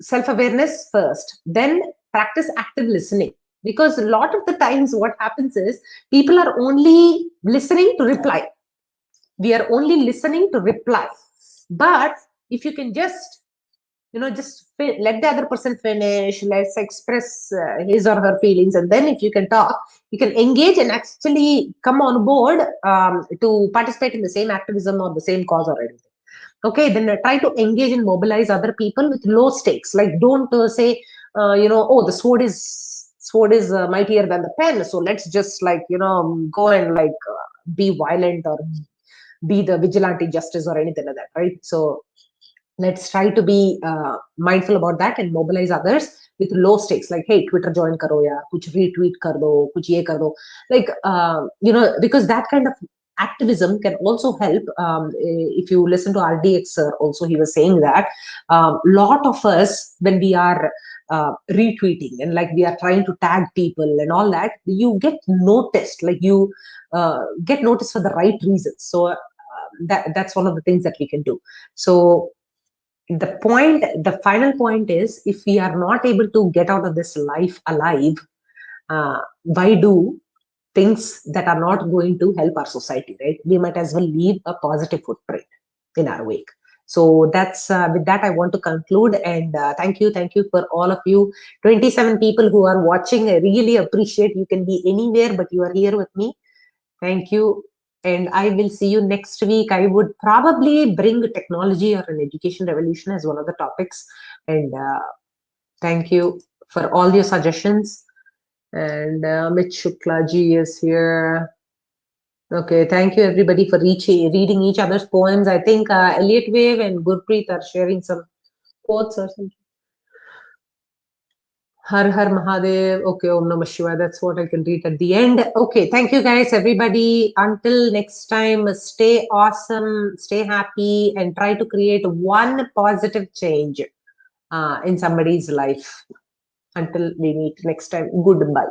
Speaker 1: self-awareness first, then practice active listening, because a lot of the times what happens is people are only listening to reply. We are only listening to reply. But if you can just let the other person finish, let's express his or her feelings, and then if you can talk, you can engage and actually come on board to participate in the same activism or the same cause or anything. Okay, then try to engage and mobilize other people with low stakes. Like, don't say oh, the sword is mightier than the pen, so let's just go and be violent or be the vigilante justice or anything like that, right? So let's try to be mindful about that and mobilize others with low stakes, like, hey, Twitter join karo ya, kuch retweet kar do, kuch ye kar do, because that kind of activism can also help. If you listen to RDX, also he was saying that lot of us, when we are retweeting and we are trying to tag people and all that, you get noticed, you get noticed for the right reasons. So that's one of the things that we can do. So the final point is, if we are not able to get out of this life alive, why do things that are not going to help our society, right? We might as well leave a positive footprint in our wake. So that's with that I want to conclude, and thank you for all of you 27 people who are watching. I really appreciate. You can be anywhere, but you are here with me. Thank you. And I will see you next week. I would probably bring technology or an education revolution as one of the topics. And thank you for all your suggestions. And Amit Shuklaji is here. Okay, thank you everybody for reading each other's poems. I think Elliot Wave and Gurpreet are sharing some quotes or something. Har Har Mahadev. Okay, Om Namah Shivaya. That's what I can read at the end. Okay, thank you guys, everybody. Until next time, stay awesome, stay happy, and try to create one positive change in somebody's life. Until we meet next time, goodbye.